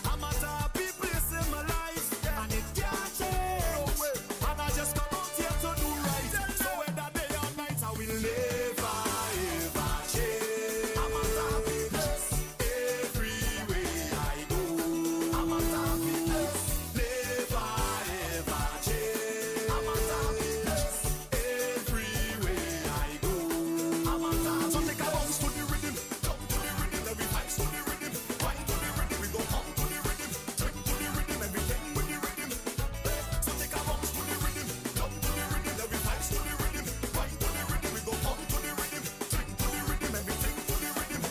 I'm a top people in my life, and it can't change. No way. And I just come out here to do right. So whether day or night, I will never ever change. I'm a top people everywhere I go. I'm a top people, never ever change. I'm a top people everywhere I go. I'm a top. So take a bounce to the rhythm, jump to the rhythm, every vibes to the rhythm, wine to the rhythm, we go home to the rhythm, drink to the rhythm, everything with the rhythm. So take a bounce to the rhythm, jump to the rhythm, every vibes to the rhythm, wine to the rhythm, we go home to the rhythm, drink to the rhythm, everything to the rhythm.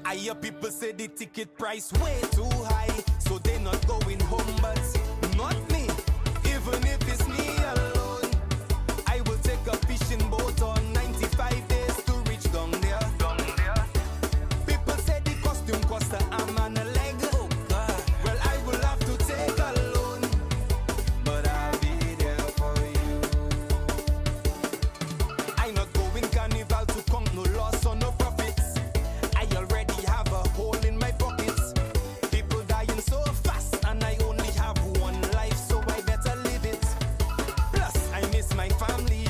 I hear people say the ticket price way too high, so they not going home, but not me. Even if it's me alone, I will take a fishing boat on 95 days to reach down there. People say the costume cost a arm and a leg. Well, I will have to take a loan, but I'll be there for you. I not going carnival to count no loss or no profits. I already have a hole in my pockets. People dying so fast, and I only have one life, so I better live it. Plus, I miss my family.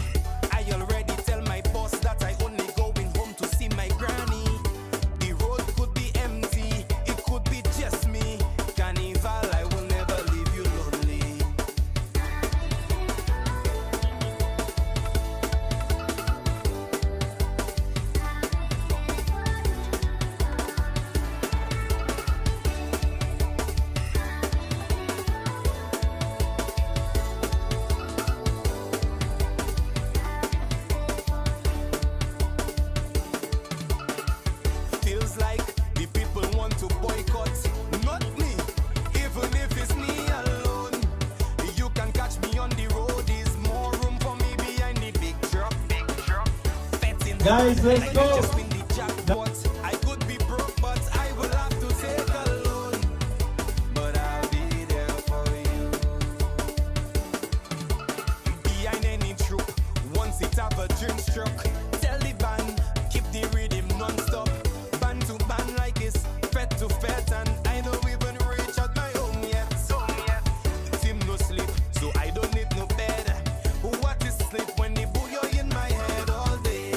I already tell my boss that I only going home to see my granny. The road could be empty, it could be just me. Carnival, I will never leave you lonely. Feels like the people want to boycott, not me. Even if it's me alone, you can catch me on the road. Is more room for me behind the big truck. Fat in the Guys, let's I go. just win the jackpot. I could be broke, but I will have to take a loan. But I'll be there for you. Behind any troop, once it have a drink struck, tell the band keep the rhythm non-stop. Band to band like it's fet to fet, and I don't even reach out my home yet. The team no sleep, so I don't need no bed. What is sleep when the booyah in my head all day?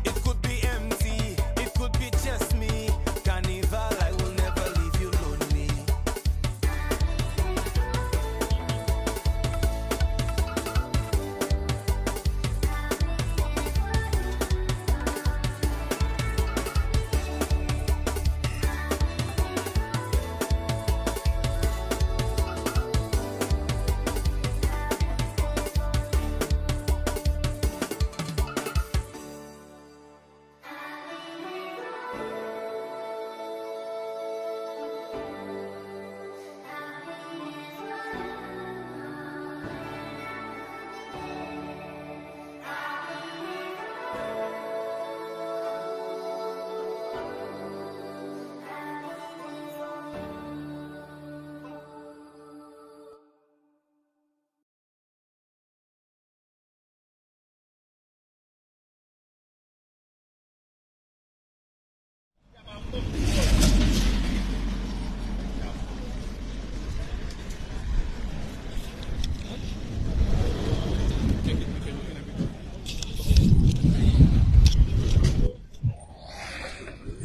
It could be empty, it could be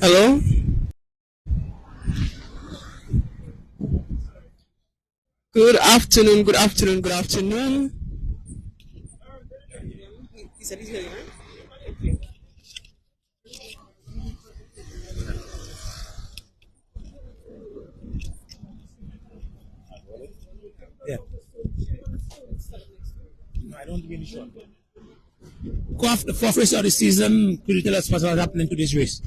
Hello? Good afternoon, good afternoon, good afternoon. He said he's hearing, right? Yeah. No, I don't really sure. Go off the fourth race of the season. Could you tell us what's happening to this race?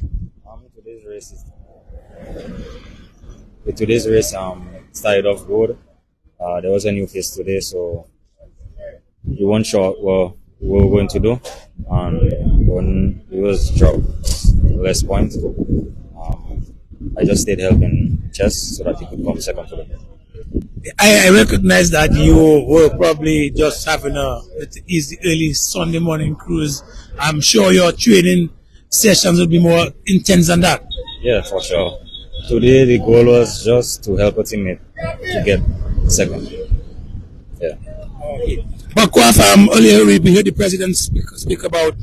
Today's race started off good. There was a new face today, so we weren't sure what we were going to do. And when it was dropped less points, I just stayed helping Chess so that he could come second for them. I recognize that you were probably just having a easy early Sunday morning cruise. I'm sure your training sessions will be more intense than that. Yeah, for sure. Today the goal was just to help a teammate to get second. Yeah. Okay. But Kwaf, earlier we heard the president speak about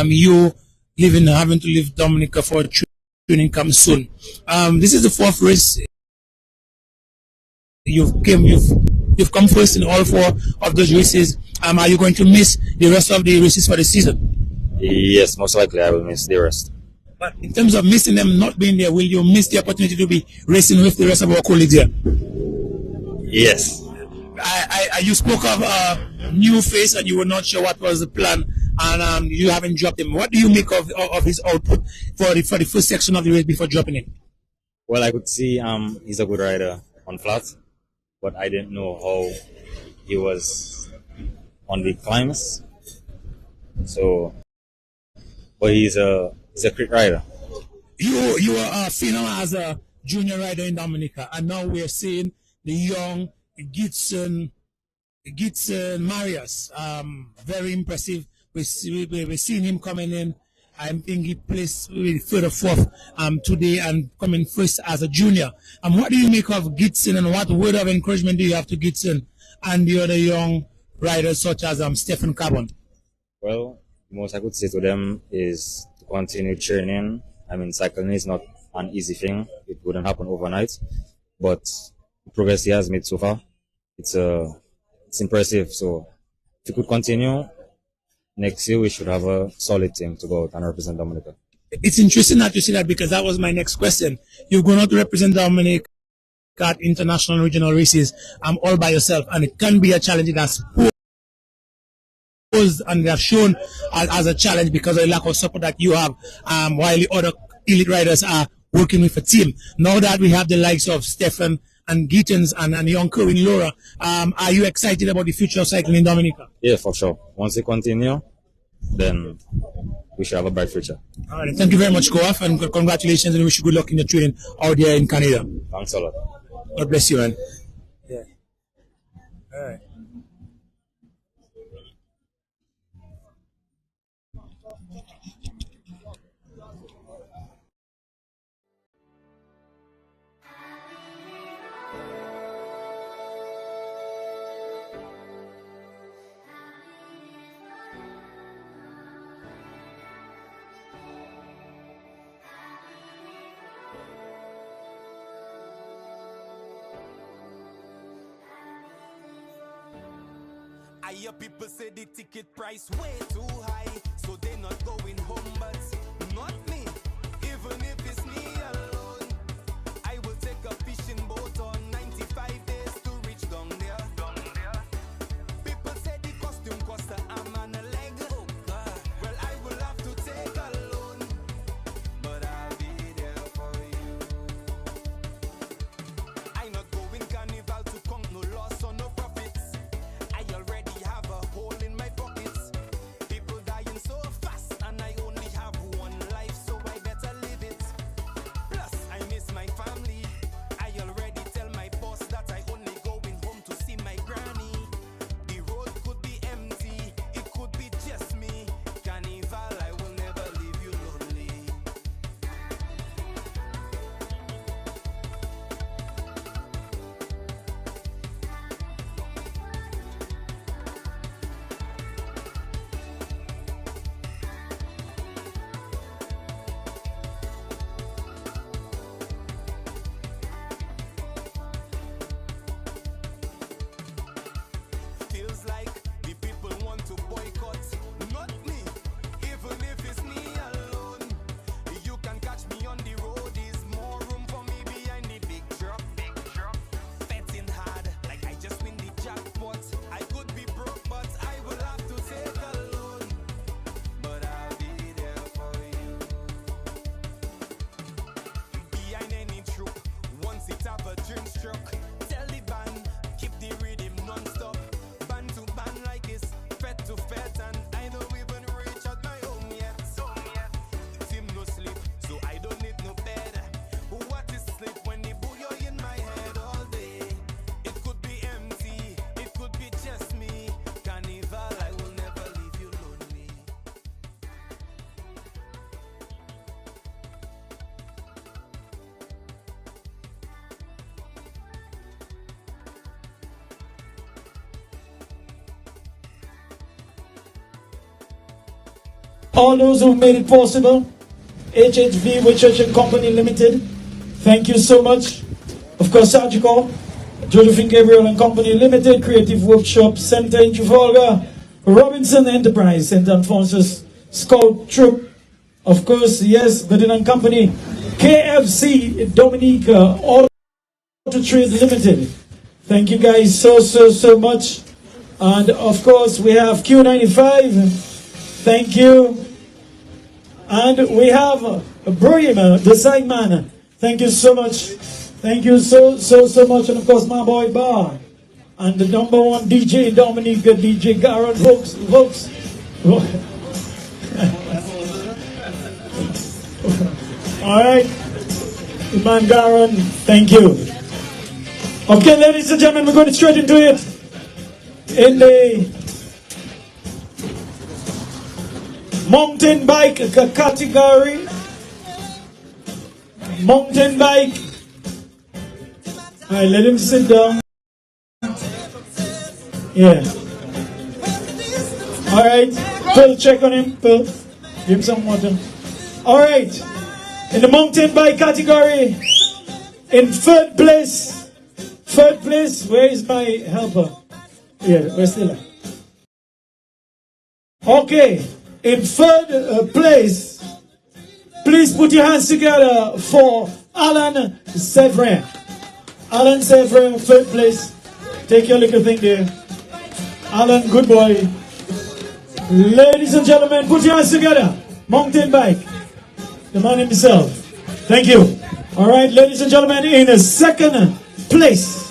you having to leave Dominica for training camp soon. This is the fourth race. You've come first in all four of those races. Are you going to miss the rest of the races for the season? Yes, most likely I will miss the rest. But in terms of missing them not being there, will you miss the opportunity to be racing with the rest of our colleagues here? Yes. You spoke of a new face and you were not sure what was the plan, and you haven't dropped him. What do you make of his output for the first section of the race before dropping him? Well, I could see he's a good rider on flat, but I didn't know how he was on the climbs. So, but he's a quick rider. You were feeling as a junior rider in Dominica, and now we're seeing the young Gitson Marius. Very impressive. We're seeing him coming in. I think he placed really third or fourth today and coming first as a junior. What do you make of Gitson, and what word of encouragement do you have to Gitson and the other young riders such as Stephen Carbon? Well, the most I could say to them is to continue training. I mean, cycling is not an easy thing. It wouldn't happen overnight, but the progress he has made so far, it's impressive. So if he could continue, next year we should have a solid team to go out and represent Dominica. It's interesting that you say that, because that was my next question. You're going out to represent Dominica at international and regional races all by yourself, and it can be a challenge that's posed and they have shown as a challenge because of the lack of support that you have, while the other elite riders are working with a team. Now that we have the likes of Stefan and Gittens and young Kerwin Laura, are you excited about the future of cycling in Dominica? Yeah, for sure. Once we continue, then we should have a bright future. All right. Thank you very much, Goaf, and congratulations, and wish you good luck in your training out there in Canada. Thanks a lot. God bless you, man. Yeah. All right. I hear people say the ticket price way too high, so they not going home, but not me. Even if it's me alone, I will take a fishing boat on 95 days to reach down there. People say the costume cost a arm and a leg. Well, I will have to take a loan, but I'll be there for you. I not going carnival to count no loss or no profits. I already have a hole in my pockets. People dying so fast, and I only have all those who made it possible. HHV Research and Company Limited, thank you so much. Of course, Surgical, Josephine Gabriel and Company Limited, Creative Workshop Center in Trafalgar, Robinson Enterprise, St. Alphonsus Scout Troop, of course, yes, Goodin and Company, KFC Dominica Auto Trade Limited. Thank you guys so much. And of course, we have Q95. Thank you. And we have Brahim, the side man. Thank you so much. Thank you so much. And of course, my boy Bar. And the number one DJ Dominica, DJ Garrett, folks. All right. Man Garon, thank you. Okay, ladies and gentlemen, we're going straight into it. In the mountain bike category. Mountain bike. Alright, let him sit down. Yeah. Alright. Phil, check on him. Phil, give him some water. Alright. In the mountain bike category, in third place, where is my helper? Yeah, we're still at. Okay. In third place, please put your hands together for Alan Severin. Alan Severin, third place. Take your little thing there. Alan, good boy. Ladies and gentlemen, put your hands together. Mountain bike. The man himself. Thank you. All right, ladies and gentlemen, in the second place,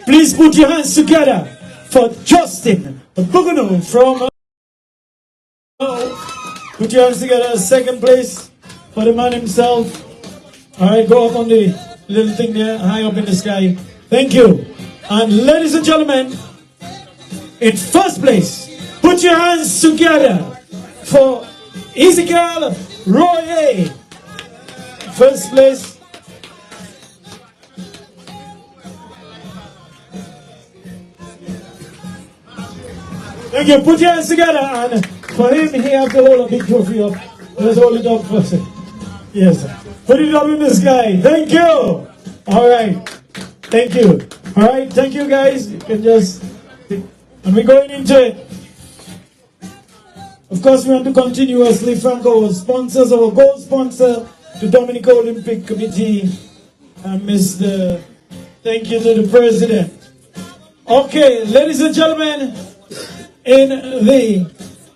please put your hands together for Justin Bugano from... Put your hands together, second place for the man himself. Alright, go up on the little thing there, high up in the sky. Thank you. And ladies and gentlemen, in first place, put your hands together for Ezekiel Royer. First place. Thank you. Put your hands together, and for him, he have to hold a big trophy up. Let's hold it up first. Yes. Put it up in the sky. Thank you. All right. Thank you. All right. Thank you, guys. You can just... And we're going into it. Of course, we want to continuously thank our sponsors, our gold sponsor, the Dominican Olympic Committee, and Mr. Thank you to the President. Okay, ladies and gentlemen, in the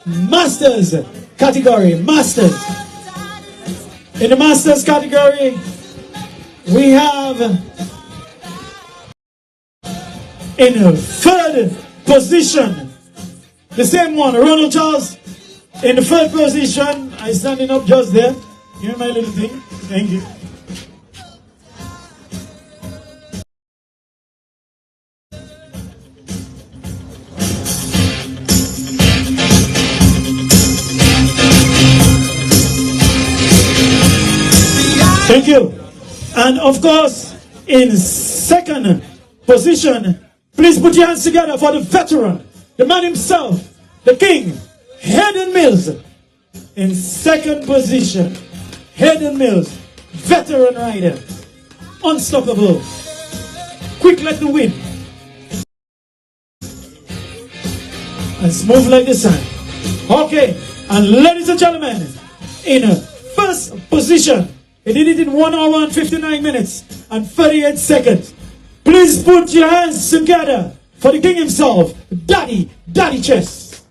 Masters category, in the Masters category, we have in third position, the same one, Ronald Charles. In the third position, I'm standing up just there. Give me my little thing. Thank you. Thank you. And of course, in second position, please put your hands together for the veteran, the man himself, the king, Hayden Mills. In second position, Hayden Mills, veteran rider, unstoppable, quick like the wind, and smooth like the sun. Okay, and ladies and gentlemen, in first position, he did it in 1 hour and 59 minutes and 38 seconds. Please put your hands together for the king himself, Daddy Chess.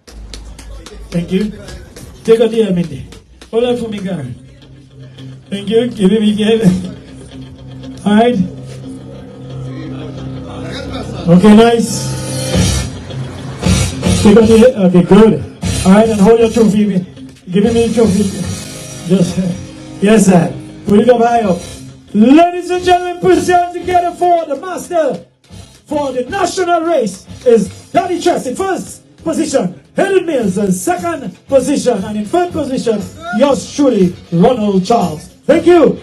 Thank you. Take a dear Mindy. Hold on for me, Gary. Thank you. Give me again. Alright. Okay, nice. Take a dear. Okay, good. Alright, and hold your trophy. Give me the trophy. Just, yes, sir. Put it up high up. Ladies and gentlemen, put your hands together for the master for the national race is Daddy Chess in first position, Helen Mills in second position, and in third position, yours truly, Ronald Charles. Thank you.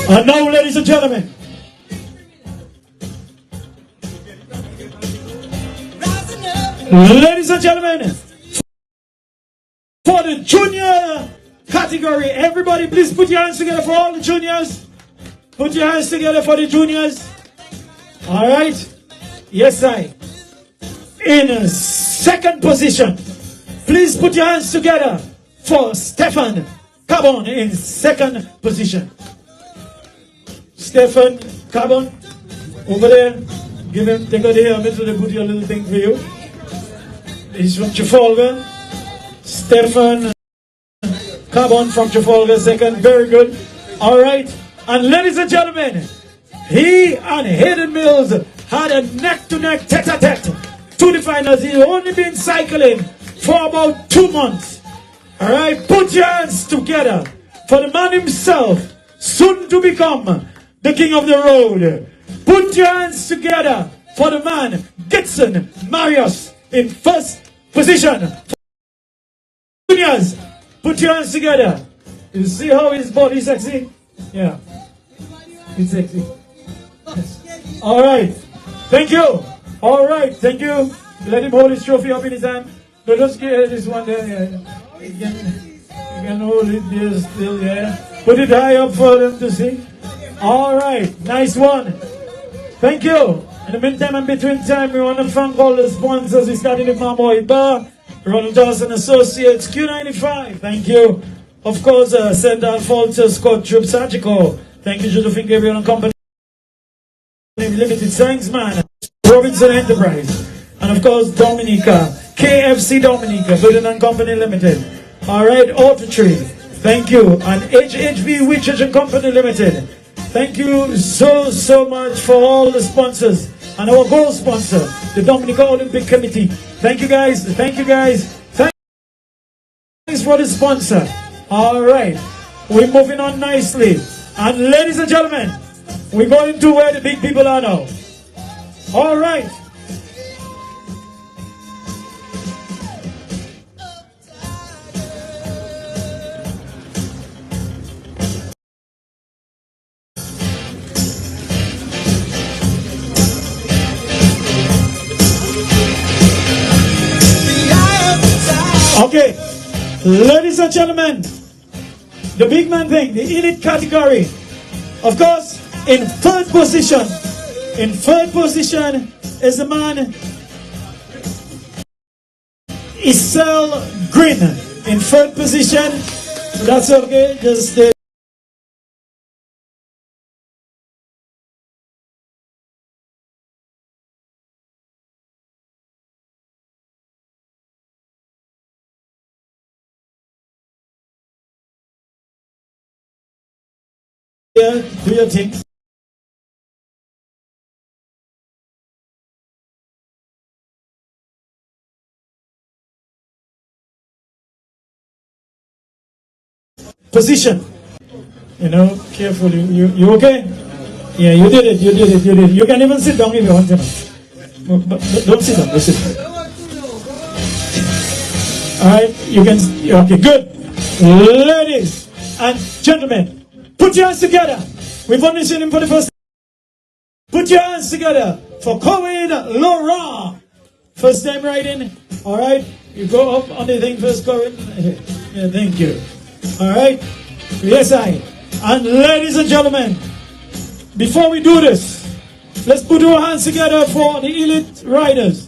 And now, ladies and gentlemen, for the junior category, everybody please put your hands together for all the juniors. Put your hands together for the juniors. All right. Yes, I. In second position, please put your hands together for Stefan Carbon in second position. Stefan Carbon, over there. Give him, take out the helmet so they put your little thing for you. He's from Trafalgar. Stefan Carbon from Trafalgar, second. Very good. All right. And ladies and gentlemen, he and Hayden Mills had a neck-to-neck tete-a-tete to the finals. He's only been cycling for about 2 months. All right. Put your hands together for the man himself, soon to become the king of the road. Put your hands together for the man, Dixon Marius, in first position. Juniors, put your hands together. You see how his body sexy? Yeah. It's sexy. All right. Thank you. All right. Thank you. Let him hold his trophy up in his hand. No, just get this one there. Yeah. You can hold it there still, yeah. Put it high up for them to see. All right. Nice one. Thank you. In the meantime and between time, we want to thank all the sponsors. We started with my boy Bar, Ronald Dawson Associates, Q95. Thank you. Of course, St. Alfonso Scott Troop Surgical. Thank you, Josephine Gabriel and Company Limited. Thanks, man. Robinson Enterprise. And of course, Dominica. KFC Dominica, Building and Company Limited. All right, Auto Tree. Thank you. And HHV Witchers and Company Limited. Thank you so much for all the sponsors and our gold sponsor, the Dominica Olympic Committee. Thank you guys. Thank you guys. Thanks for the sponsor. All right. We're moving on nicely. And ladies and gentlemen, we're going to where the big people are now. All right. Okay, ladies and gentlemen, the big man thing, the elite category. Of course, in third position is the man Isel Green. In third position, that's okay, just stay. Do your thing. Position. You know, carefully. You okay? Yeah, you did it. You can even sit down if you want to. But don't sit down. Don't sit down. All right. You can. Okay. Good. Ladies and gentlemen. Put your hands together. We've only seen him for the first time. Put your hands together for Corinne Laurent. First time riding. All right. You go up on the thing first, Corinne. Yeah, thank you. All right. Yes, I. And ladies and gentlemen, before we do this, let's put our hands together for the elite riders.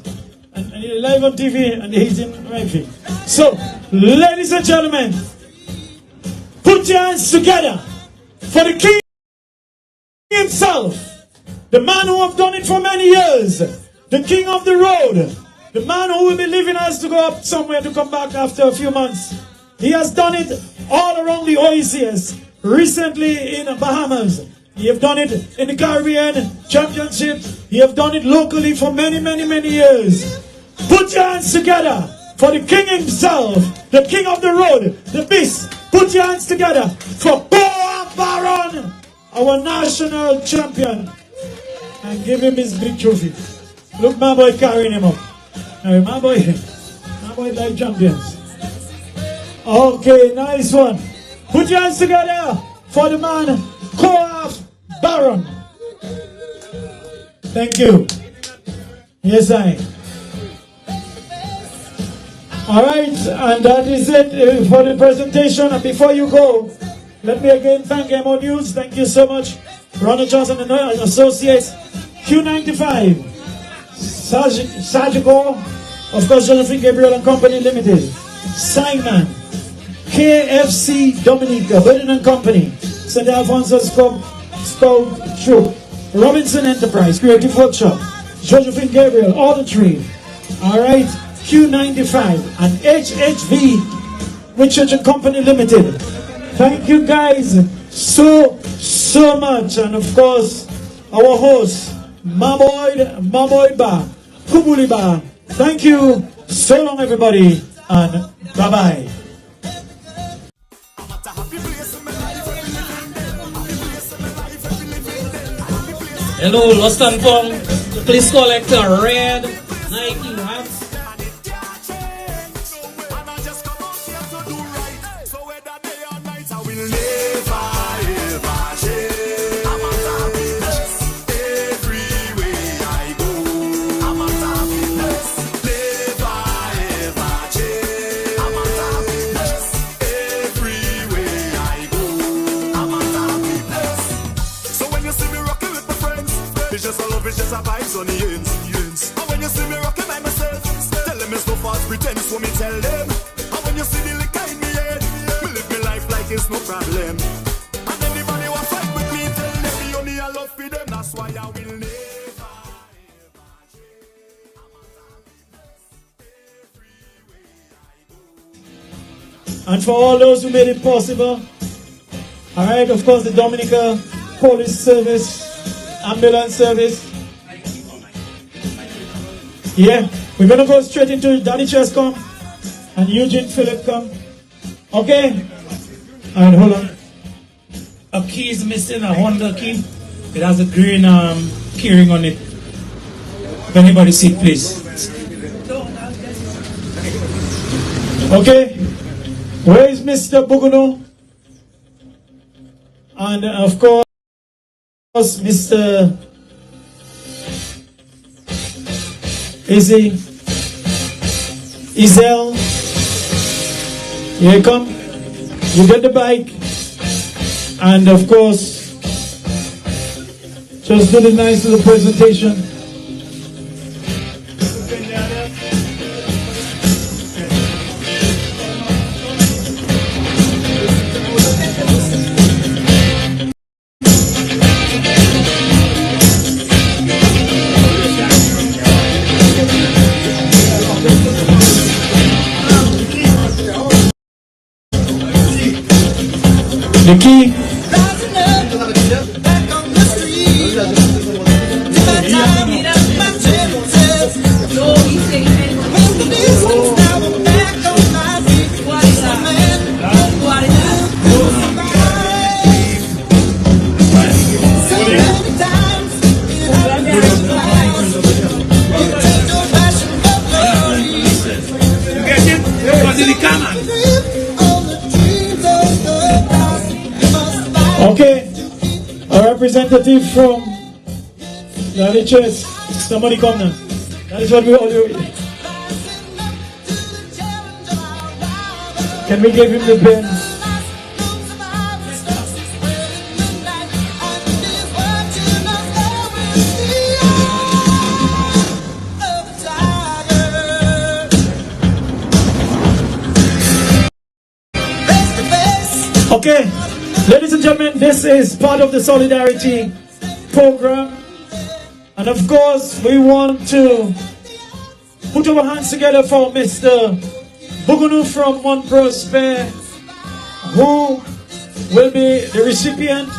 And live on TV and he's in right feet. So, ladies and gentlemen, put your hands together for the king himself, the man who have done it for many years, the king of the road, the man who will be leaving us to go up somewhere to come back after a few months. He has done it all around the OECS, recently in the Bahamas. He have done it in the Caribbean Championship. He have done it locally for many years. Put your hands together for the king himself, the king of the road, the beast. Put your hands together for Boa Baron, our national champion. And give him his big trophy. Look, my boy carrying him up. Now, my boy like champions. Okay, nice one. Put your hands together for the man Co-op Baron. Thank you. Yes, I. All right, and that is it for the presentation. And before you go, let me again thank MO News. Thank you so much. Ronald Johnson and Associates. Q95. Sajiko. Of course, Jonathan Gabriel and Company Limited. Simon. KFC Dominica. Wedding and Company. St. Alphonsus Scout Troop. Robinson Enterprise. Creative Workshop. Josephine Gabriel. Auditory. All right. Q95 and HHV Richard and Company Limited. Thank you guys so much, and of course our host Mamoid Ba Kubuli Ba. Thank you so long, everybody, and bye bye. Hello, Lost and Found. Please collect a red Nike hats. Vibes on the ends. And when you see me rocking by myself, tell them it's no false pretense. So me tell them. And when you see the liquor in me head, me live me life like it's no problem. And anybody who fight with me, tell them me only I love for them. That's why I will never. And for all those who made it possible, all right, of course, the Dominica Police Service, Ambulance Service. Yeah, we're gonna go straight into Danny Chess come and Eugene Phillip come. Okay? Alright, hold on. A key is missing, a Honda key. It has a green keyring on it. If anybody see it, please. Okay. Where is Mr. Buguno? And of course, Mr. Izzy, Izel, here you come, you get the bike, and of course, just do the nice little presentation. The key. Okay, a representative from the NHS. Somebody come now. That is what we all do. Can we give him the pen? Okay, ladies and gentlemen, this is part of the Solidarity program. And of course, we want to put our hands together for Mr. Bugunu from Mont Prosper, who will be the recipient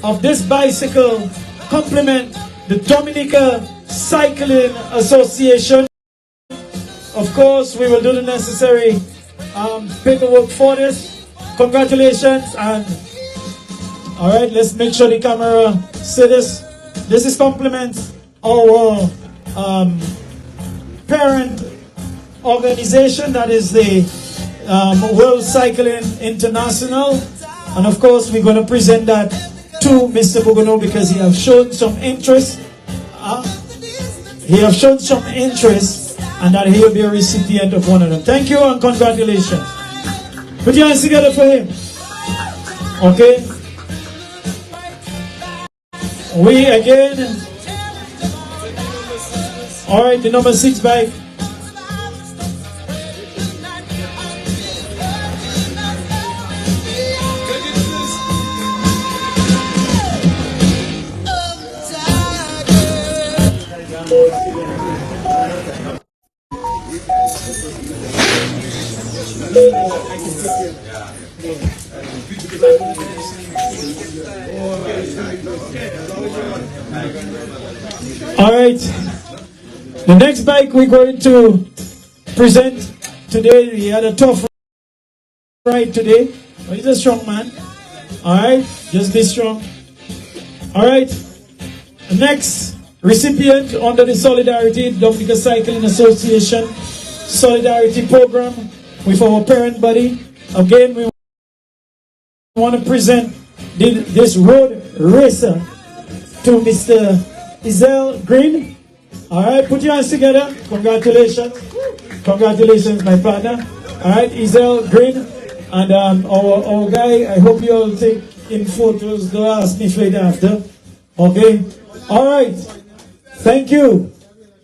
of this bicycle compliment, the Dominica Cycling Association. Of course, we will do the necessary paperwork for this. Congratulations, and all right, let's make sure the camera see this. This is compliments our parent organization, that is the World Cycling International, and of course we're going to present that to Mr. Bugono because he have shown some interest. He have shown some interest, and that he will be a recipient of one of them. Thank you and congratulations. Put your hands together for him. Okay. We again. All right, the number 6 bike. All right, the next bike we're going to present today, he had a tough ride today, but he's a strong man. All right, just be strong. All right, the next recipient under the Solidarity Dominica Cycling Association Solidarity Program with our parent body. Again, we want to present this road racer to Mr. Isel Green. All right, put your hands together. Congratulations. Congratulations, my partner. All right, Isel Green. And our guy, I hope you all take in photos. Don't ask me for it after. Okay? All right. Thank you.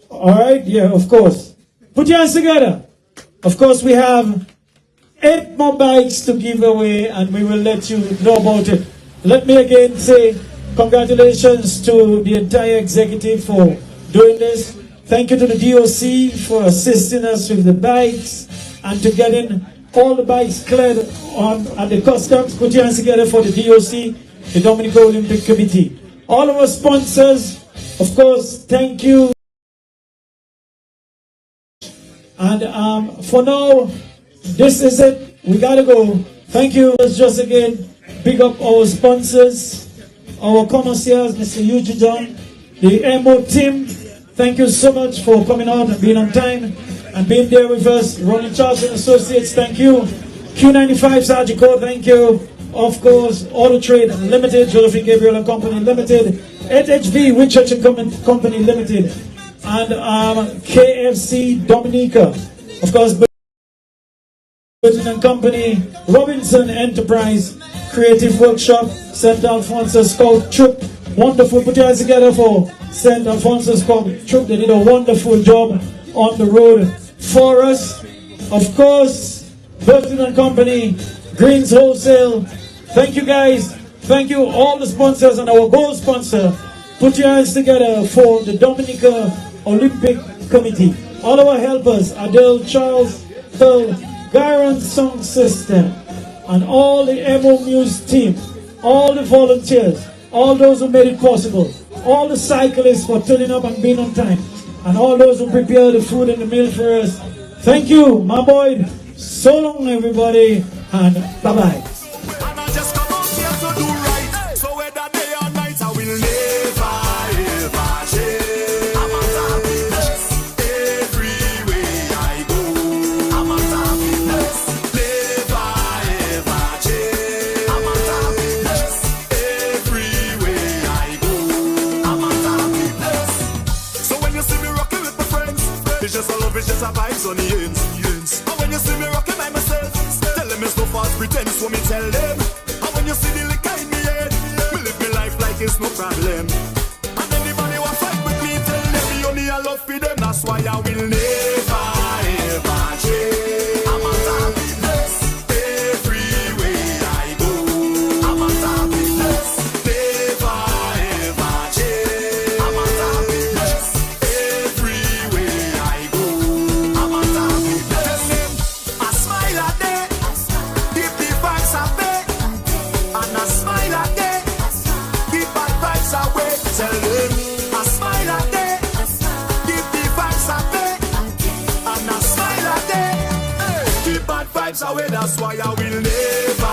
All right, yeah, of course. Put your hands together. Of course, we have 8 more bikes to give away, and we will let you know about it. Let me again say congratulations to the entire executive for doing this. Thank you to the DOC for assisting us with the bikes and to getting all the bikes cleared on at the customs. Put your hands together for the DOC, the Dominica Olympic Committee. All of our sponsors, of course, thank you. And for now, this is it. We gotta go. Thank you. Let's just again pick up our sponsors, our commercials, Mr. Eugene John, the MO team. Thank you so much for coming out and being on time and being there with us. Ronnie Charlton Associates, thank you. Q95 Sagico, thank you. Of course, Auto Trade Limited, Josephine Gabriel and Company Limited, HHV Whitchurch and Company Limited, and KFC Dominica. Of course, Burton and Company, Robinson Enterprise, Creative Workshop, St. Alphonsus Scout Troop. Wonderful. Put your hands together for St. Alphonsus Scout Troop. They did a wonderful job on the road for us. Of course, Burton and Company, Greens Wholesale. Thank you guys. Thank you all the sponsors and our gold sponsor. Put your hands together for the Dominica Olympic Committee. All our helpers, Adele, Charles, Phil, Garant Sound System, and all the MO Muse team, all the volunteers, all those who made it possible, all the cyclists for turning up and being on time, and all those who prepare the food and the meal for us. Thank you, my boy. So long, everybody, and bye-bye. It's just a vibes on the ends. And when you see me rocking by myself, tell them it's no false pretense when me tell them. And when you see the liquor in me head, me live me life like it's no problem. And anybody who fight with me, tell them me only I love for them. That's why I will never ever change. I'm a happiness everywhere I go. I'm a happiness never ever change. I'm a happiness everywhere I go. Tell them I smile at them, give the vibes away, and I smile at them, keep bad vibes away. That's why I will never